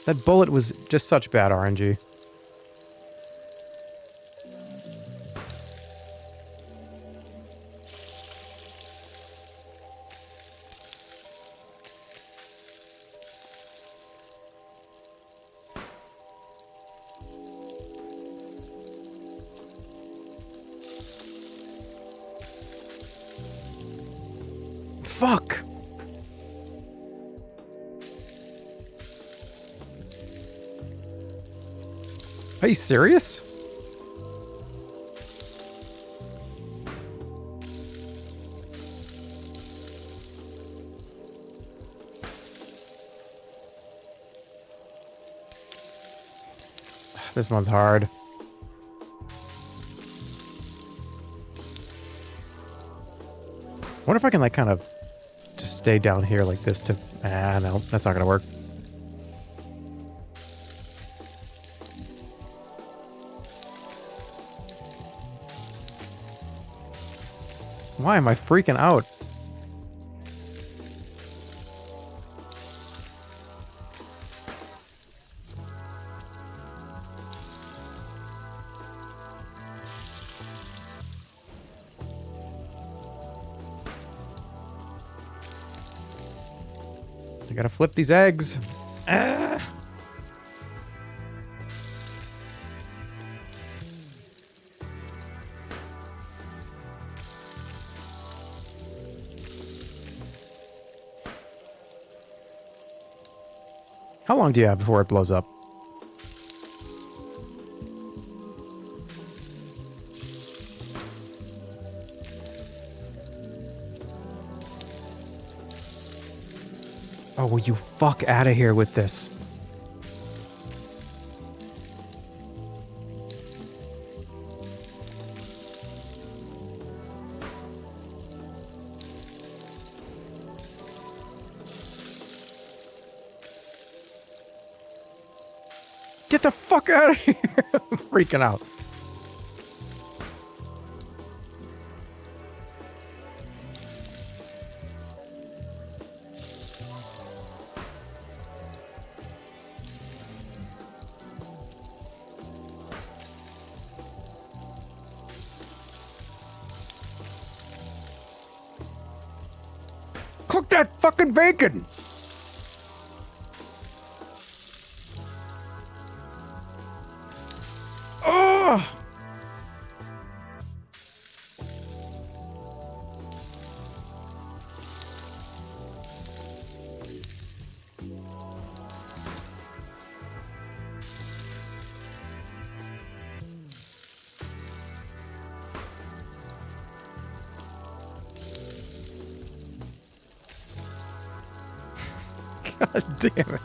That bullet was just such bad RNG. Fuck! Are you serious? This one's hard. I wonder if I can, like, kind of just stay down here like this to... Ah, no, that's not gonna work. Why am I freaking out? I gotta flip these eggs. Ah. How long do you have before it blows up? Oh, will you fuck out of here with this? Get the fuck out of here! I'm freaking out. Cook that fucking bacon! Oh! God damn it.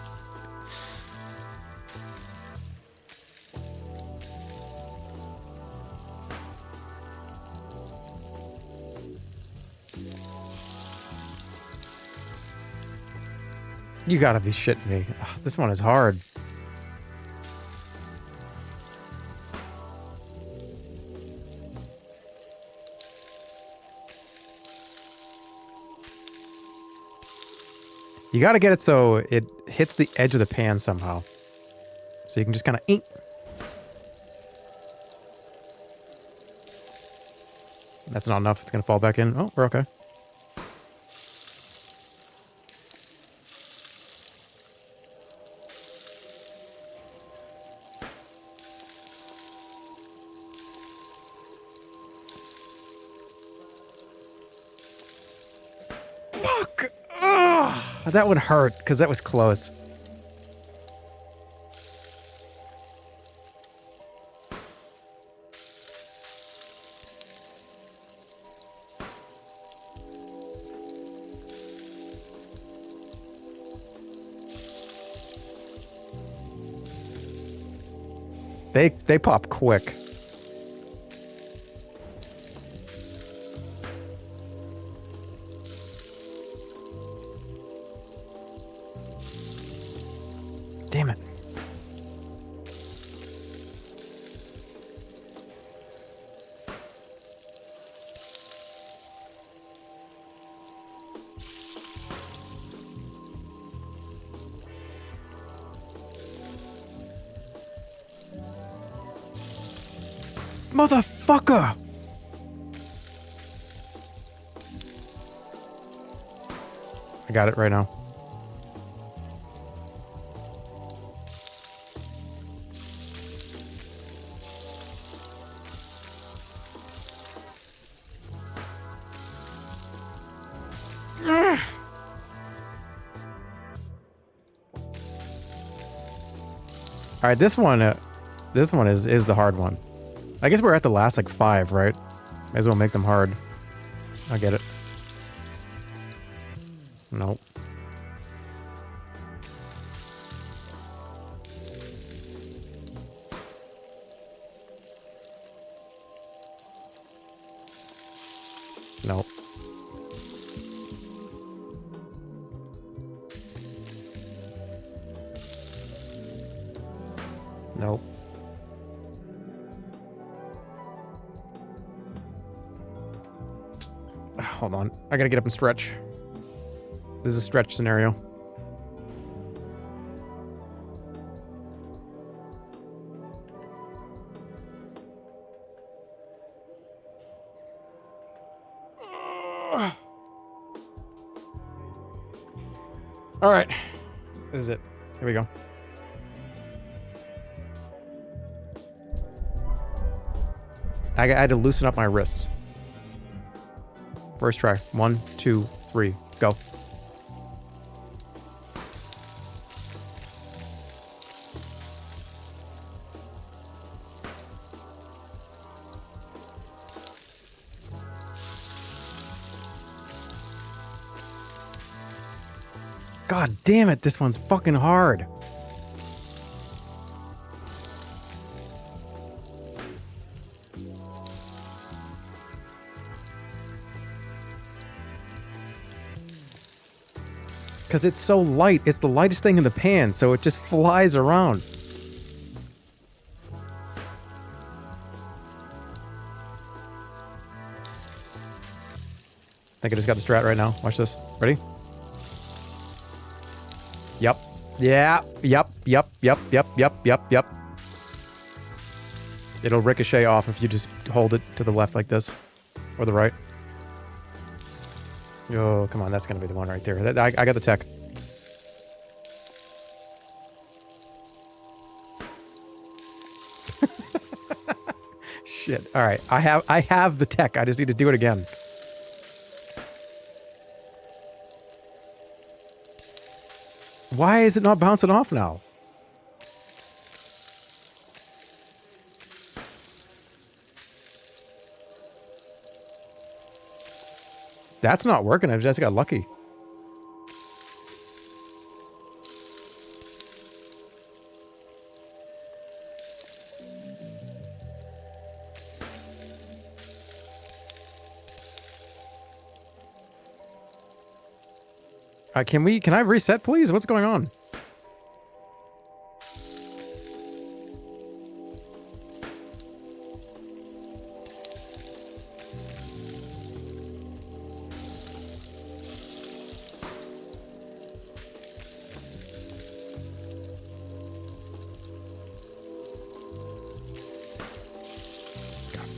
You gotta be shitting me. Ugh, this one is hard. You gotta get it so it hits the edge of the pan somehow. So you can just kind of eat. That's not enough. It's gonna fall back in. Oh, we're okay. Fuck! Ugh. That one hurt, because that was close. They pop quick. Damn it. Motherfucker! I got it right now. All right, this one is the hard one. I guess we're at the last like 5, right? May as well make them hard. I get it. Nope. Nope. Nope. Hold on. I gotta get up and stretch. This is a stretch scenario. All right. This is it. Here we go. I had to loosen up my wrists. First try. 1, 2, 3, go. God damn it, this one's fucking hard. Because it's so light. It's the lightest thing in the pan, so it just flies around. I think I just got the strat right now. Watch this. Ready? Yep. Yeah. Yep. It'll ricochet off if you just hold it to the left like this. Or the right. Oh, come on. That's going to be the one right there. I got the tech. Shit. All right. I have the tech. I just need to do it again. Why is it not bouncing off now? That's not working. I just got lucky. Can I reset, please? What's going on?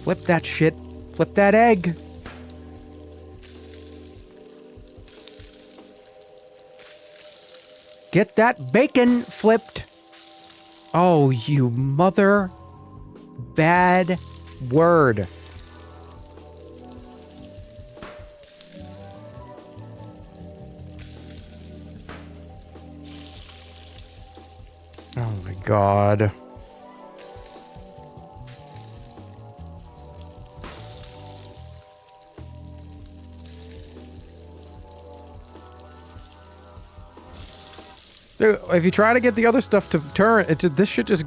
Flip that shit. Flip that egg. Get that bacon flipped. Oh, you mother bad word. Oh my God. Dude, if you try to get the other stuff to turn, this shit just...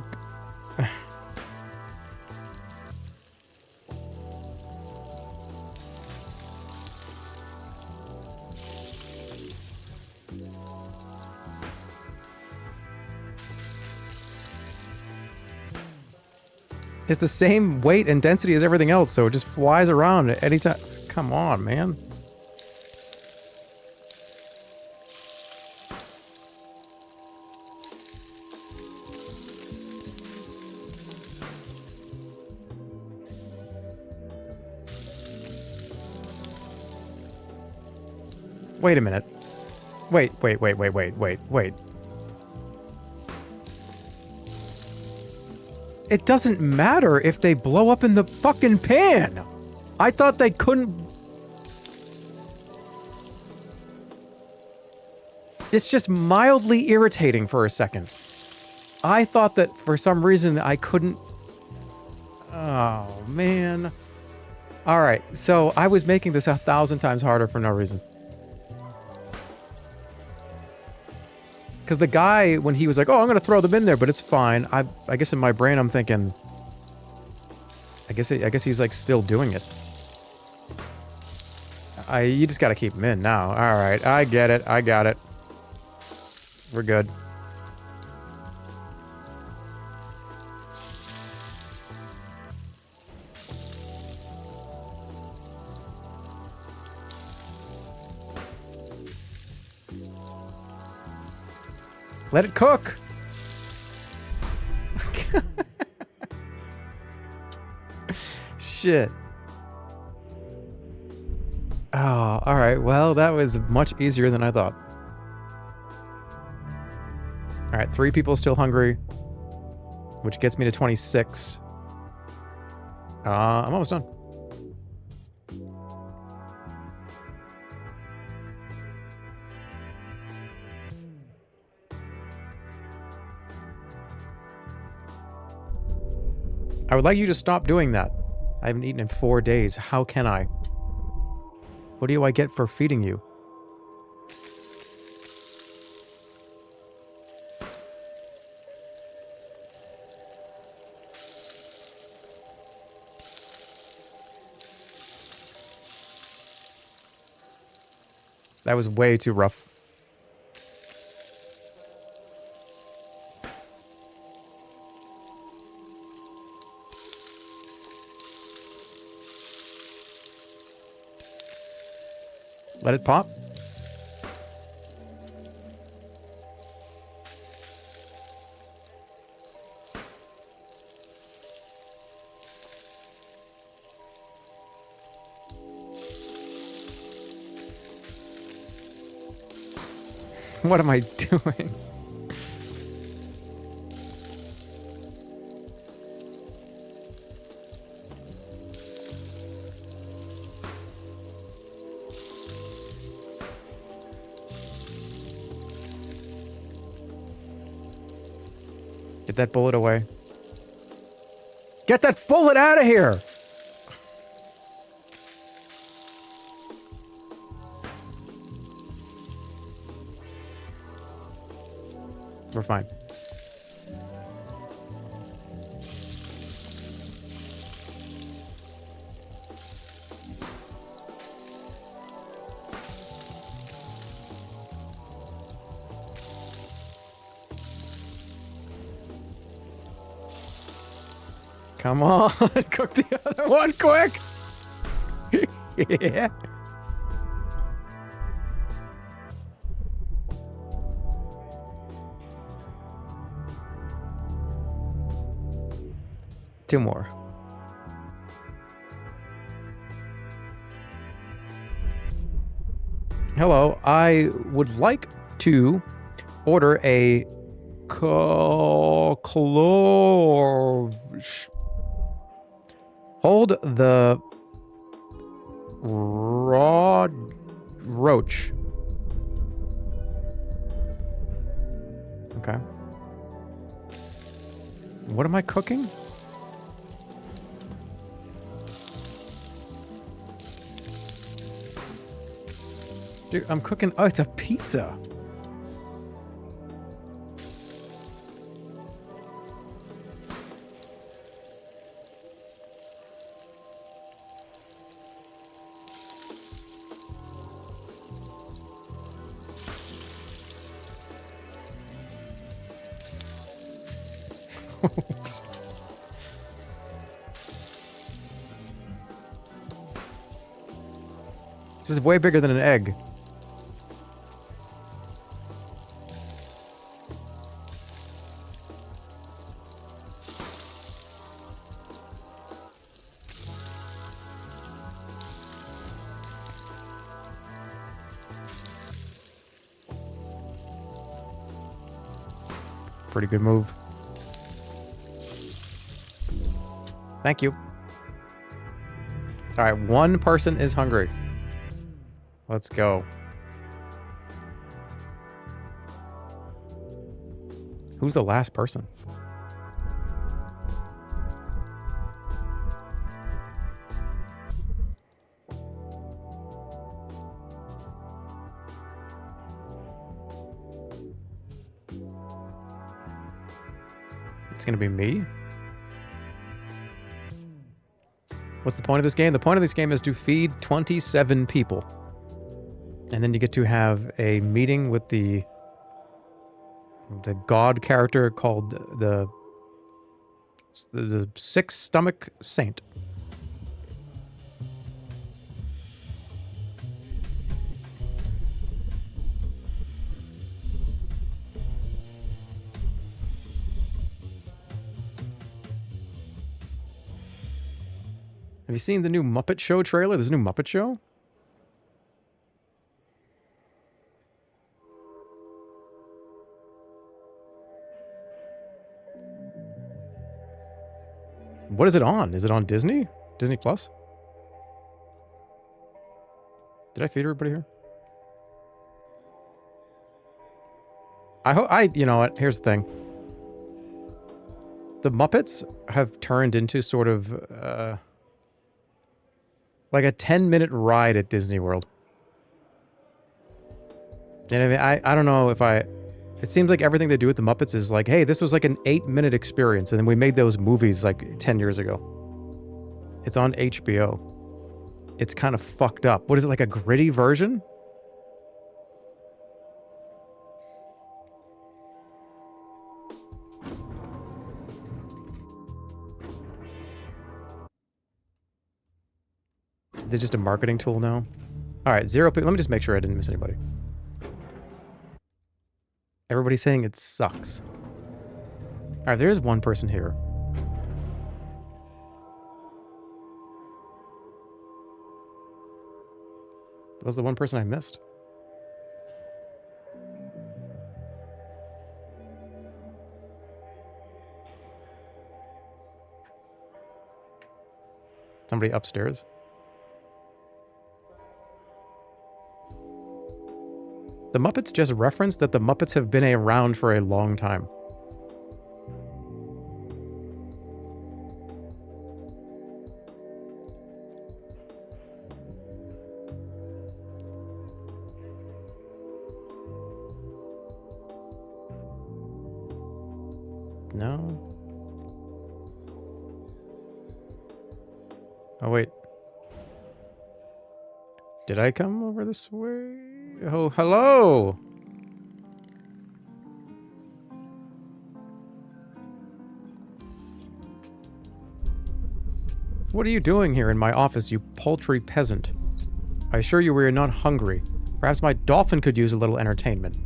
It's the same weight and density as everything else, so it just flies around at any time. Come on, man. Wait a minute. Wait. It doesn't matter if they blow up in the fucking pan. I thought they couldn't... It's just mildly irritating for a second. I thought that for some reason I couldn't... Oh, man. Alright, so I was making this 1,000 times harder for no reason. Because the guy, when he was like, oh, I'm going to throw them in there, but it's fine. I guess in my brain I'm thinking... I guess he's like still doing it. You just got to keep them in now. Alright, I get it. I got it. We're good. Let it cook. Shit. Oh, all right. Well, that was much easier than I thought. All right, 3 people still hungry, which gets me to 26. I'm almost done. I would like you to stop doing that. I haven't eaten in 4 days. How can I? What do I get for feeding you? That was way too rough. Let it pop. What am I doing? Get that bullet away. Get that bullet out of here! We're fine. Come on, cook the other one quick! Yeah. Two more. Hello, I would like to order a clove. Hold the raw roach. Okay. What am I cooking? Dude, I'm cooking. Oh, it's a pizza. Oops. This is way bigger than an egg. Pretty good move. Thank you. All right, one person is hungry. Let's go. Who's the last person? It's gonna be me? What's the point of this game? The point of this game is to feed 27 people. And then you get to have a meeting with the god character called the Six Stomach Saint. Have you seen the new Muppet Show trailer? There's a new Muppet Show? What is it on? Is it on Disney? Disney Plus? Did I feed everybody here? I hope you know what? Here's the thing. The Muppets have turned into sort of like a 10-minute ride at Disney World. And I mean, I don't know if it seems like everything they do with the Muppets is like, hey, this was like an 8-minute experience, and then we made those movies like 10 years ago. It's on HBO. It's kind of fucked up. What is it, like a gritty version? they're just a marketing tool now. All right, 0 people. Let me just make sure I didn't miss anybody. Everybody's saying it sucks. All right, there is one person here. That was the one person I missed. Somebody upstairs. The Muppets just referenced that the Muppets have been around for a long time. No. Oh, wait. Did I come over this way? Oh, hello! What are you doing here in my office, you poultry peasant? I assure you we are not hungry. Perhaps my dolphin could use a little entertainment.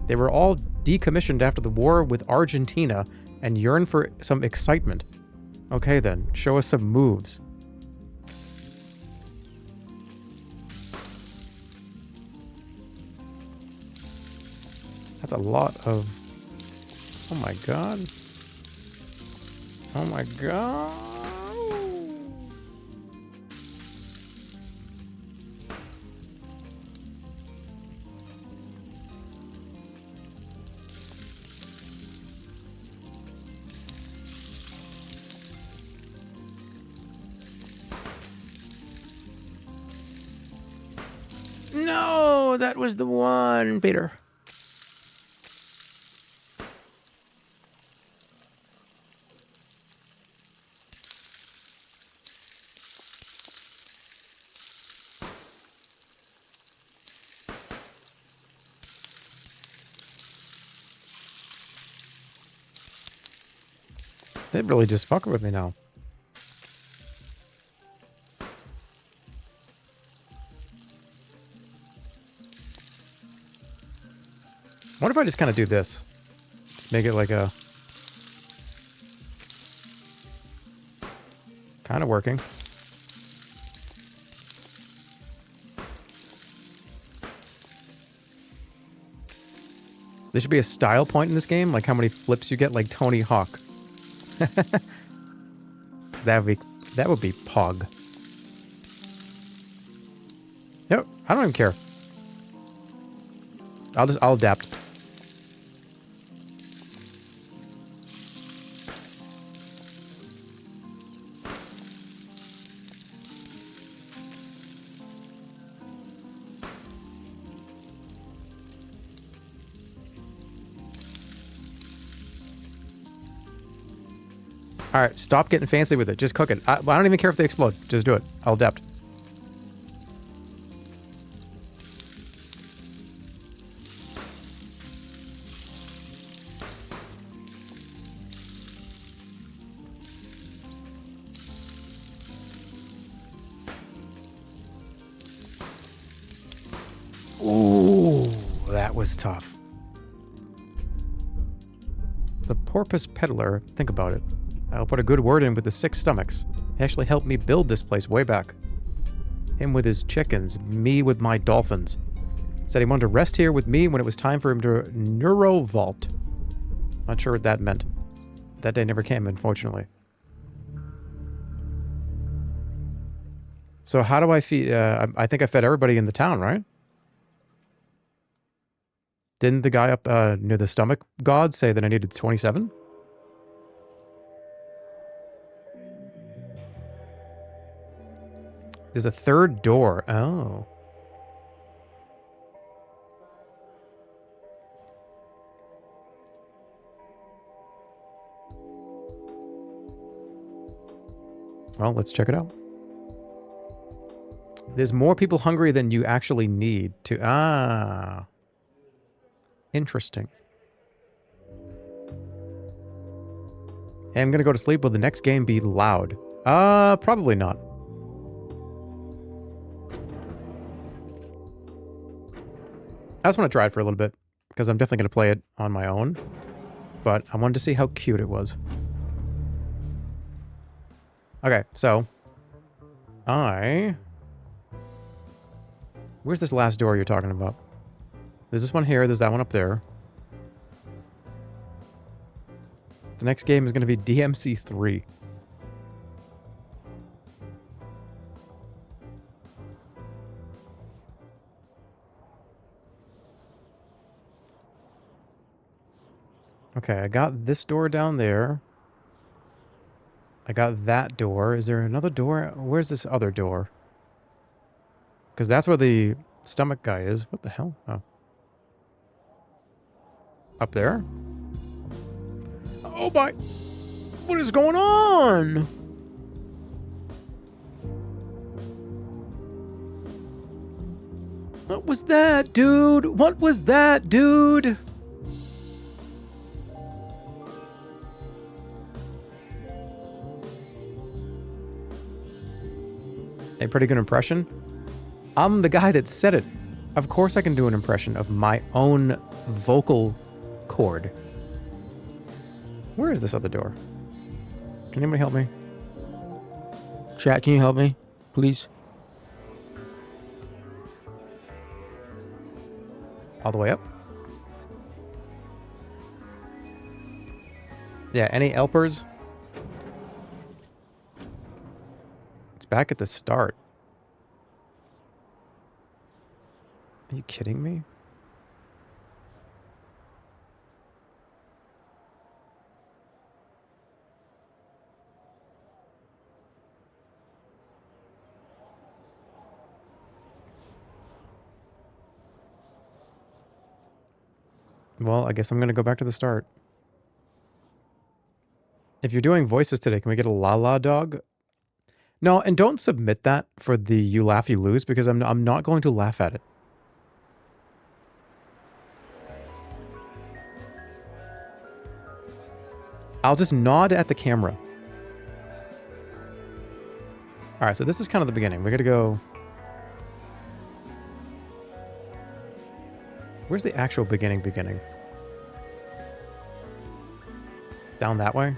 They were all decommissioned after the war with Argentina and yearn for some excitement. Okay then, show us some moves. That's a lot of... Oh my god. Oh my god. No, that was the one, Peter. They really just fucking with me now. What if I just kind of do this? Make it like a... Kind of working. There should be a style point in this game, like how many flips you get, like Tony Hawk. That would be pog. Nope, I don't even care. I'll adapt. Alright, stop getting fancy with it. Just cook it. I don't even care if they explode. Just do it. I'll adapt. Ooh, that was tough. The porpoise peddler, think about it. I'll put a good word in with the 6 stomachs. He actually helped me build this place way back. Him with his chickens, me with my dolphins. Said he wanted to rest here with me when it was time for him to neurovault. Not sure what that meant. That day never came, unfortunately. So how do I feed... I think I fed everybody in the town, right? Didn't the guy up near the stomach god say that I needed 27? There's a third door. Oh. Well, let's check it out. There's more people hungry than you actually need to... Ah. Interesting. Hey, I'm gonna go to sleep. Will the next game be loud? Probably not. I just want to try it for a little bit, because I'm definitely going to play it on my own. But I wanted to see how cute it was. Okay, so... Where's this last door you're talking about? There's this one here, there's that one up there. The next game is going to be DMC 3. Okay, I got this door down there. I got that door. Is there another door? Where's this other door? Because that's where the stomach guy is. What the hell? Oh. Up there? Oh my... What is going on? What was that, dude? What was that, dude? A pretty good impression? I'm the guy that said it. Of course I can do an impression of my own vocal cord. Where is this other door? Can anybody help me? Chat, can you help me? Please? All the way up? Yeah, any helpers? It's back at the start. Are you kidding me? Well, I guess I'm gonna go back to the start. If you're doing voices today, can we get a la la dog? No, and don't submit that for the you laugh you lose, because I'm not going to laugh at it. I'll just nod at the camera. Alright, so this is kind of the beginning. We're gonna go... Where's the actual beginning? Down that way?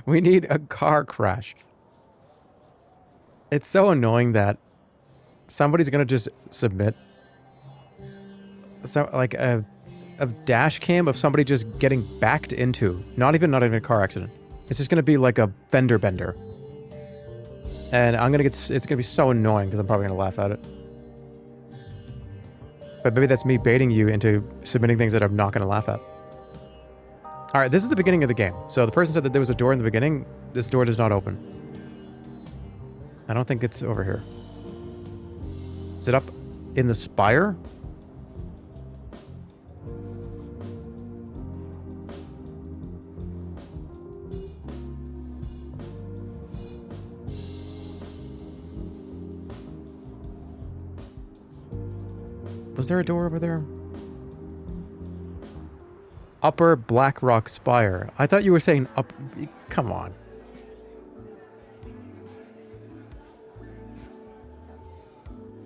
we need a car crash. It's so annoying that somebody's gonna just submit like a dash cam of somebody just getting backed into. Not even a car accident. It's just gonna be like a fender bender. And it's gonna be so annoying because I'm probably gonna laugh at it. But maybe that's me baiting you into submitting things that I'm not gonna laugh at. Alright, this is the beginning of the game. So the person said that there was a door in the beginning. This door does not open. I don't think it's over here. Is it up in the spire? Was there a door over there? Upper Black Rock Spire. I thought you were saying up... Come on.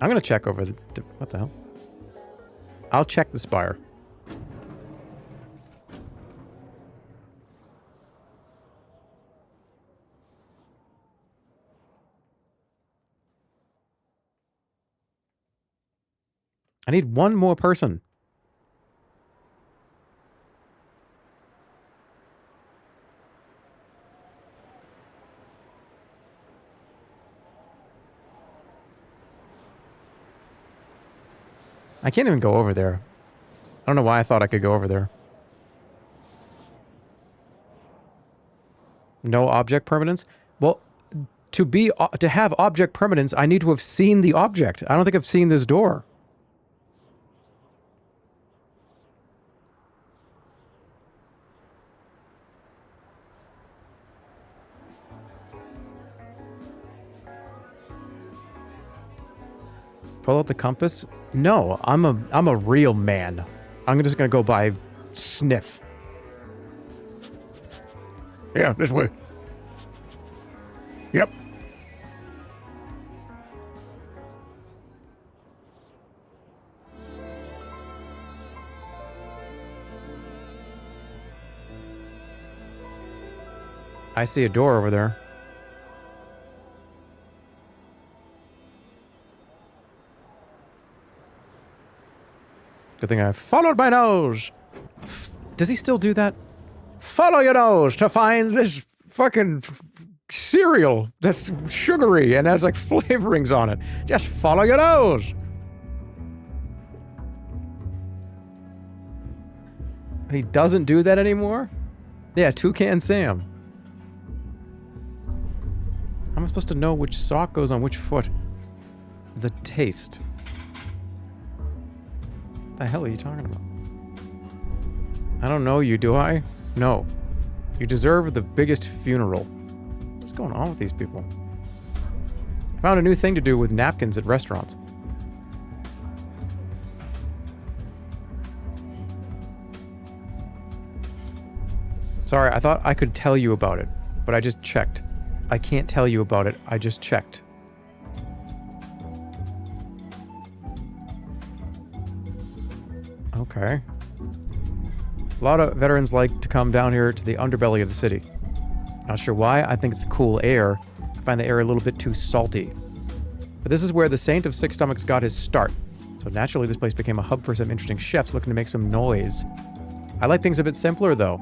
I'm gonna check over the... What the hell? I'll check the spire. I need one more person. I can't even go over there. I don't know why I thought I could go over there. No object permanence? Well, to have object permanence, I need to have seen the object. I don't think I've seen this door. Pull out the compass? No, I'm a real man. I'm just gonna go by sniff. Yeah, this way. Yep. I see a door over there. Good thing I followed my nose. Does he still do that? Follow your nose to find this fucking cereal that's sugary and has like flavorings on it. Just follow your nose. He doesn't do that anymore? Yeah, Toucan Sam. How am I supposed to know which sock goes on which foot? The taste. What the hell are you talking about? I don't know you, do I? No. You deserve the biggest funeral. What's going on with these people? I found a new thing to do with napkins at restaurants. Sorry, I thought I could tell you about it, but I just checked. I can't tell you about it, I just checked. Okay. A lot of veterans like to come down here to the underbelly of the city. Not sure why, I think it's the cool air. I find the air a little bit too salty. But this is where the Saint of Six Stomachs got his start. So naturally this place became a hub for some interesting chefs looking to make some noise. I like things a bit simpler though.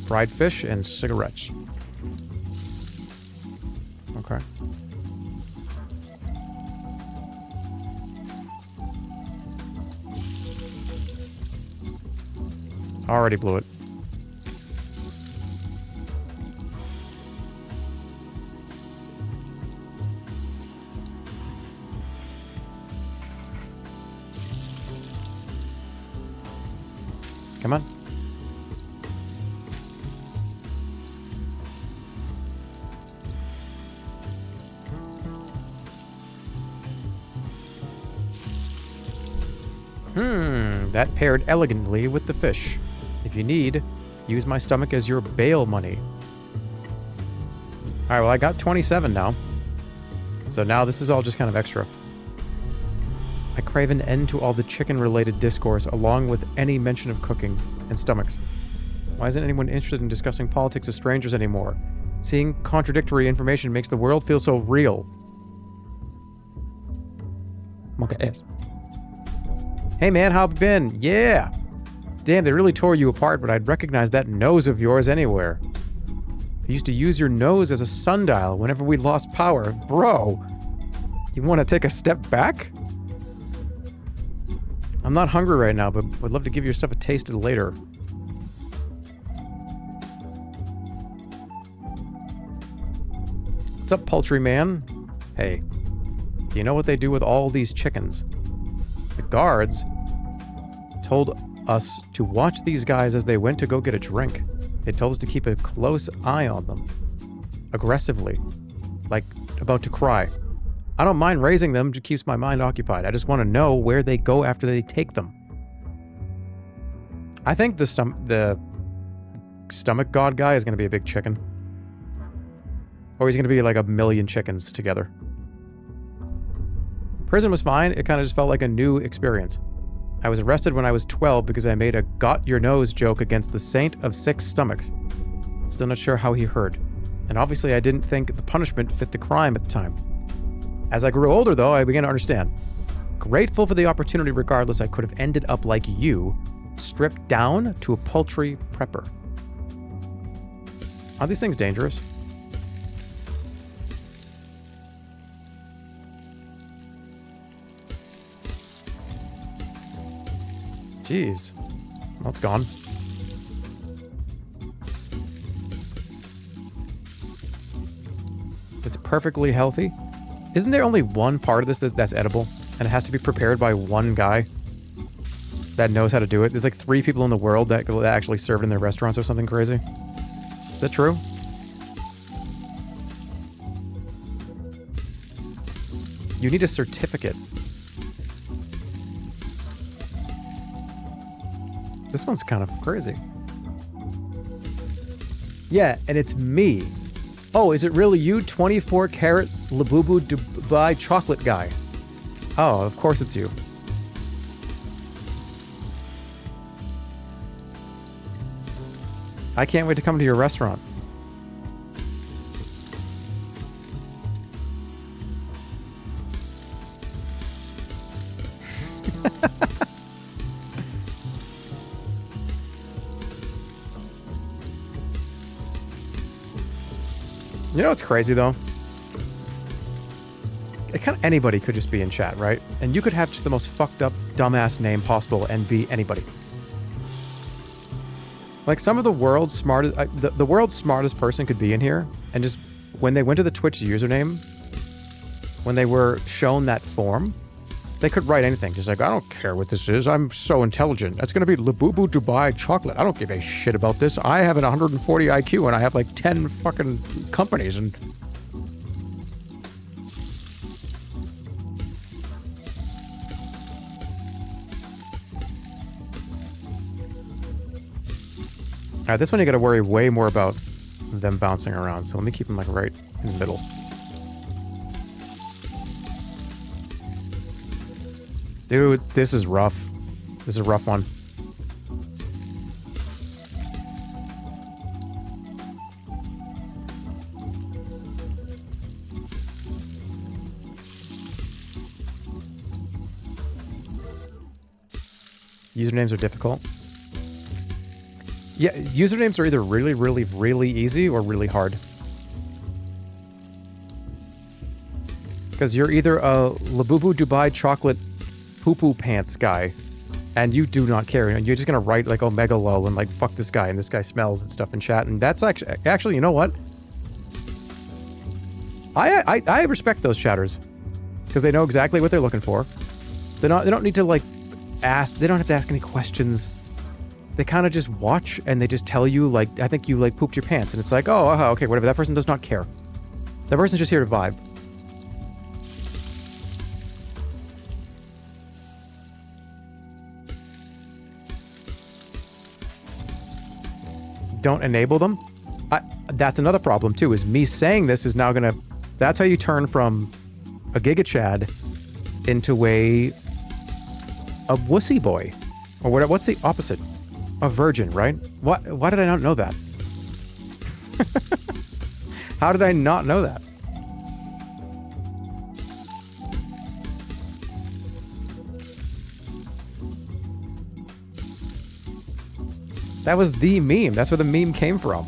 Fried fish and cigarettes. Okay. Already blew it. Come on. That paired elegantly with the fish. If you need, use my stomach as your bail money. Alright, well I got 27 now. So now this is all just kind of extra. I crave an end to all the chicken-related discourse along with any mention of cooking and stomachs. Why isn't anyone interested in discussing politics of strangers anymore? Seeing contradictory information makes the world feel so real. Monkey ass. Hey man, how have you been? Yeah! Damn, they really tore you apart, but I'd recognize that nose of yours anywhere. I used to use your nose as a sundial whenever we lost power. Bro! You want to take a step back? I'm not hungry right now, but would love to give your stuff a taste later. What's up, poultry man? Hey, do you know what they do with all these chickens? The guards told us to watch these guys as they went to go get a drink. They told us to keep a close eye on them. Aggressively. Like, about to cry. I don't mind raising them, it keeps my mind occupied. I just want to know where they go after they take them. I think the stomach god guy is going to be a big chicken. Or he's going to be like a million chickens together. Prison was fine, it kind of just felt like a new experience. I was arrested when I was 12 because I made a got your nose joke against the Saint of Six Stomachs. Still not sure how he heard. And obviously I didn't think the punishment fit the crime at the time. As I grew older though, I began to understand. Grateful for the opportunity regardless, I could have ended up like you, stripped down to a poultry prepper. Are these things dangerous? Jeez. Well, it's gone. It's perfectly healthy. Isn't there only one part of this that's edible? And it has to be prepared by one guy that knows how to do it? There's like 3 people in the world that actually serve it in their restaurants or something crazy. Is that true? You need a certificate. This one's kind of crazy. Yeah, and it's me. Oh, is it really you, 24 karat Labubu Dubai chocolate guy? Oh, of course it's you. I can't wait to come to your restaurant. You know what's crazy though? Anybody could just be in chat, right? And you could have just the most fucked up, dumbass name possible and be anybody. Like some of the world's smartest, the world's smartest person could be in here, and just when they went to the Twitch username, when they were shown that form, they could write anything. Just like, I don't care what this is. I'm so intelligent. That's gonna be Labubu Dubai chocolate. I don't give a shit about this. I have an 140 IQ and I have like 10 fucking companies and. Alright, this one you gotta worry way more about them bouncing around, so let me keep them like right in the middle. Dude, this is rough. This is a rough one. Usernames are difficult. Yeah, usernames are either really, really, really easy or really hard. Because you're either a Labubu Dubai chocolate poo-poo pants guy, and you do not care, and you're just gonna write like Omega lol and like fuck this guy, and this guy smells and stuff in chat, and that's actually, you know what? I respect those chatters because they know exactly what they're looking for. They don't need to like ask. They don't have to ask any questions. They kind of just watch and they just tell you, like, I think you like pooped your pants, and it's like, oh, okay, whatever. That person does not care. That person's just here to vibe. Don't enable them. That's another problem too, is me saying this is now gonna, that's how you turn from a Giga Chad into a wussy boy. Or what's the opposite? A virgin, right? Why did I not know that? How did I not know that? That was the meme. That's where the meme came from.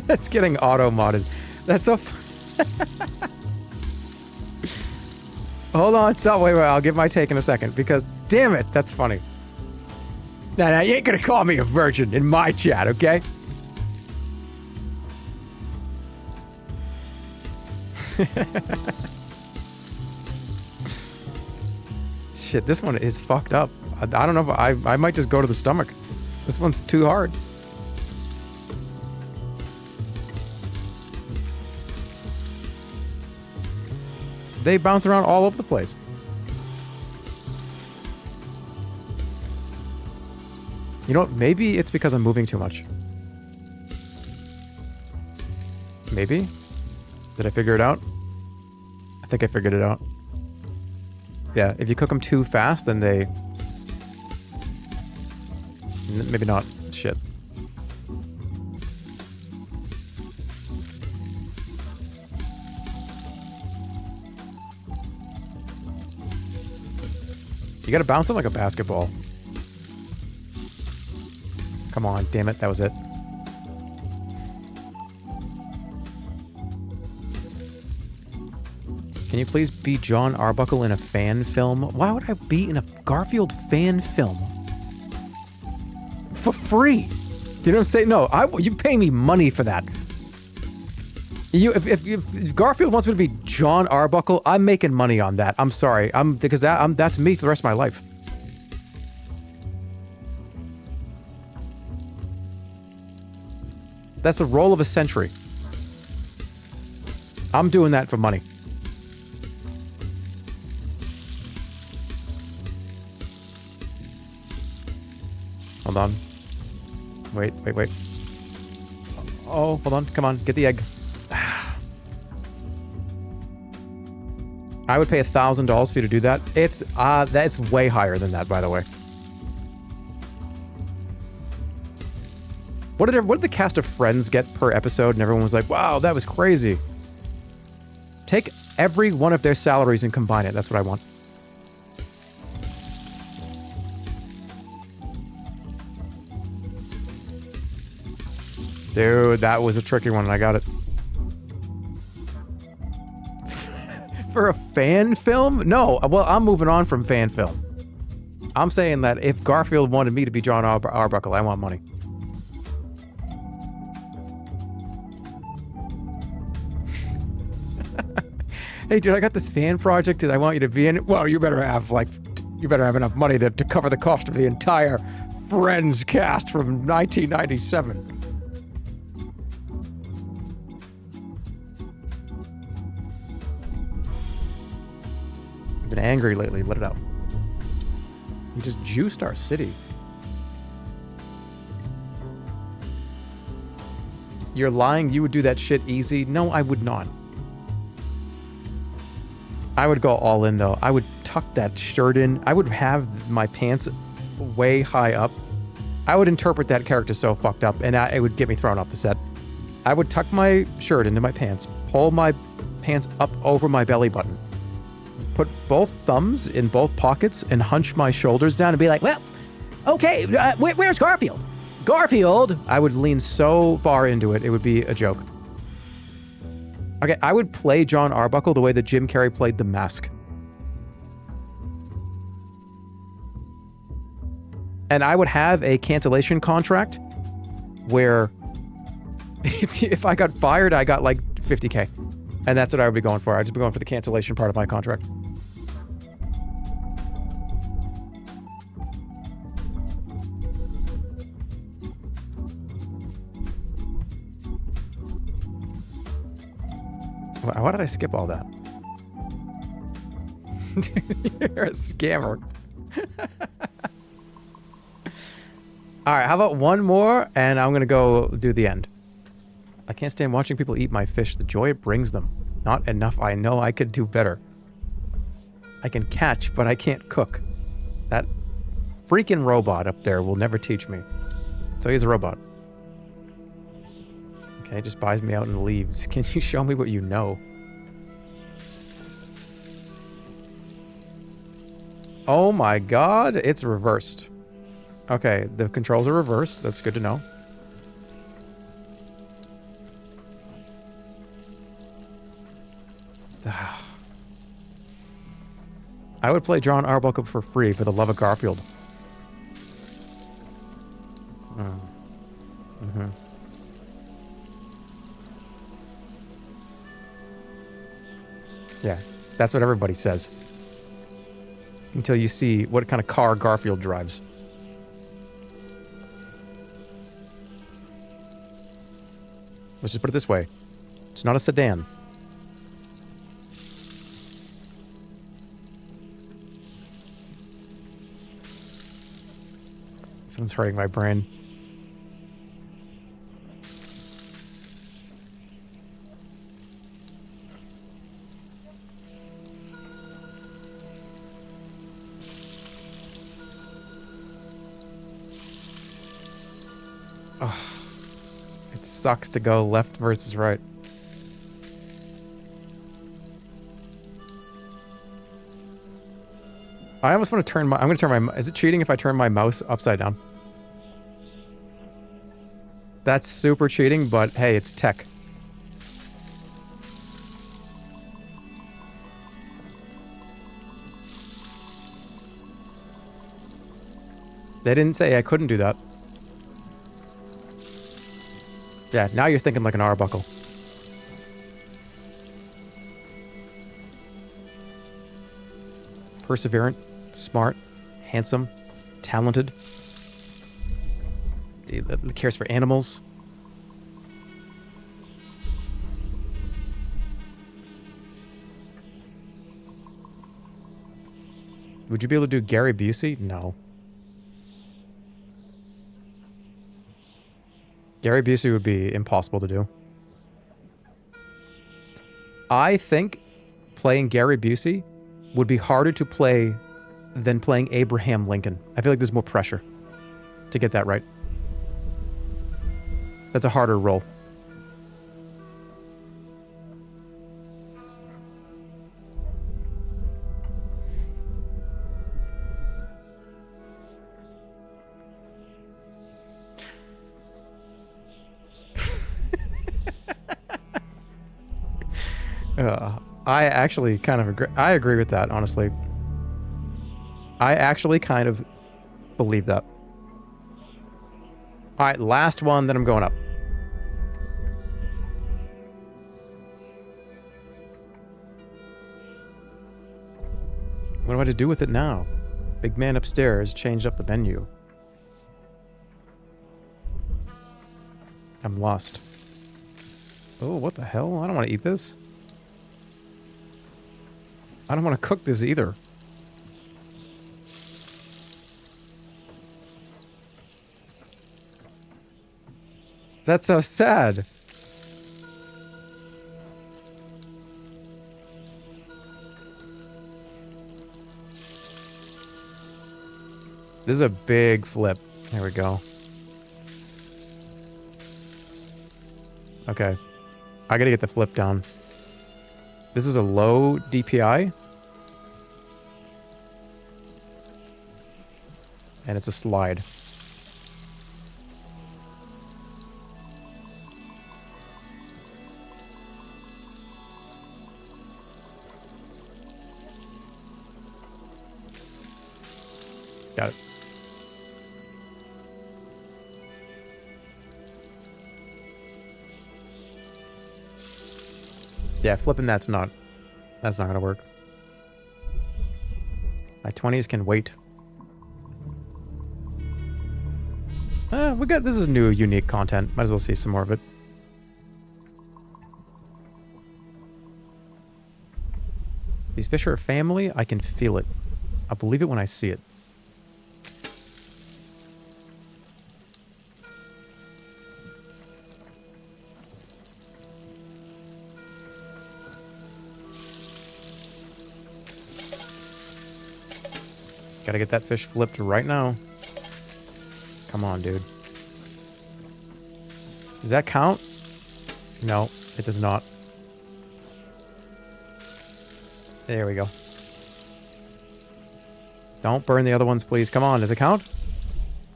It's getting auto-modded. That's so... Hold on, stop, wait, I'll give my take in a second, because damn it, that's funny. Nah, you ain't gonna call me a virgin in my chat, okay? Shit, this one is fucked up. I don't know if I might just go to the stomach. This one's too hard. They bounce around all over the place. You know what? Maybe it's because I'm moving too much. Maybe? Did I figure it out? I think I figured it out. Yeah, if you cook them too fast, then they... Maybe not. Shit. You gotta bounce them like a basketball. Come on, damn it, that was it. Can you please be John Arbuckle in a fan film? Why would I be in a Garfield fan film? For free! Do you know what I'm saying? No, you pay me money for that. If Garfield wants me to be John Arbuckle, I'm making money on that. I'm sorry. Because that's me for the rest of my life. That's the role of a century. I'm doing that for money. Hold on. Wait. Oh, hold on. Come on, get the egg. I would pay $1,000 for you to do that. That's way higher than that, by the way. What did the cast of Friends get per episode? And everyone was like, wow, that was crazy. Take every one of their salaries and combine it. That's what I want. Dude, that was a tricky one, and I got it. For a fan film? No, well, I'm moving on from fan film. I'm saying that if Garfield wanted me to be John Arbuckle, I want money. Hey, dude, I got this fan project that I want you to be in it. Well, you better have enough money to cover the cost of the entire Friends cast from 1997. I've been angry lately. Let it out. You just juiced our city. You're lying. You would do that shit easy. No, I would not. I would go all in, though. I would tuck that shirt in. I would have my pants way high up. I would interpret that character so fucked up, and it would get me thrown off the set. I would tuck my shirt into my pants, pull my pants up over my belly button, put both thumbs in both pockets, and hunch my shoulders down and be like, well, okay, where's Garfield? Garfield! I would lean so far into it, it would be a joke. Okay, I would play John Arbuckle the way that Jim Carrey played The Mask. And I would have a cancellation contract where if I got fired, I got like $50K. And that's what I would be going for. I'd just be going for the cancellation part of my contract. Why did I skip all that? You're a scammer. Alright, how about one more, and I'm gonna go do the end. I can't stand watching people eat my fish. The joy it brings them. Not enough. I know I could do better. I can catch, but I can't cook. That freaking robot up there will never teach me. So he's a robot. Okay, just buys me out and leaves. Can you show me what you know? Oh my god, it's reversed. Okay, the controls are reversed. That's good to know. I would play John Arbuckle for free for the love of Garfield. Mm-hmm. Yeah, that's what everybody says. Until you see what kind of car Garfield drives. Let's just put it this way. It's not a sedan. Someone's hurting my brain. Oh, it sucks to go left versus right. I almost want to turn my... I'm going to turn my... Is it cheating if I turn my mouse upside down? That's super cheating, but hey, it's tech. They didn't say I couldn't do that. Yeah, now you're thinking like an Arbuckle. Perseverant, smart, handsome, talented. He cares for animals. Would you be able to do Gary Busey? No. Gary Busey would be impossible to do. I think playing Gary Busey would be harder to play than playing Abraham Lincoln. I feel like there's more pressure to get that right. That's a harder role. I actually kind of agree. I agree with that, honestly. I actually kind of believe that. All right, last one, then I'm going up. What do I to do with it now? Big man upstairs changed up the menu. I'm lost. Oh, what the hell? I don't want to eat this. I don't want to cook this either. That's so sad. This is a big flip. There we go. Okay. I gotta get the flip down. This is a low DPI. And it's a slide. Got it. Yeah, flipping that's not gonna work. My 20s can wait. This is new, unique content. Might as well see some more of it. These fish are a family. I can feel it. I'll believe it when I see it. Gotta get that fish flipped right now. Come on, dude. Does that count? No, it does not. There we go. Don't burn the other ones, please. Come on, does it count?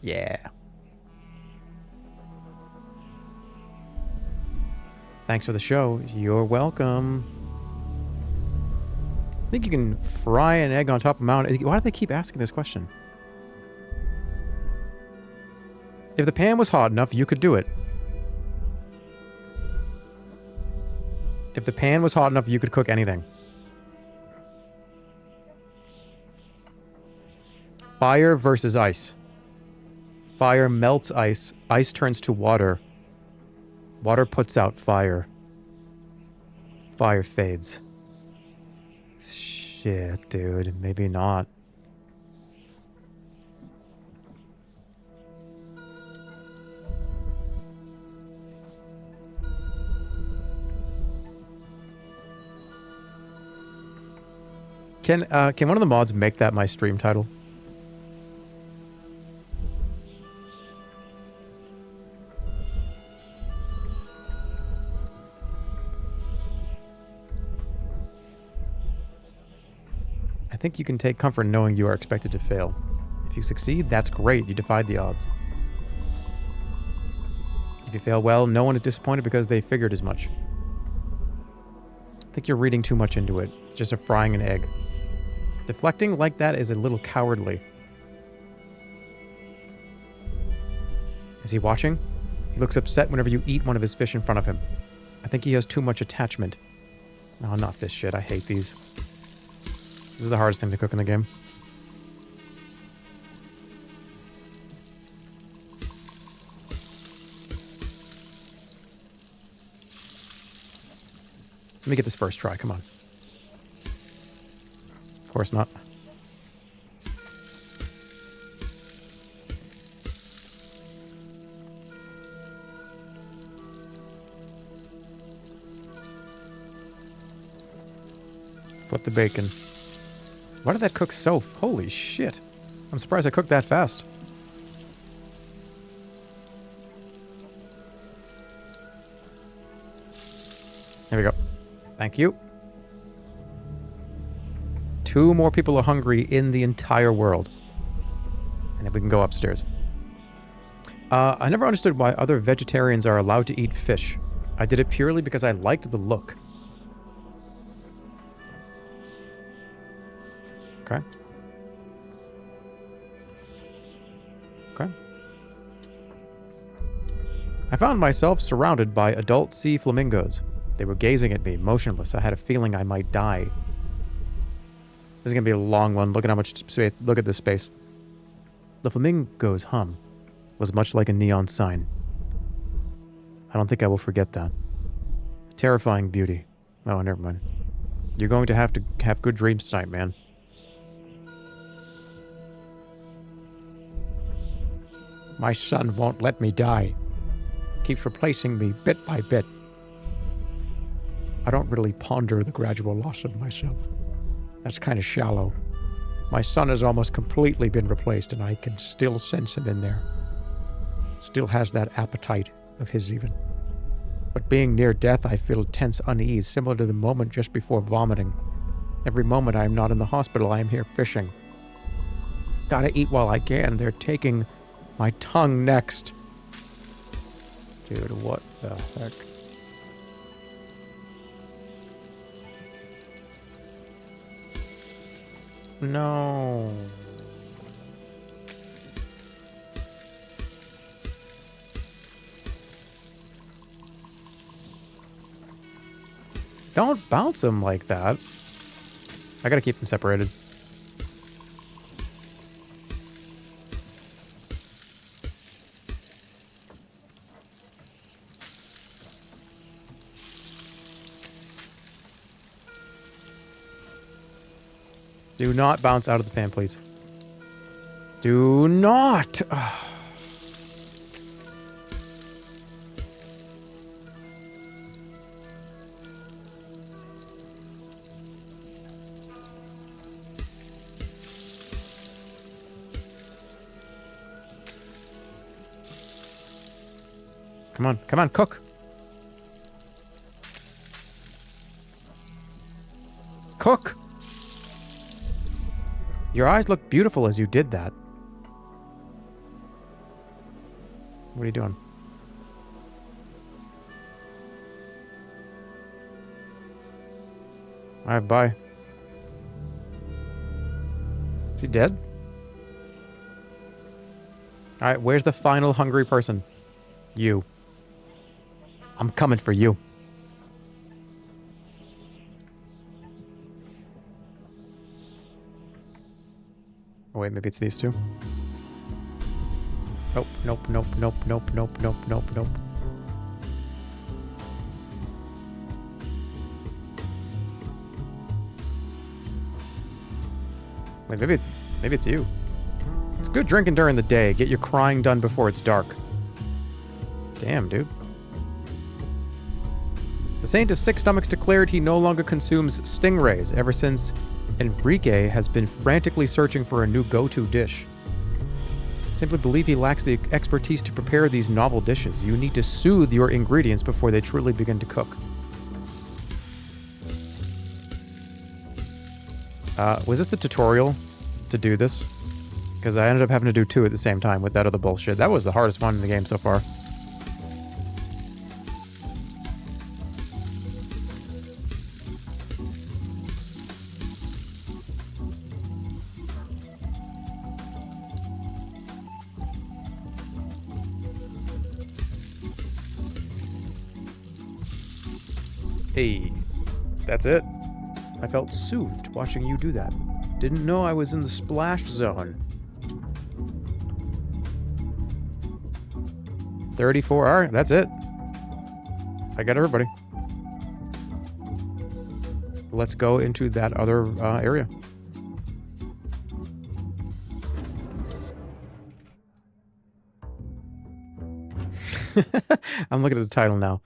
Yeah. Thanks for the show. You're welcome. I think you can fry an egg on top of a mountain. Why do they keep asking this question? If the pan was hot enough, you could do it. If the pan was hot enough, you could cook anything. Fire versus ice. Fire melts ice. Ice turns to water. Water puts out fire. Fire fades. Shit, dude. Maybe not. Can one of the mods make that my stream title? I think you can take comfort in knowing you are expected to fail. If you succeed, that's great. You defied the odds. If you fail well, no one is disappointed because they figured as much. I think you're reading too much into it. It's just a frying an egg. Deflecting like that is a little cowardly. Is he watching? He looks upset whenever you eat one of his fish in front of him. I think he has too much attachment. Oh, not this shit. I hate these. This is the hardest thing to cook in the game. Let me get this first try. Come on. Of course not. Flip the bacon. Why did that cook so... Holy shit. I'm surprised I cooked that fast. There we go. Thank you. 2 more people are hungry in the entire world. And then we can go upstairs. I never understood why other vegetarians are allowed to eat fish. I did it purely because I liked the look. Okay. Okay. I found myself surrounded by adult sea flamingos. They were gazing at me, motionless. I had a feeling I might die. This is going to be a long one. Look at how much space. Look at this space. The flamingo's hum was much like a neon sign. I don't think I will forget that. Terrifying beauty. Oh, never mind. You're going to have good dreams tonight, man. My son won't let me die. Keeps replacing me bit by bit. I don't really ponder the gradual loss of myself. That's kind of shallow. My son has almost completely been replaced, and I can still sense him in there. Still has that appetite of his even. But being near death, I feel tense unease, similar to the moment just before vomiting. Every moment I am not in the hospital, I am here fishing. Gotta eat while I can. They're taking my tongue next. Dude, what the heck? No. Don't bounce them like that. I gotta keep them separated. Do not bounce out of the pan, please. Do not! Ugh. Come on, cook! Cook! Your eyes look beautiful as you did that. What are you doing? Alright, bye. Is she dead? Alright, where's the final hungry person? You. I'm coming for you. Oh wait, maybe it's these two. Nope, nope, nope, nope, nope, nope, nope, nope, nope. Wait, maybe it's you. It's good drinking during the day. Get your crying done before it's dark. Damn, dude. The Saint of Six Stomachs declared he no longer consumes stingrays ever since Enrique has been frantically searching for a new go-to dish. Simply believe he lacks the expertise to prepare these novel dishes. You need to soothe your ingredients before they truly begin to cook. Was this the tutorial to do this? Because I ended up having to do 2 at the same time with that other bullshit. That was the hardest one in the game so far. Hey, that's it. I felt soothed watching you do that. Didn't know I was in the splash zone. 34, alright, that's it. I got everybody. Let's go into that other area. I'm looking at the title now.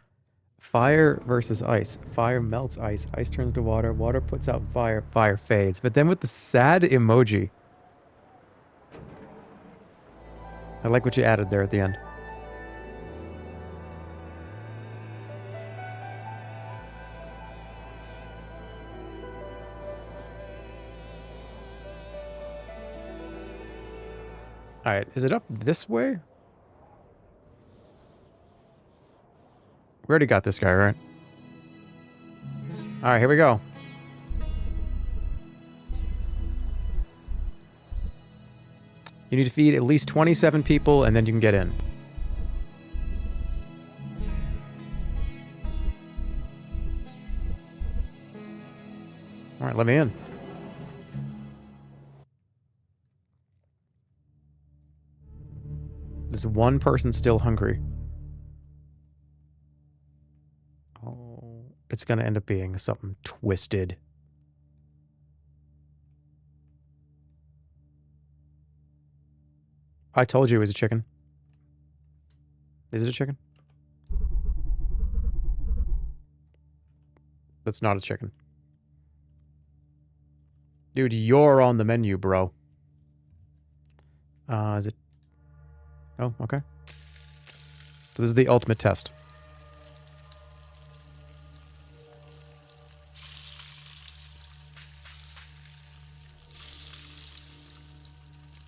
Fire versus ice. Fire melts ice. Ice turns to water. Water puts out fire. Fire fades. But then with the sad emoji. I like what you added there at the end. Alright, is it up this way? We already got this guy, right? Alright, here we go. You need to feed at least 27 people, and then you can get in. Alright, let me in. There's one person still hungry. Oh, it's gonna end up being something twisted. I told you it was a chicken. Is it a chicken? That's not a chicken. Dude, you're on the menu, bro. Is it? Oh, okay. So this is the ultimate test.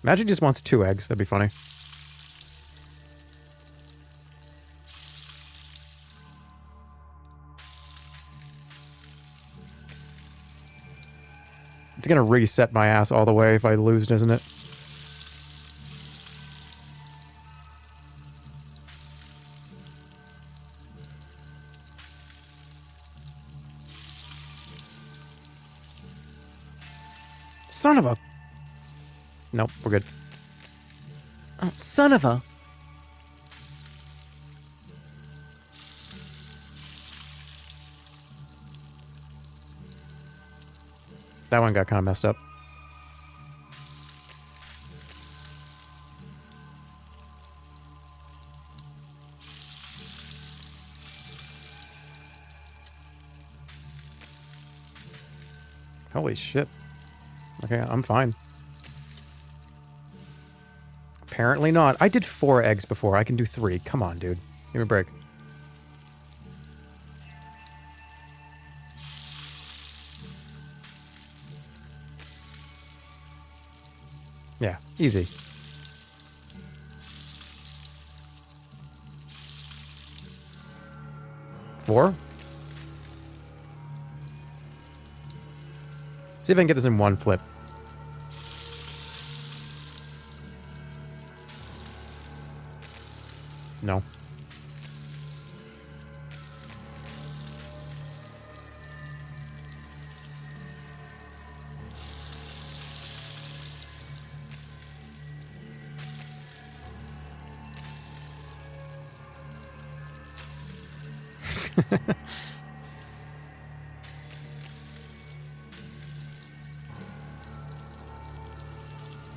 Imagine he just wants 2 eggs. That'd be funny. It's gonna reset my ass all the way if I lose, isn't it? Son of a... Nope, we're good. Oh, son of a... That one got kind of messed up. Holy shit. Okay, I'm fine. Apparently not. I did 4 eggs before. I can do 3. Come on, dude. Give me a break. Yeah, easy. Four? See if I can get this in one flip. No.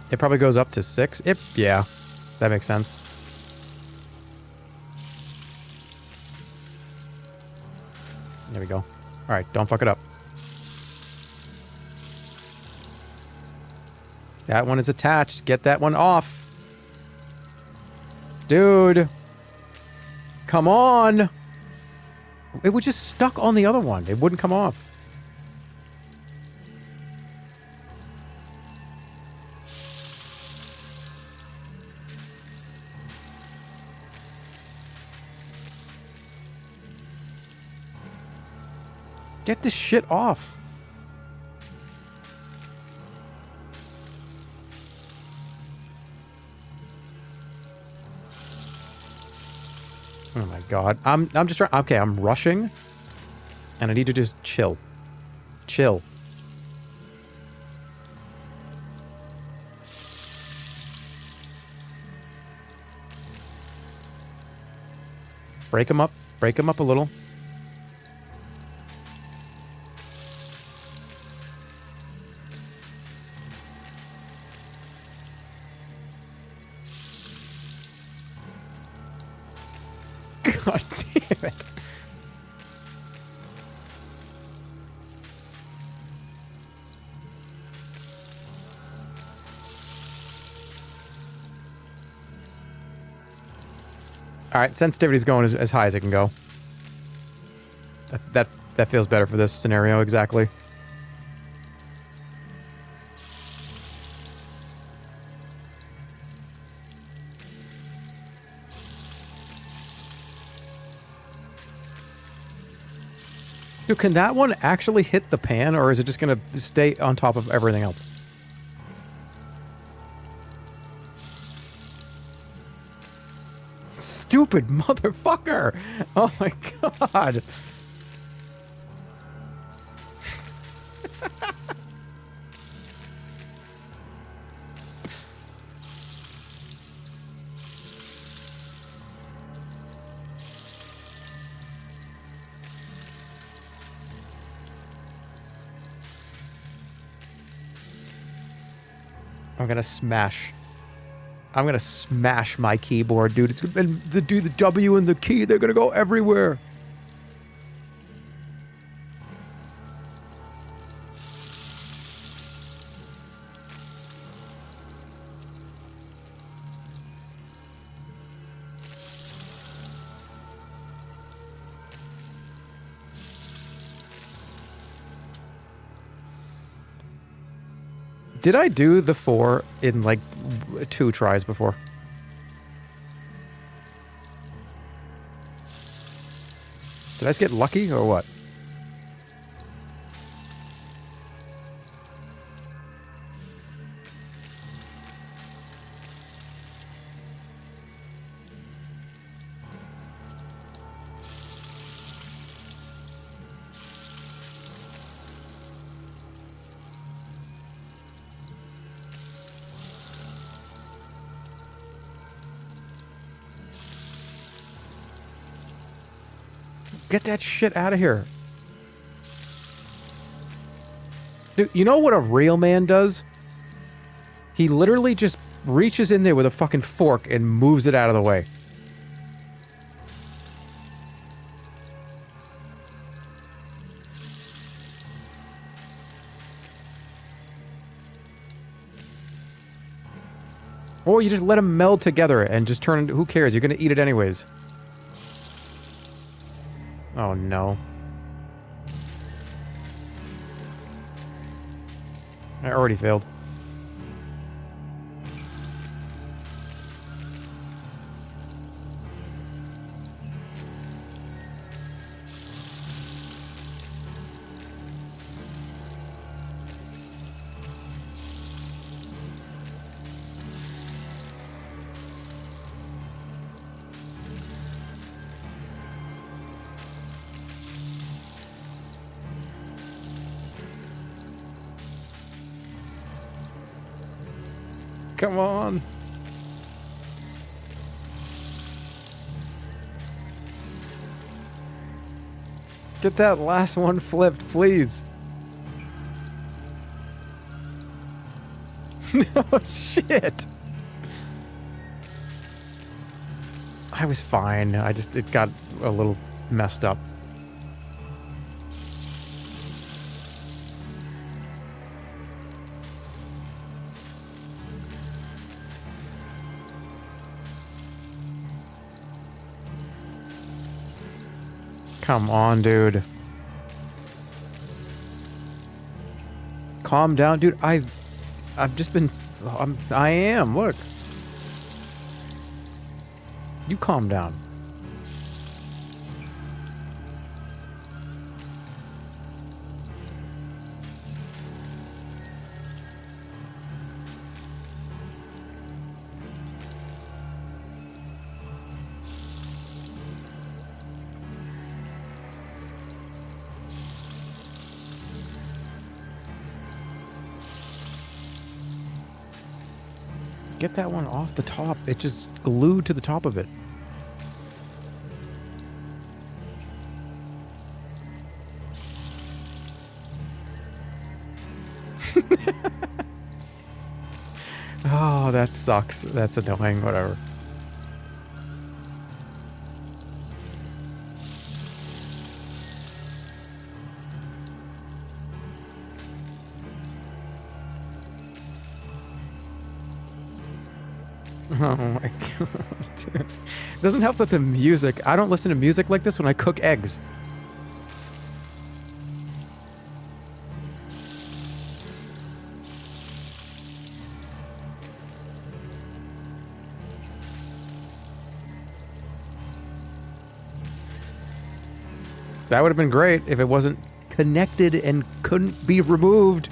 It probably goes up to 6. Yeah, that makes sense. There we go. All right, don't fuck it up. That one is attached. Get that one off. Dude. Come on. It was just stuck on the other one. It wouldn't come off. Get this shit off. Oh my god. I'm just trying. Okay, I'm rushing. And I need to just chill. Chill. Break them up. Break them up a little. God damn it. Alright, sensitivity's going as high as it can go. That feels better for this scenario, exactly. Dude, can that one actually hit the pan, or is it just gonna stay on top of everything else? Stupid motherfucker! Oh my god! I'm gonna smash. I'm gonna smash my keyboard, dude. It's and the W and the key, they're gonna go everywhere. Did I do the 4 in, like, 2 tries before? Did I just get lucky, or what? Get that shit out of here. Dude, you know what a real man does? He literally just reaches in there with a fucking fork and moves it out of the way. Or you just let them meld together and just turn it... Who cares? You're gonna eat it anyways. Oh, no. I already failed. Come on. Get that last one flipped, please. No shit. I was fine. It got a little messed up. Come on, dude. Calm down, dude. I've just been... I am. Look. You calm down. Get that one off the top. It just glued to the top of it. Oh, that sucks. That's annoying. Whatever. Oh my god, dude. It doesn't help that the music... I don't listen to music like this when I cook eggs. That would have been great if it wasn't connected and couldn't be removed.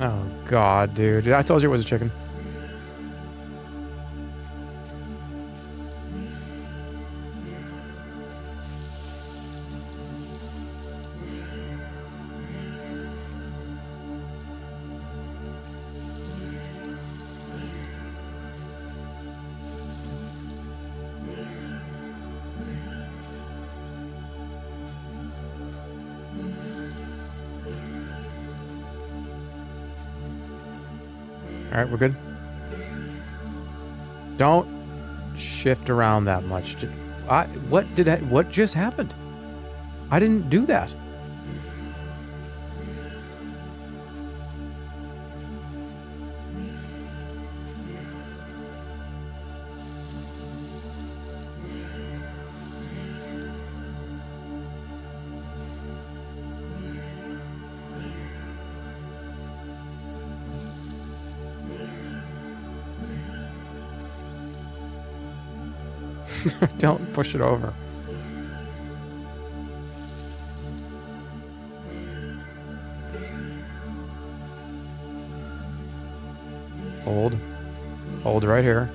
Oh god, dude. I told you it was a chicken. Alright, we're good. Don't shift around that much. What just happened? I didn't do that. Don't push it over. Hold. Hold right here.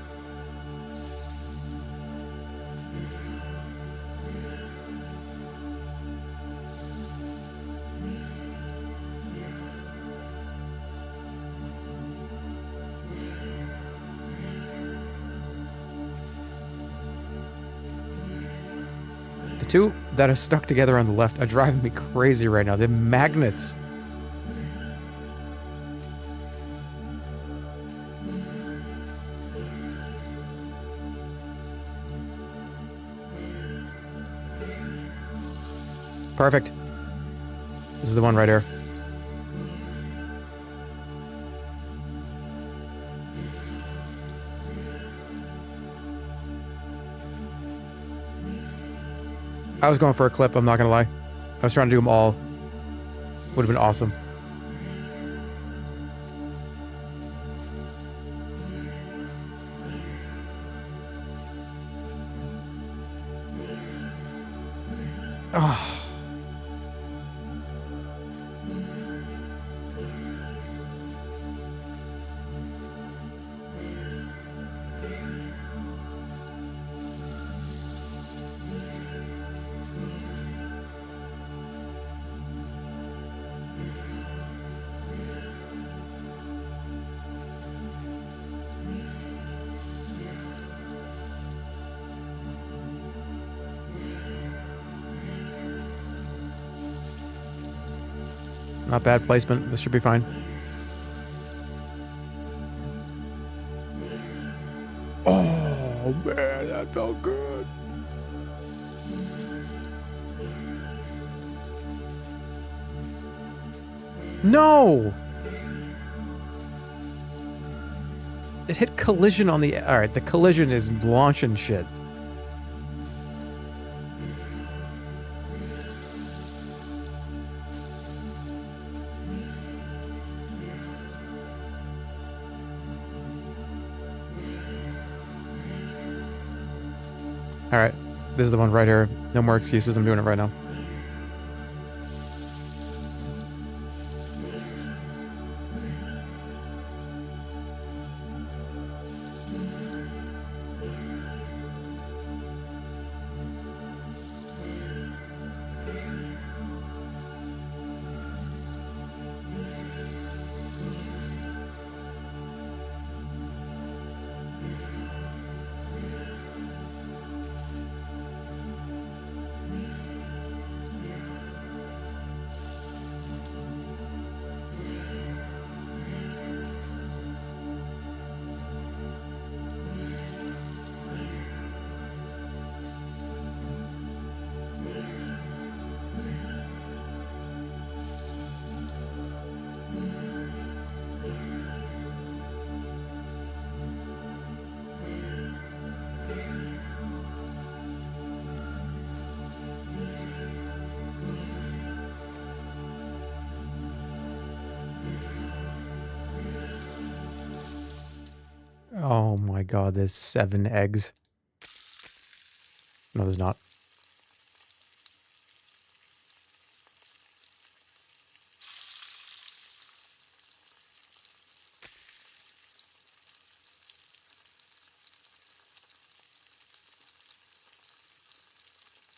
The two that are stuck together on the left are driving me crazy right now. They're magnets. Perfect. This is the one right here. I was going for a clip, I'm not gonna lie. I was trying to do them all. Would have been awesome. Oh. Not bad placement. This should be fine. Oh, man, that felt good. No! It hit collision on the... Alright, the collision is launching shit. Alright, this is the one right here. No more excuses, I'm doing it right now. god, there's 7 eggs. No, there's not.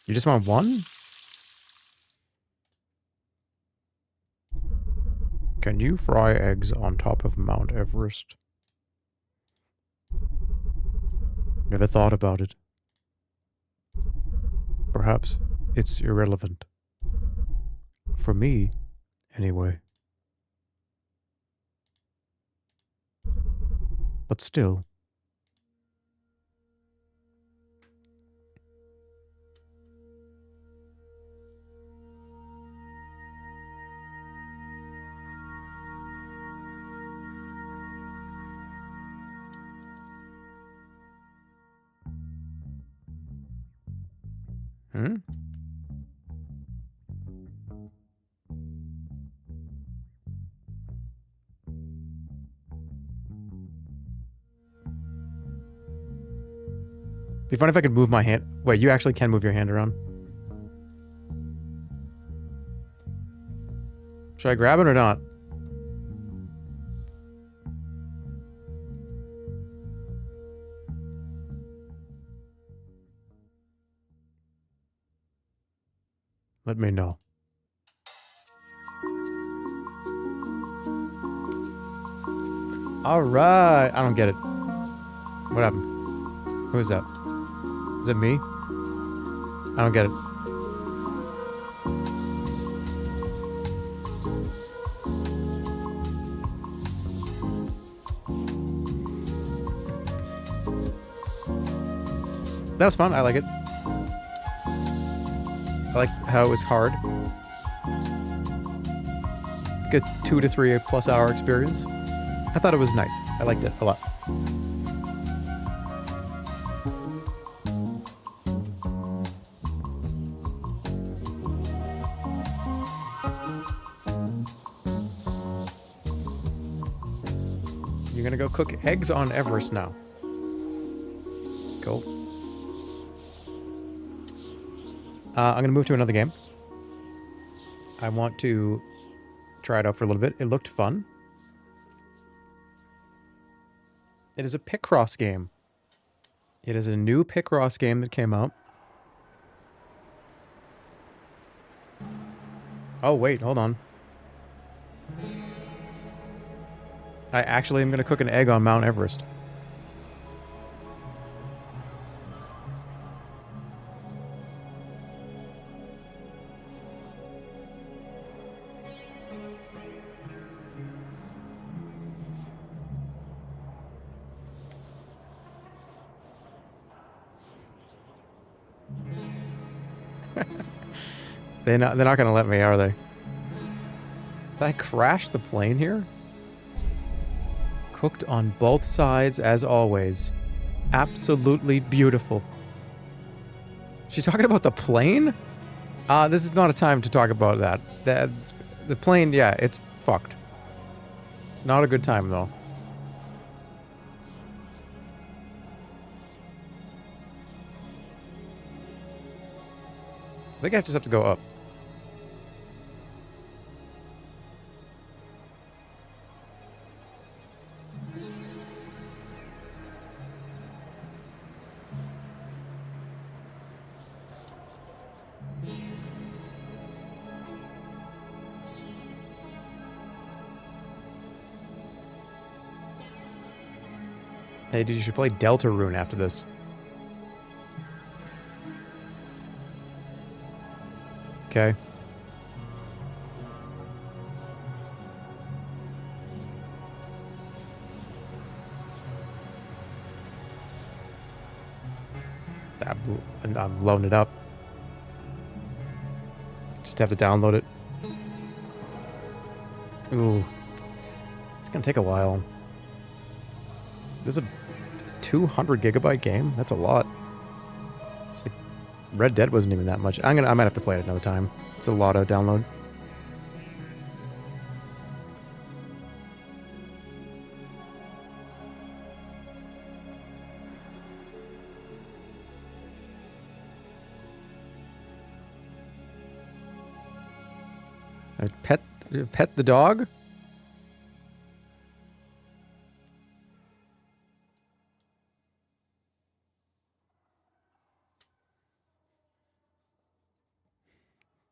You just want 1? Can you fry eggs on top of Mount Everest? Never thought about it. Perhaps it's irrelevant. For me, anyway. But still. Hmm? Be fun if I could move my hand. Wait, you actually can move your hand around. Should I grab it or not? Let me know. Alright. I don't get it. What happened? Who is that? Is it me? I don't get it. That was fun. I like it. I like how it was hard. Good 2 to 3 plus hour experience. I thought it was nice. I liked it a lot. You're gonna go cook eggs on Everest now. Cool. I'm gonna move to another game. I want to try it out for a little bit. It looked fun. It is a Picross game. It is a new Picross game that came out. Oh, wait, hold on. I actually am going to cook an egg on Mount Everest. They're not going to let me, are they? Did I crash the plane here? Cooked on both sides, as always. Absolutely beautiful. She talking about the plane? This is not a time to talk about that. The plane, yeah, it's fucked. Not a good time, though. I think I just have to go up. Hey, dude, you should play Deltarune after this. Okay. I'm loading it up. Just have to download it. Ooh. It's gonna take a while. This is a 200 gigabyte game? That's a lot. It's like Red Dead wasn't even that much. I might have to play it another time. It's a lot of download. Pet the dog?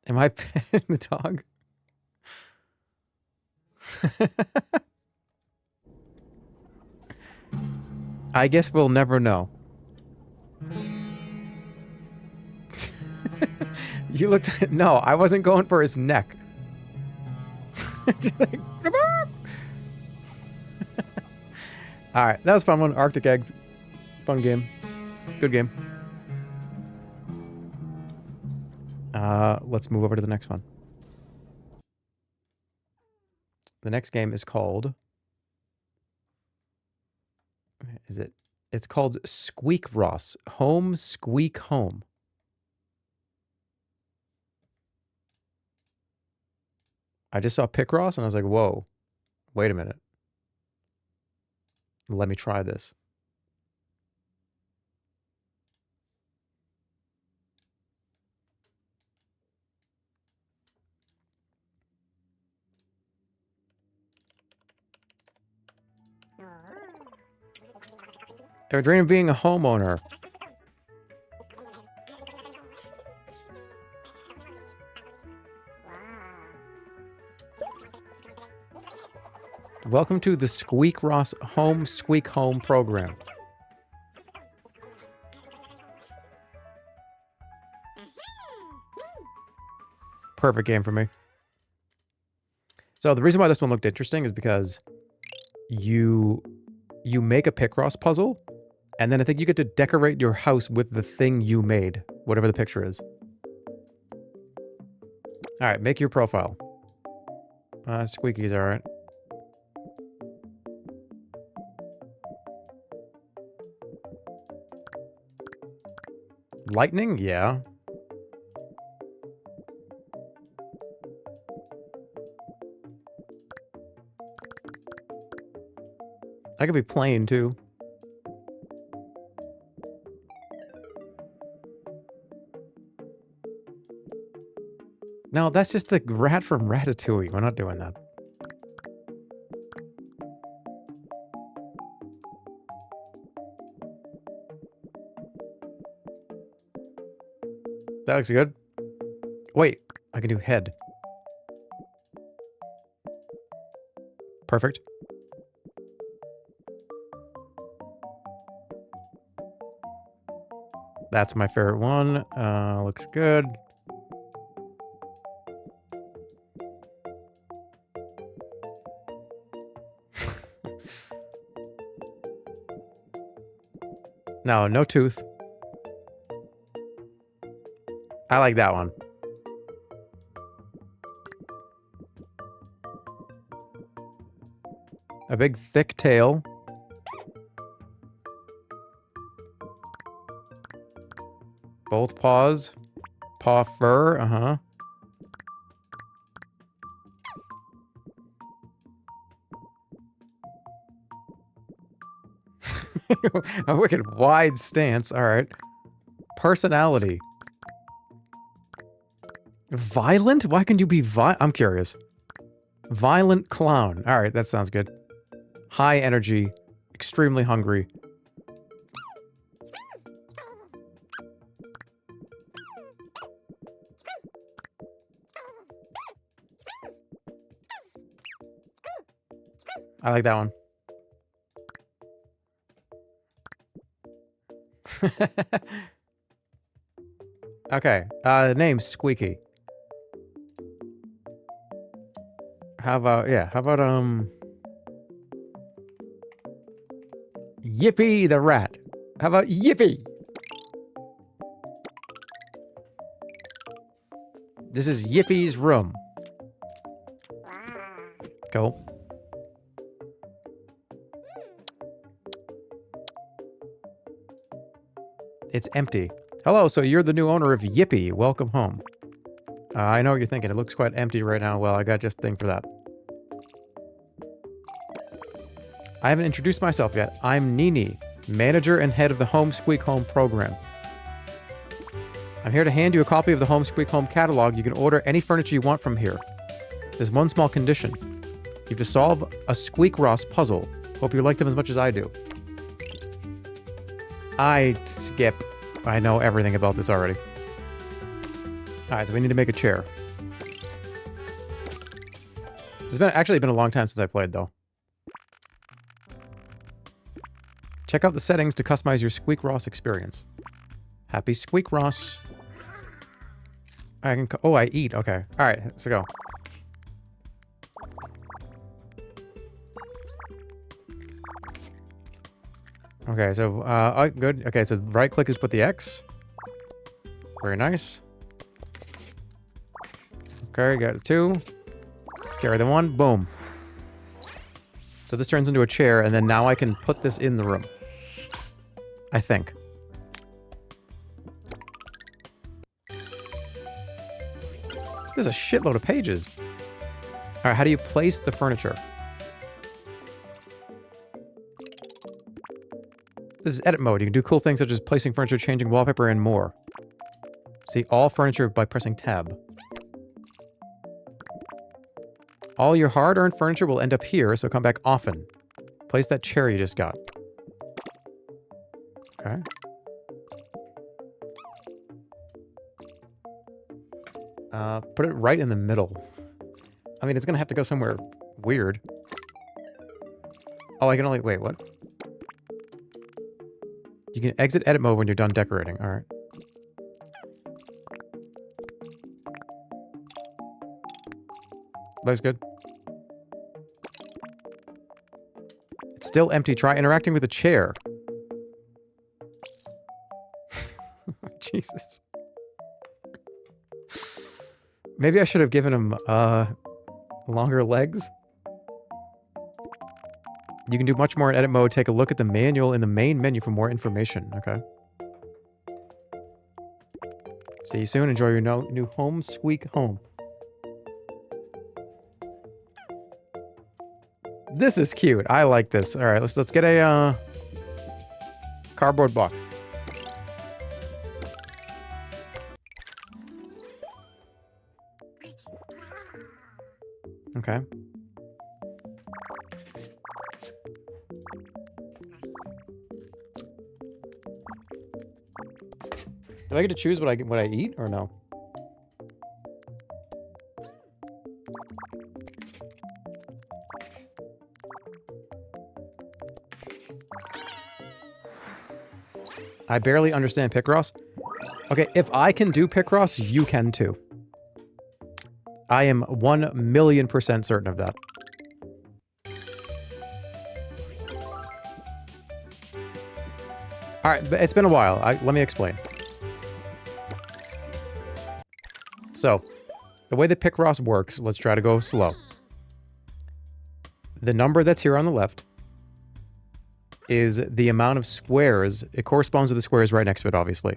Am I petting the dog? I guess we'll never know. You looked at... No, I wasn't going for his neck. Just like... Alright, that was fun one. Arctic Eggs. Fun game. Good game. Let's move over to the next one. The next game is called... Is it? It's called Squeakross. Home Squeak Home. I just saw Picross and I was like, whoa, wait a minute. Let me try this. Ever dream of being a homeowner? Welcome to the Squeakross Home Squeak Home program. Perfect game for me. So the reason why this one looked interesting is because you make a Picross puzzle, and then I think you get to decorate your house with the thing you made, whatever the picture is. All right, make your profile. Squeaky's all right. Lightning? Yeah. I could be plain, too. No, that's just the rat from Ratatouille. We're not doing that. That looks good. Wait, I can do head. Perfect. That's my favorite one. Looks good. No, no tooth. I like that one. A big thick tail. Both paws. Paw fur, uh-huh. A wicked wide stance, alright. Personality. Violent? Why can you be I'm curious. Violent clown. Alright, that sounds good. High energy. Extremely hungry. I like that one. Okay, name Squeaky. How about, Yippee the rat. How about Yippee? This is Yippee's room. Go. It's empty. Hello, so you're the new owner of Yippee. Welcome home. I know what you're thinking. It looks quite empty right now. Well, I got just a thing for that. I haven't introduced myself yet. I'm Nini, manager and head of the Home Squeak Home program. I'm here to hand you a copy of the Home Squeak Home catalog. You can order any furniture you want from here. There's one small condition. You have to solve a Squeakross puzzle. Hope you like them as much as I do. I skip. I know everything about this already. Alright, so we need to make a chair. It's actually been a long time since I played, though. Check out the settings to customize your Squeakross experience. Happy Squeakross. I can... Oh, I eat. Okay. Alright, let's go. Okay, so, oh, good. Okay, so right click is put the X. Very nice. Okay, got 2. Carry the 1. Boom. So this turns into a chair, and then now I can put this in the room. I think. There's a shitload of pages. Alright, how do you place the furniture? This is edit mode. You can do cool things such as placing furniture, changing wallpaper, and more. See all furniture by pressing tab. All your hard-earned furniture will end up here, so come back often. Place that chair you just got. Okay. Put it right in the middle. I mean, it's gonna have to go somewhere weird. Oh, I can only... Wait, what? You can exit edit mode when you're done decorating. Alright. Looks good. It's still empty. Try interacting with the chair. Jesus. Maybe I should have given him, longer legs. You can do much more in edit mode. Take a look at the manual in the main menu for more information. Okay. See you soon. Enjoy your new home, Squeak home. This is cute. I like this. All right, let's get a cardboard box. Okay. Do I get to choose what I eat or no? I barely understand Picross. Okay, if I can do Picross, you can too. I am 1,000,000% certain of that. Alright, but it's been a while. Let me explain. So, the way that Picross works, let's try to go slow. The number that's here on the left is the amount of squares. It corresponds to the squares right next to it, obviously.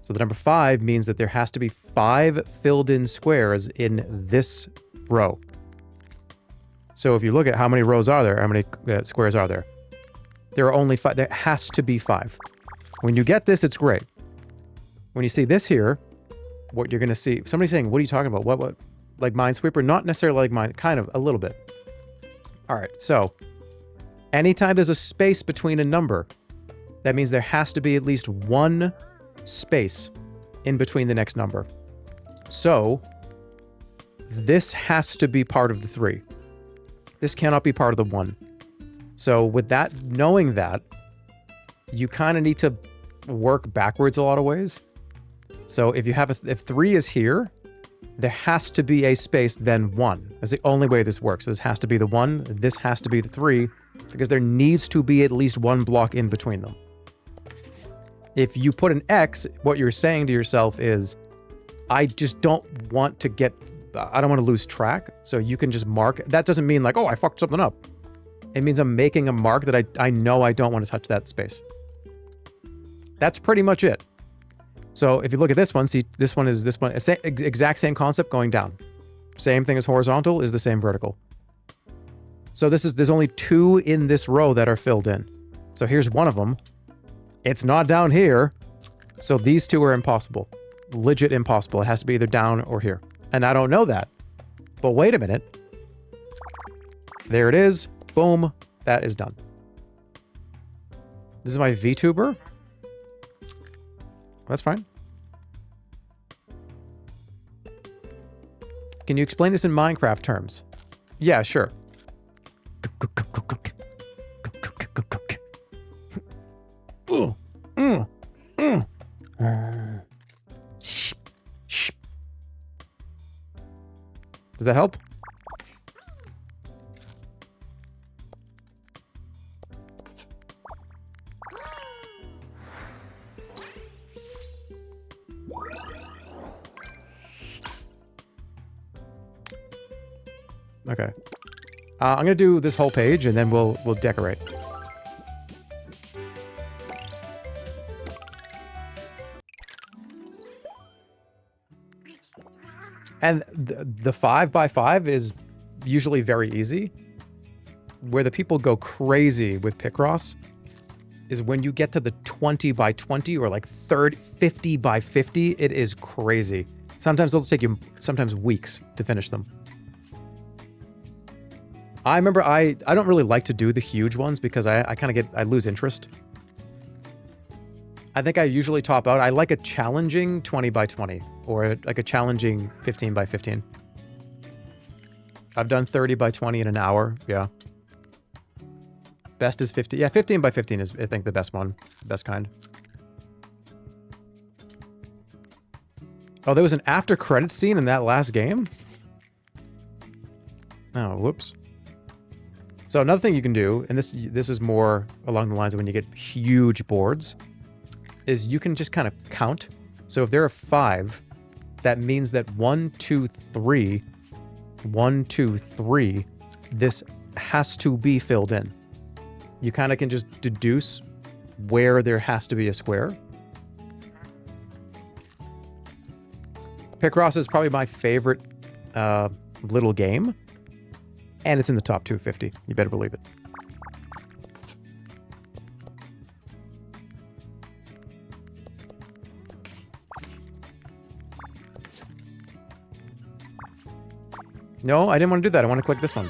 So the number 5 means that there has to be 5 filled-in squares in this row. So if you look at how many rows are there, how many squares are there? There are only 5. There has to be 5. When you get this, it's great. When you see this here, what you're going to see... Somebody's saying, what are you talking about? What? Like Minesweeper? Not necessarily like mine. Kind of, a little bit. All right, so... Anytime there's a space between a number, that means there has to be at least one space in between the next number. So, this has to be part of the 3. This cannot be part of the 1. So, with that, knowing that, you kind of need to work backwards a lot of ways. So, if you have if 3 is here, there has to be a space, then 1. That's the only way this works. This has to be the 1, this has to be the 3, because there needs to be at least one block in between them. If you put an X, what you're saying to yourself is, I just don't want to get... I don't want to lose track, so you can just mark... That doesn't mean like, oh, I fucked something up. It means I'm making a mark that I know I don't want to touch that space. That's pretty much it. So if you look at this one, see, this one, exact same concept going down. Same thing as horizontal is the same vertical. So there's only 2 in this row that are filled in. So here's one of them. It's not down here. So these 2 are impossible. Legit impossible. It has to be either down or here. And I don't know that. But wait a minute. There it is. Boom. That is done. This is my VTuber. That's fine. Can you explain this in Minecraft terms? Yeah, sure. Does that help? Okay. I'm gonna do this whole page and then we'll decorate. And the 5x5 is usually very easy. Where the people go crazy with Picross is when you get to the 20x20 or like 50x50, it is crazy. Sometimes it'll take you weeks to finish them. I remember I don't really like to do the huge ones because I lose interest. I think I usually top out. I like a challenging 20x20 or like a challenging 15x15. I've done 30x20 in an hour. Yeah. Best is 50. Yeah, 15x15 is, I think, the best one. Best kind. Oh, there was an after credits scene in that last game? Oh, whoops. So another thing you can do, and this is more along the lines of when you get huge boards, is you can just kind of count. So if there are 5, that means that 1, 2, 3, 1, 2, 3, this has to be filled in. You kind of can just deduce where there has to be a square. Picross is probably my favorite little game. And it's in the top 250. You better believe it. No, I didn't want to do that. I want to click this one.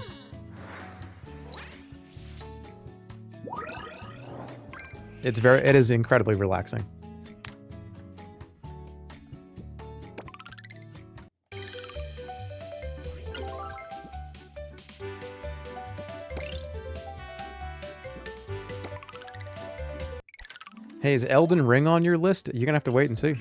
It is incredibly relaxing. Hey, is Elden Ring on your list? You're gonna have to wait and see.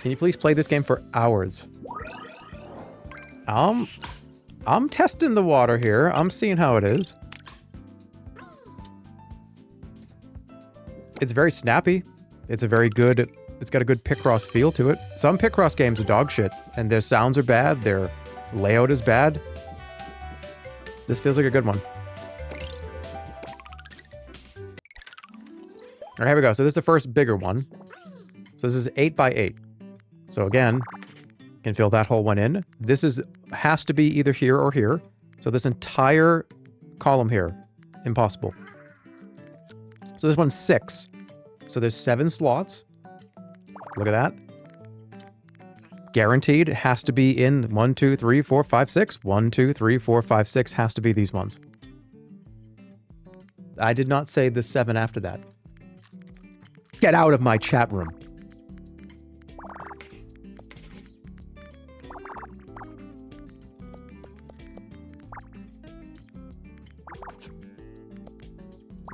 Can you please play this game for hours? I'm testing the water here. I'm seeing how it is. It's very snappy. It's got a good Picross feel to it. Some Picross games are dog shit, and their sounds are bad, their layout is bad. This feels like a good one. Alright, here we go. So this is the first bigger one. So this is 8x8. So again, can fill that whole one in. This has to be either here or here. So this entire column here, impossible. So this one's 6. So there's 7 slots. Look at that. Guaranteed it has to be in 1, 2, 3, 4, 5, 6. 1, 2, 3, 4, 5, 6 has to be these ones. I did not say the 7 after that. Get out of my chat room.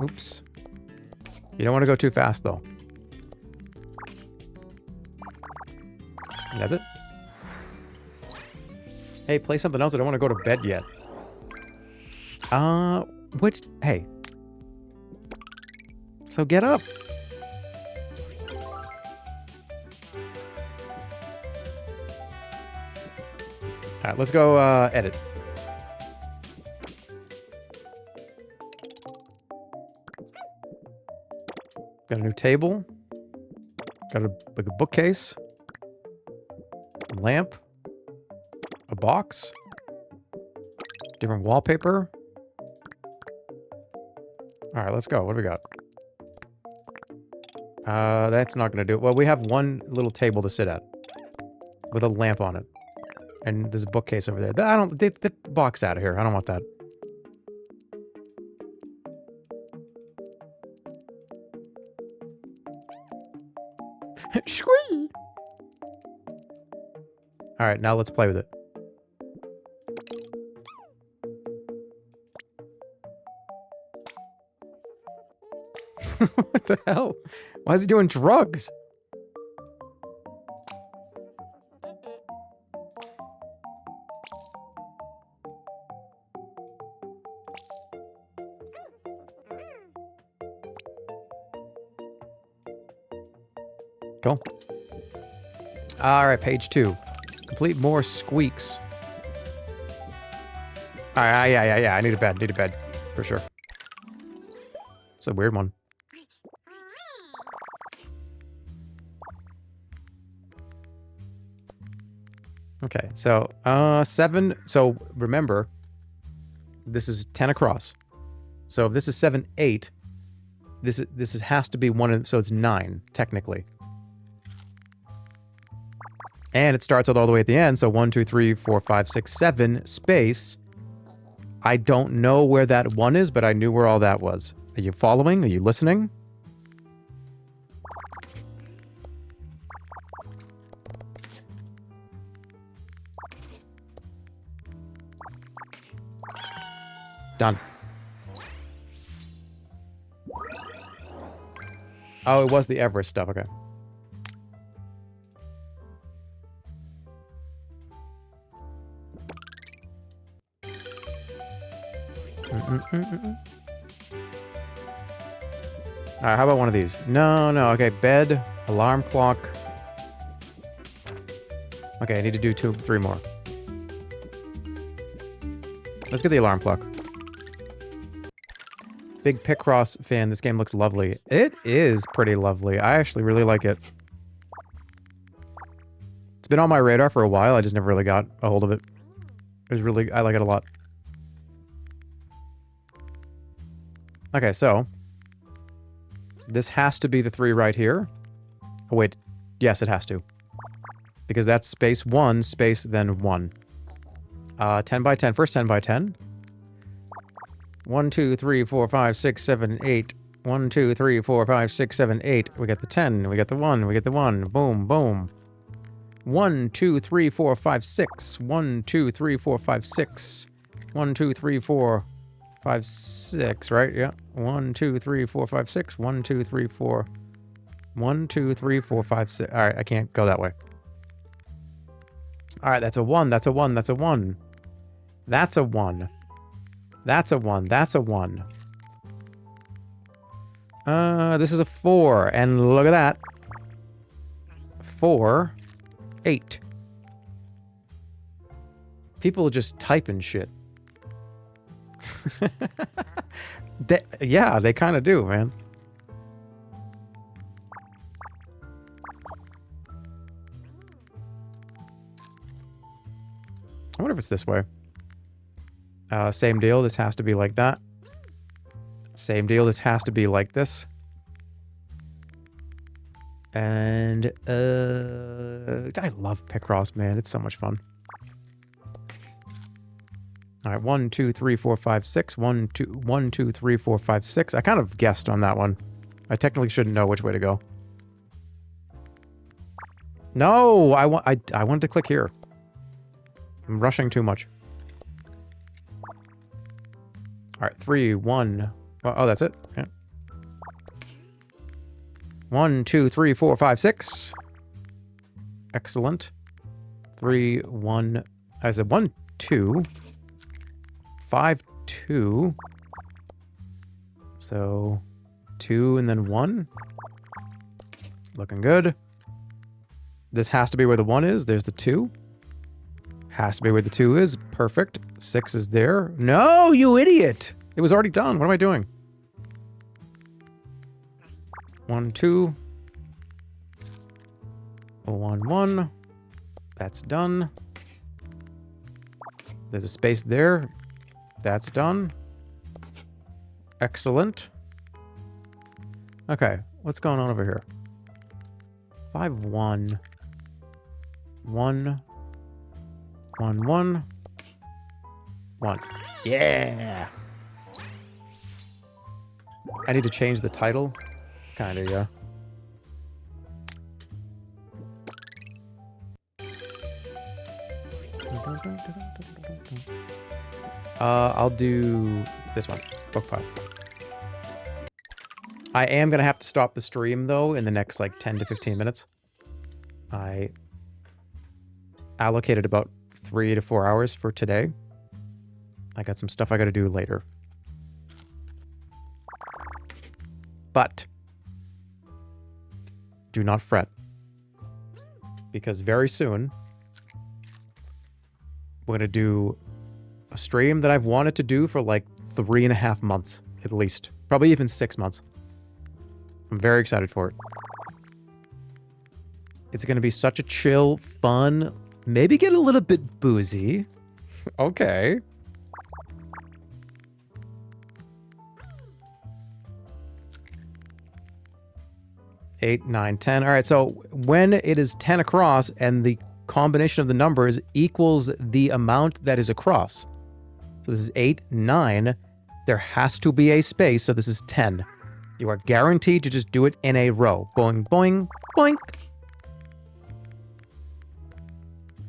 Oops. You don't want to go too fast, though. That's it. Hey, play something else. I don't want to go to bed yet. Hey. So get up. Alright, let's go, edit. Got a new table. Got a bookcase. A lamp. A box. Different wallpaper. All right, let's go. What do we got? That's not gonna do it. Well, we have one little table to sit at with a lamp on it, and there's a bookcase over there. I don't. Get the box out of here. I don't want that. Squeak. All right, now let's play with it. What the hell? Why is he doing drugs? Cool. All right, page 2. Complete more squeaks. All right, yeah. I need a bed. For sure. It's a weird one. Okay, so 7. So remember, this is 10 across. So if this is 7, 8, this has to be one. So it's 9 technically. And it starts all the way at the end. So 1, 2, 3, 4, 5, 6, 7 space. I don't know where that 1 is, but I knew where all that was. Are you following? Are you listening? Done. Oh, it was the Everest stuff. Okay. All right, how about one of these? No. Okay, bed, alarm clock. Okay, I need to do 2, 3 more. Let's get the alarm clock. Big Picross fan. This game looks lovely. It is pretty lovely. I actually really like it. It's been on my radar for a while. I just never really got a hold of it. I like it a lot. Okay, so this has to be the 3 right here. Oh, wait. Yes, it has to. Because that's space 1, space, then 1. 10 by 10. First 10 by 10. 1, 2, 3, 4, 5, 6, 7, 8. 1, 2, 3, 4, 5, 6, 7, 8. We got the 10. We got the 1. We get the 1. Boom, boom. 1, 2, 3, 4, 5, 6. 1, 2, 3, 4, 5, 6. 1, 2, 3, 4, 5, 6, right? Yeah. 1, 2, 3, 4, 5, 6. 1, 2, 3, 4. 1, 2, 3, 4, 5, 6. All right, I can't go that way. All right, that's a 1. That's a 1. That's a 1. That's a 1. That's a 1. That's a 1. This is a 4. And look at that. 4, 8. People just typing shit. Yeah, they kind of do, man. I wonder if it's this way. Same deal. This has to be like that. Same deal. This has to be like this. And I love Picross, man. It's so much fun. All right, 1, 2, 3, 4, 5, 6. 1, 2, 3, 4, 5, 6. I kind of guessed on that one. I technically shouldn't know which way to go. No, I wanted to click here. I'm rushing too much. All right, 3, 1. Oh, that's it. Yeah. 1, 2, 3, 4, 5, 6. Excellent. 3, 1. I said 1, 2. 5, 2. So 2 and then 1. Looking good. This has to be where the 1 is. There's the 2. Has to be where the 2 is. Perfect. 6 is there. No, you idiot. It was already done. What am I doing? 1, 2. 1, 1. That's done. There's a space there. That's done. Excellent. Okay, what's going on over here? 5, 1. 1. 1, 1. 1. Yeah! I need to change the title. Kinda, yeah. I'll do this one. Book pile. I am gonna have to stop the stream, though, in the next, like, 10 to 15 minutes. I allocated about 3 to 4 hours for today. I got some stuff I gotta do later. But do not fret. Because very soon, we're gonna do a stream that I've wanted to do for like 3.5 months, at least. Probably even 6 months. I'm very excited for it. It's gonna be such a chill, fun, maybe get a little bit boozy. Okay. Eight, 9, 10. All right, so when it is 10 across and the combination of the numbers equals the amount that is across. So this is 8, 9. There has to be a space, so this is 10. You are guaranteed to just do it in a row. Boing, boing, boink.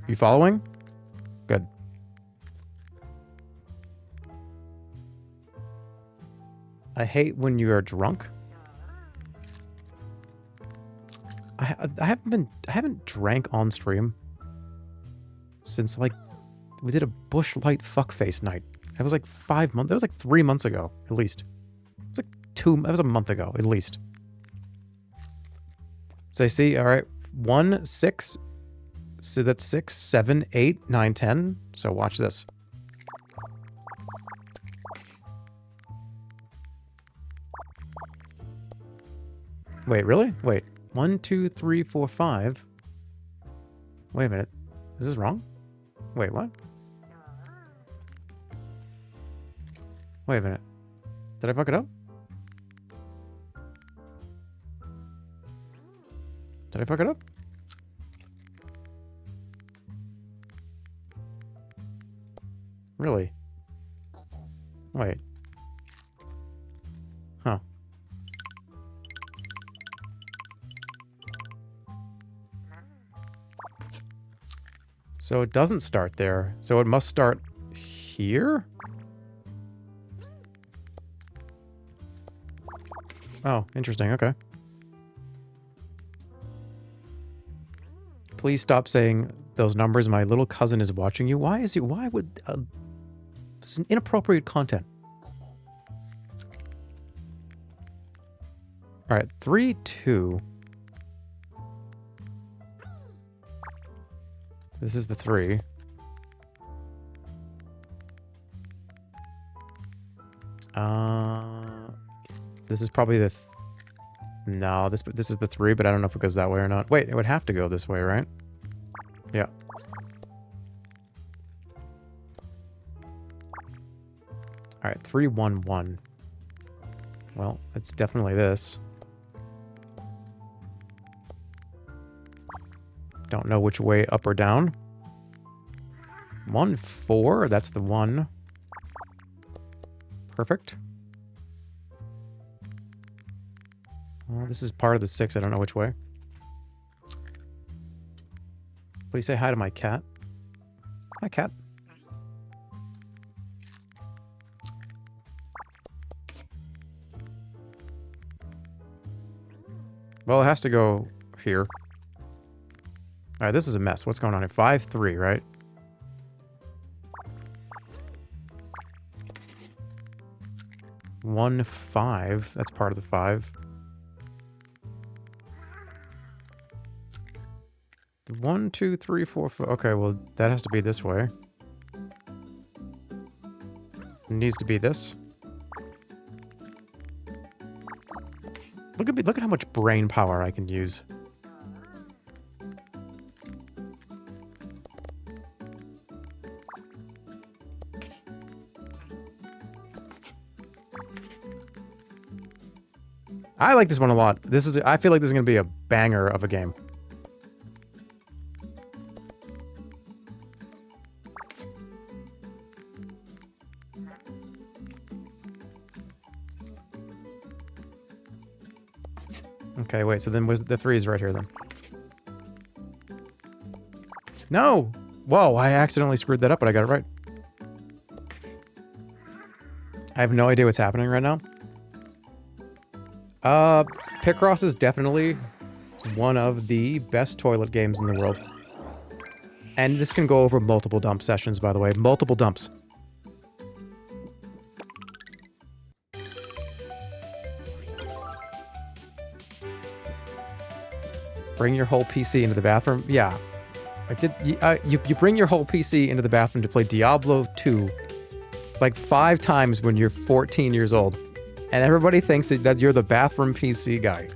You following? Good. I hate when you are drunk. I haven't drank on stream since, like, we did a bush light fuckface night. That was like 5 months. That was like 3 months ago, at least. It was like that was a month ago, at least. So I see, all right, 1, 6. So that's 6, 7, 8, 9, 10. So watch this. Wait, really? Wait. 1, 2, 3, 4, 5. Wait a minute. Is this wrong? Wait, what? Wait a minute. Did I fuck it up? Did I fuck it up? Really? Wait. Huh. So it doesn't start there. So it must start here? Oh, interesting. Okay. Please stop saying those numbers. My little cousin is watching you. Why would... this is an inappropriate content. Alright, 3, 2... This is the 3. This is probably the... No, this is the 3, but I don't know if it goes that way or not. Wait, it would have to go this way, right? Yeah. Alright, 3, 1, 1. Well, it's definitely this. Don't know which way up or down. 1, 4. That's the 1. Perfect. Well, this is part of the 6. I don't know which way. Please say hi to my cat. Hi, cat. Well, it has to go here. Alright, this is a mess. What's going on here? 5, 3, right? One, 5. That's part of the 5. 1, 2, 3, 4, 5. Okay, well, that has to be this way. It needs to be this. Look at me. Look at how much brain power I can use. I like this one a lot. I feel like this is going to be a banger of a game. Okay, wait, so then the 3 is right here then. No! Whoa, I accidentally screwed that up, but I got it right. I have no idea what's happening right now. Picross is definitely one of the best toilet games in the world. And this can go over multiple dump sessions, by the way. Multiple dumps. Bring your whole PC into the bathroom? Yeah. You bring your whole PC into the bathroom to play Diablo 2 like 5 times when you're 14 years old. And everybody thinks that you're the bathroom PC guy.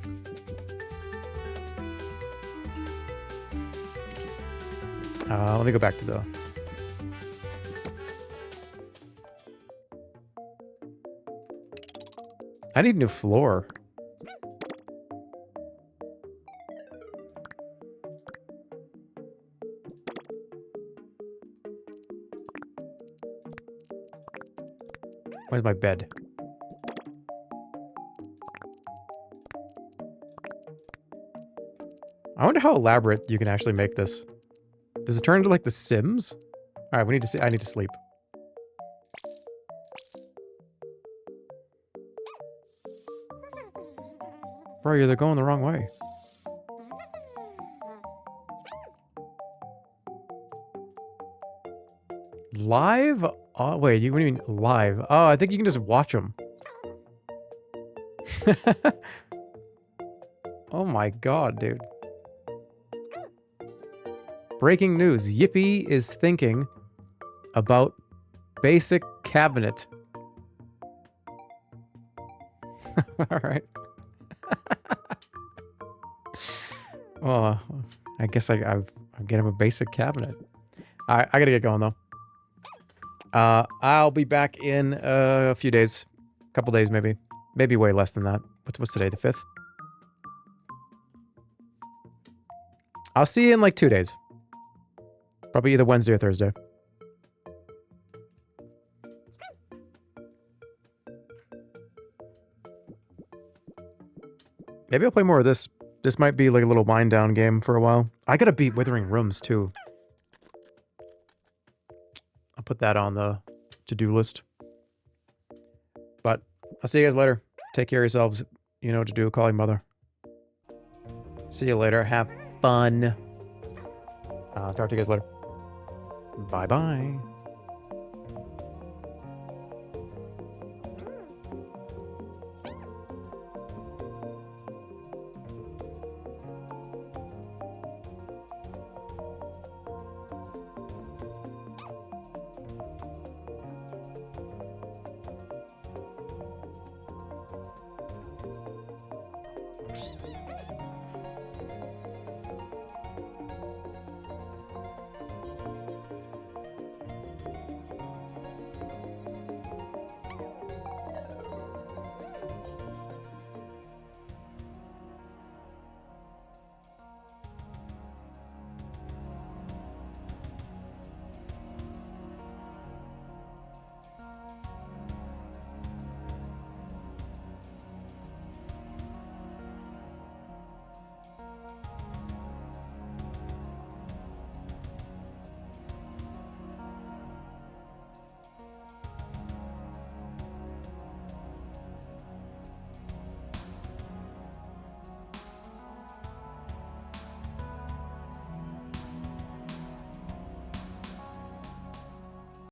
Let me go back to the... I need a new floor. Where's my bed? I wonder how elaborate you can actually make this. Does it turn into like The Sims? Alright, I need to sleep. Bro, they're going the wrong way. Live? Oh, wait, what do you mean live? Oh, I think you can just watch them. Oh my god, dude. Breaking news. Yippee is thinking about basic cabinet. Alright. Well, I guess I'm getting a basic cabinet. Alright, I gotta get going though. I'll be back in a few days. A couple days maybe. Maybe way less than that. What's today, the 5th? I'll see you in like 2 days. Probably either Wednesday or Thursday. Maybe I'll play more of this. This might be like a little wind down game for a while. I gotta beat Withering Rooms too. I'll put that on the to-do list. But I'll see you guys later. Take care of yourselves. You know what to do. Call your mother. See you later. Have fun. Talk to you guys later. Bye-bye.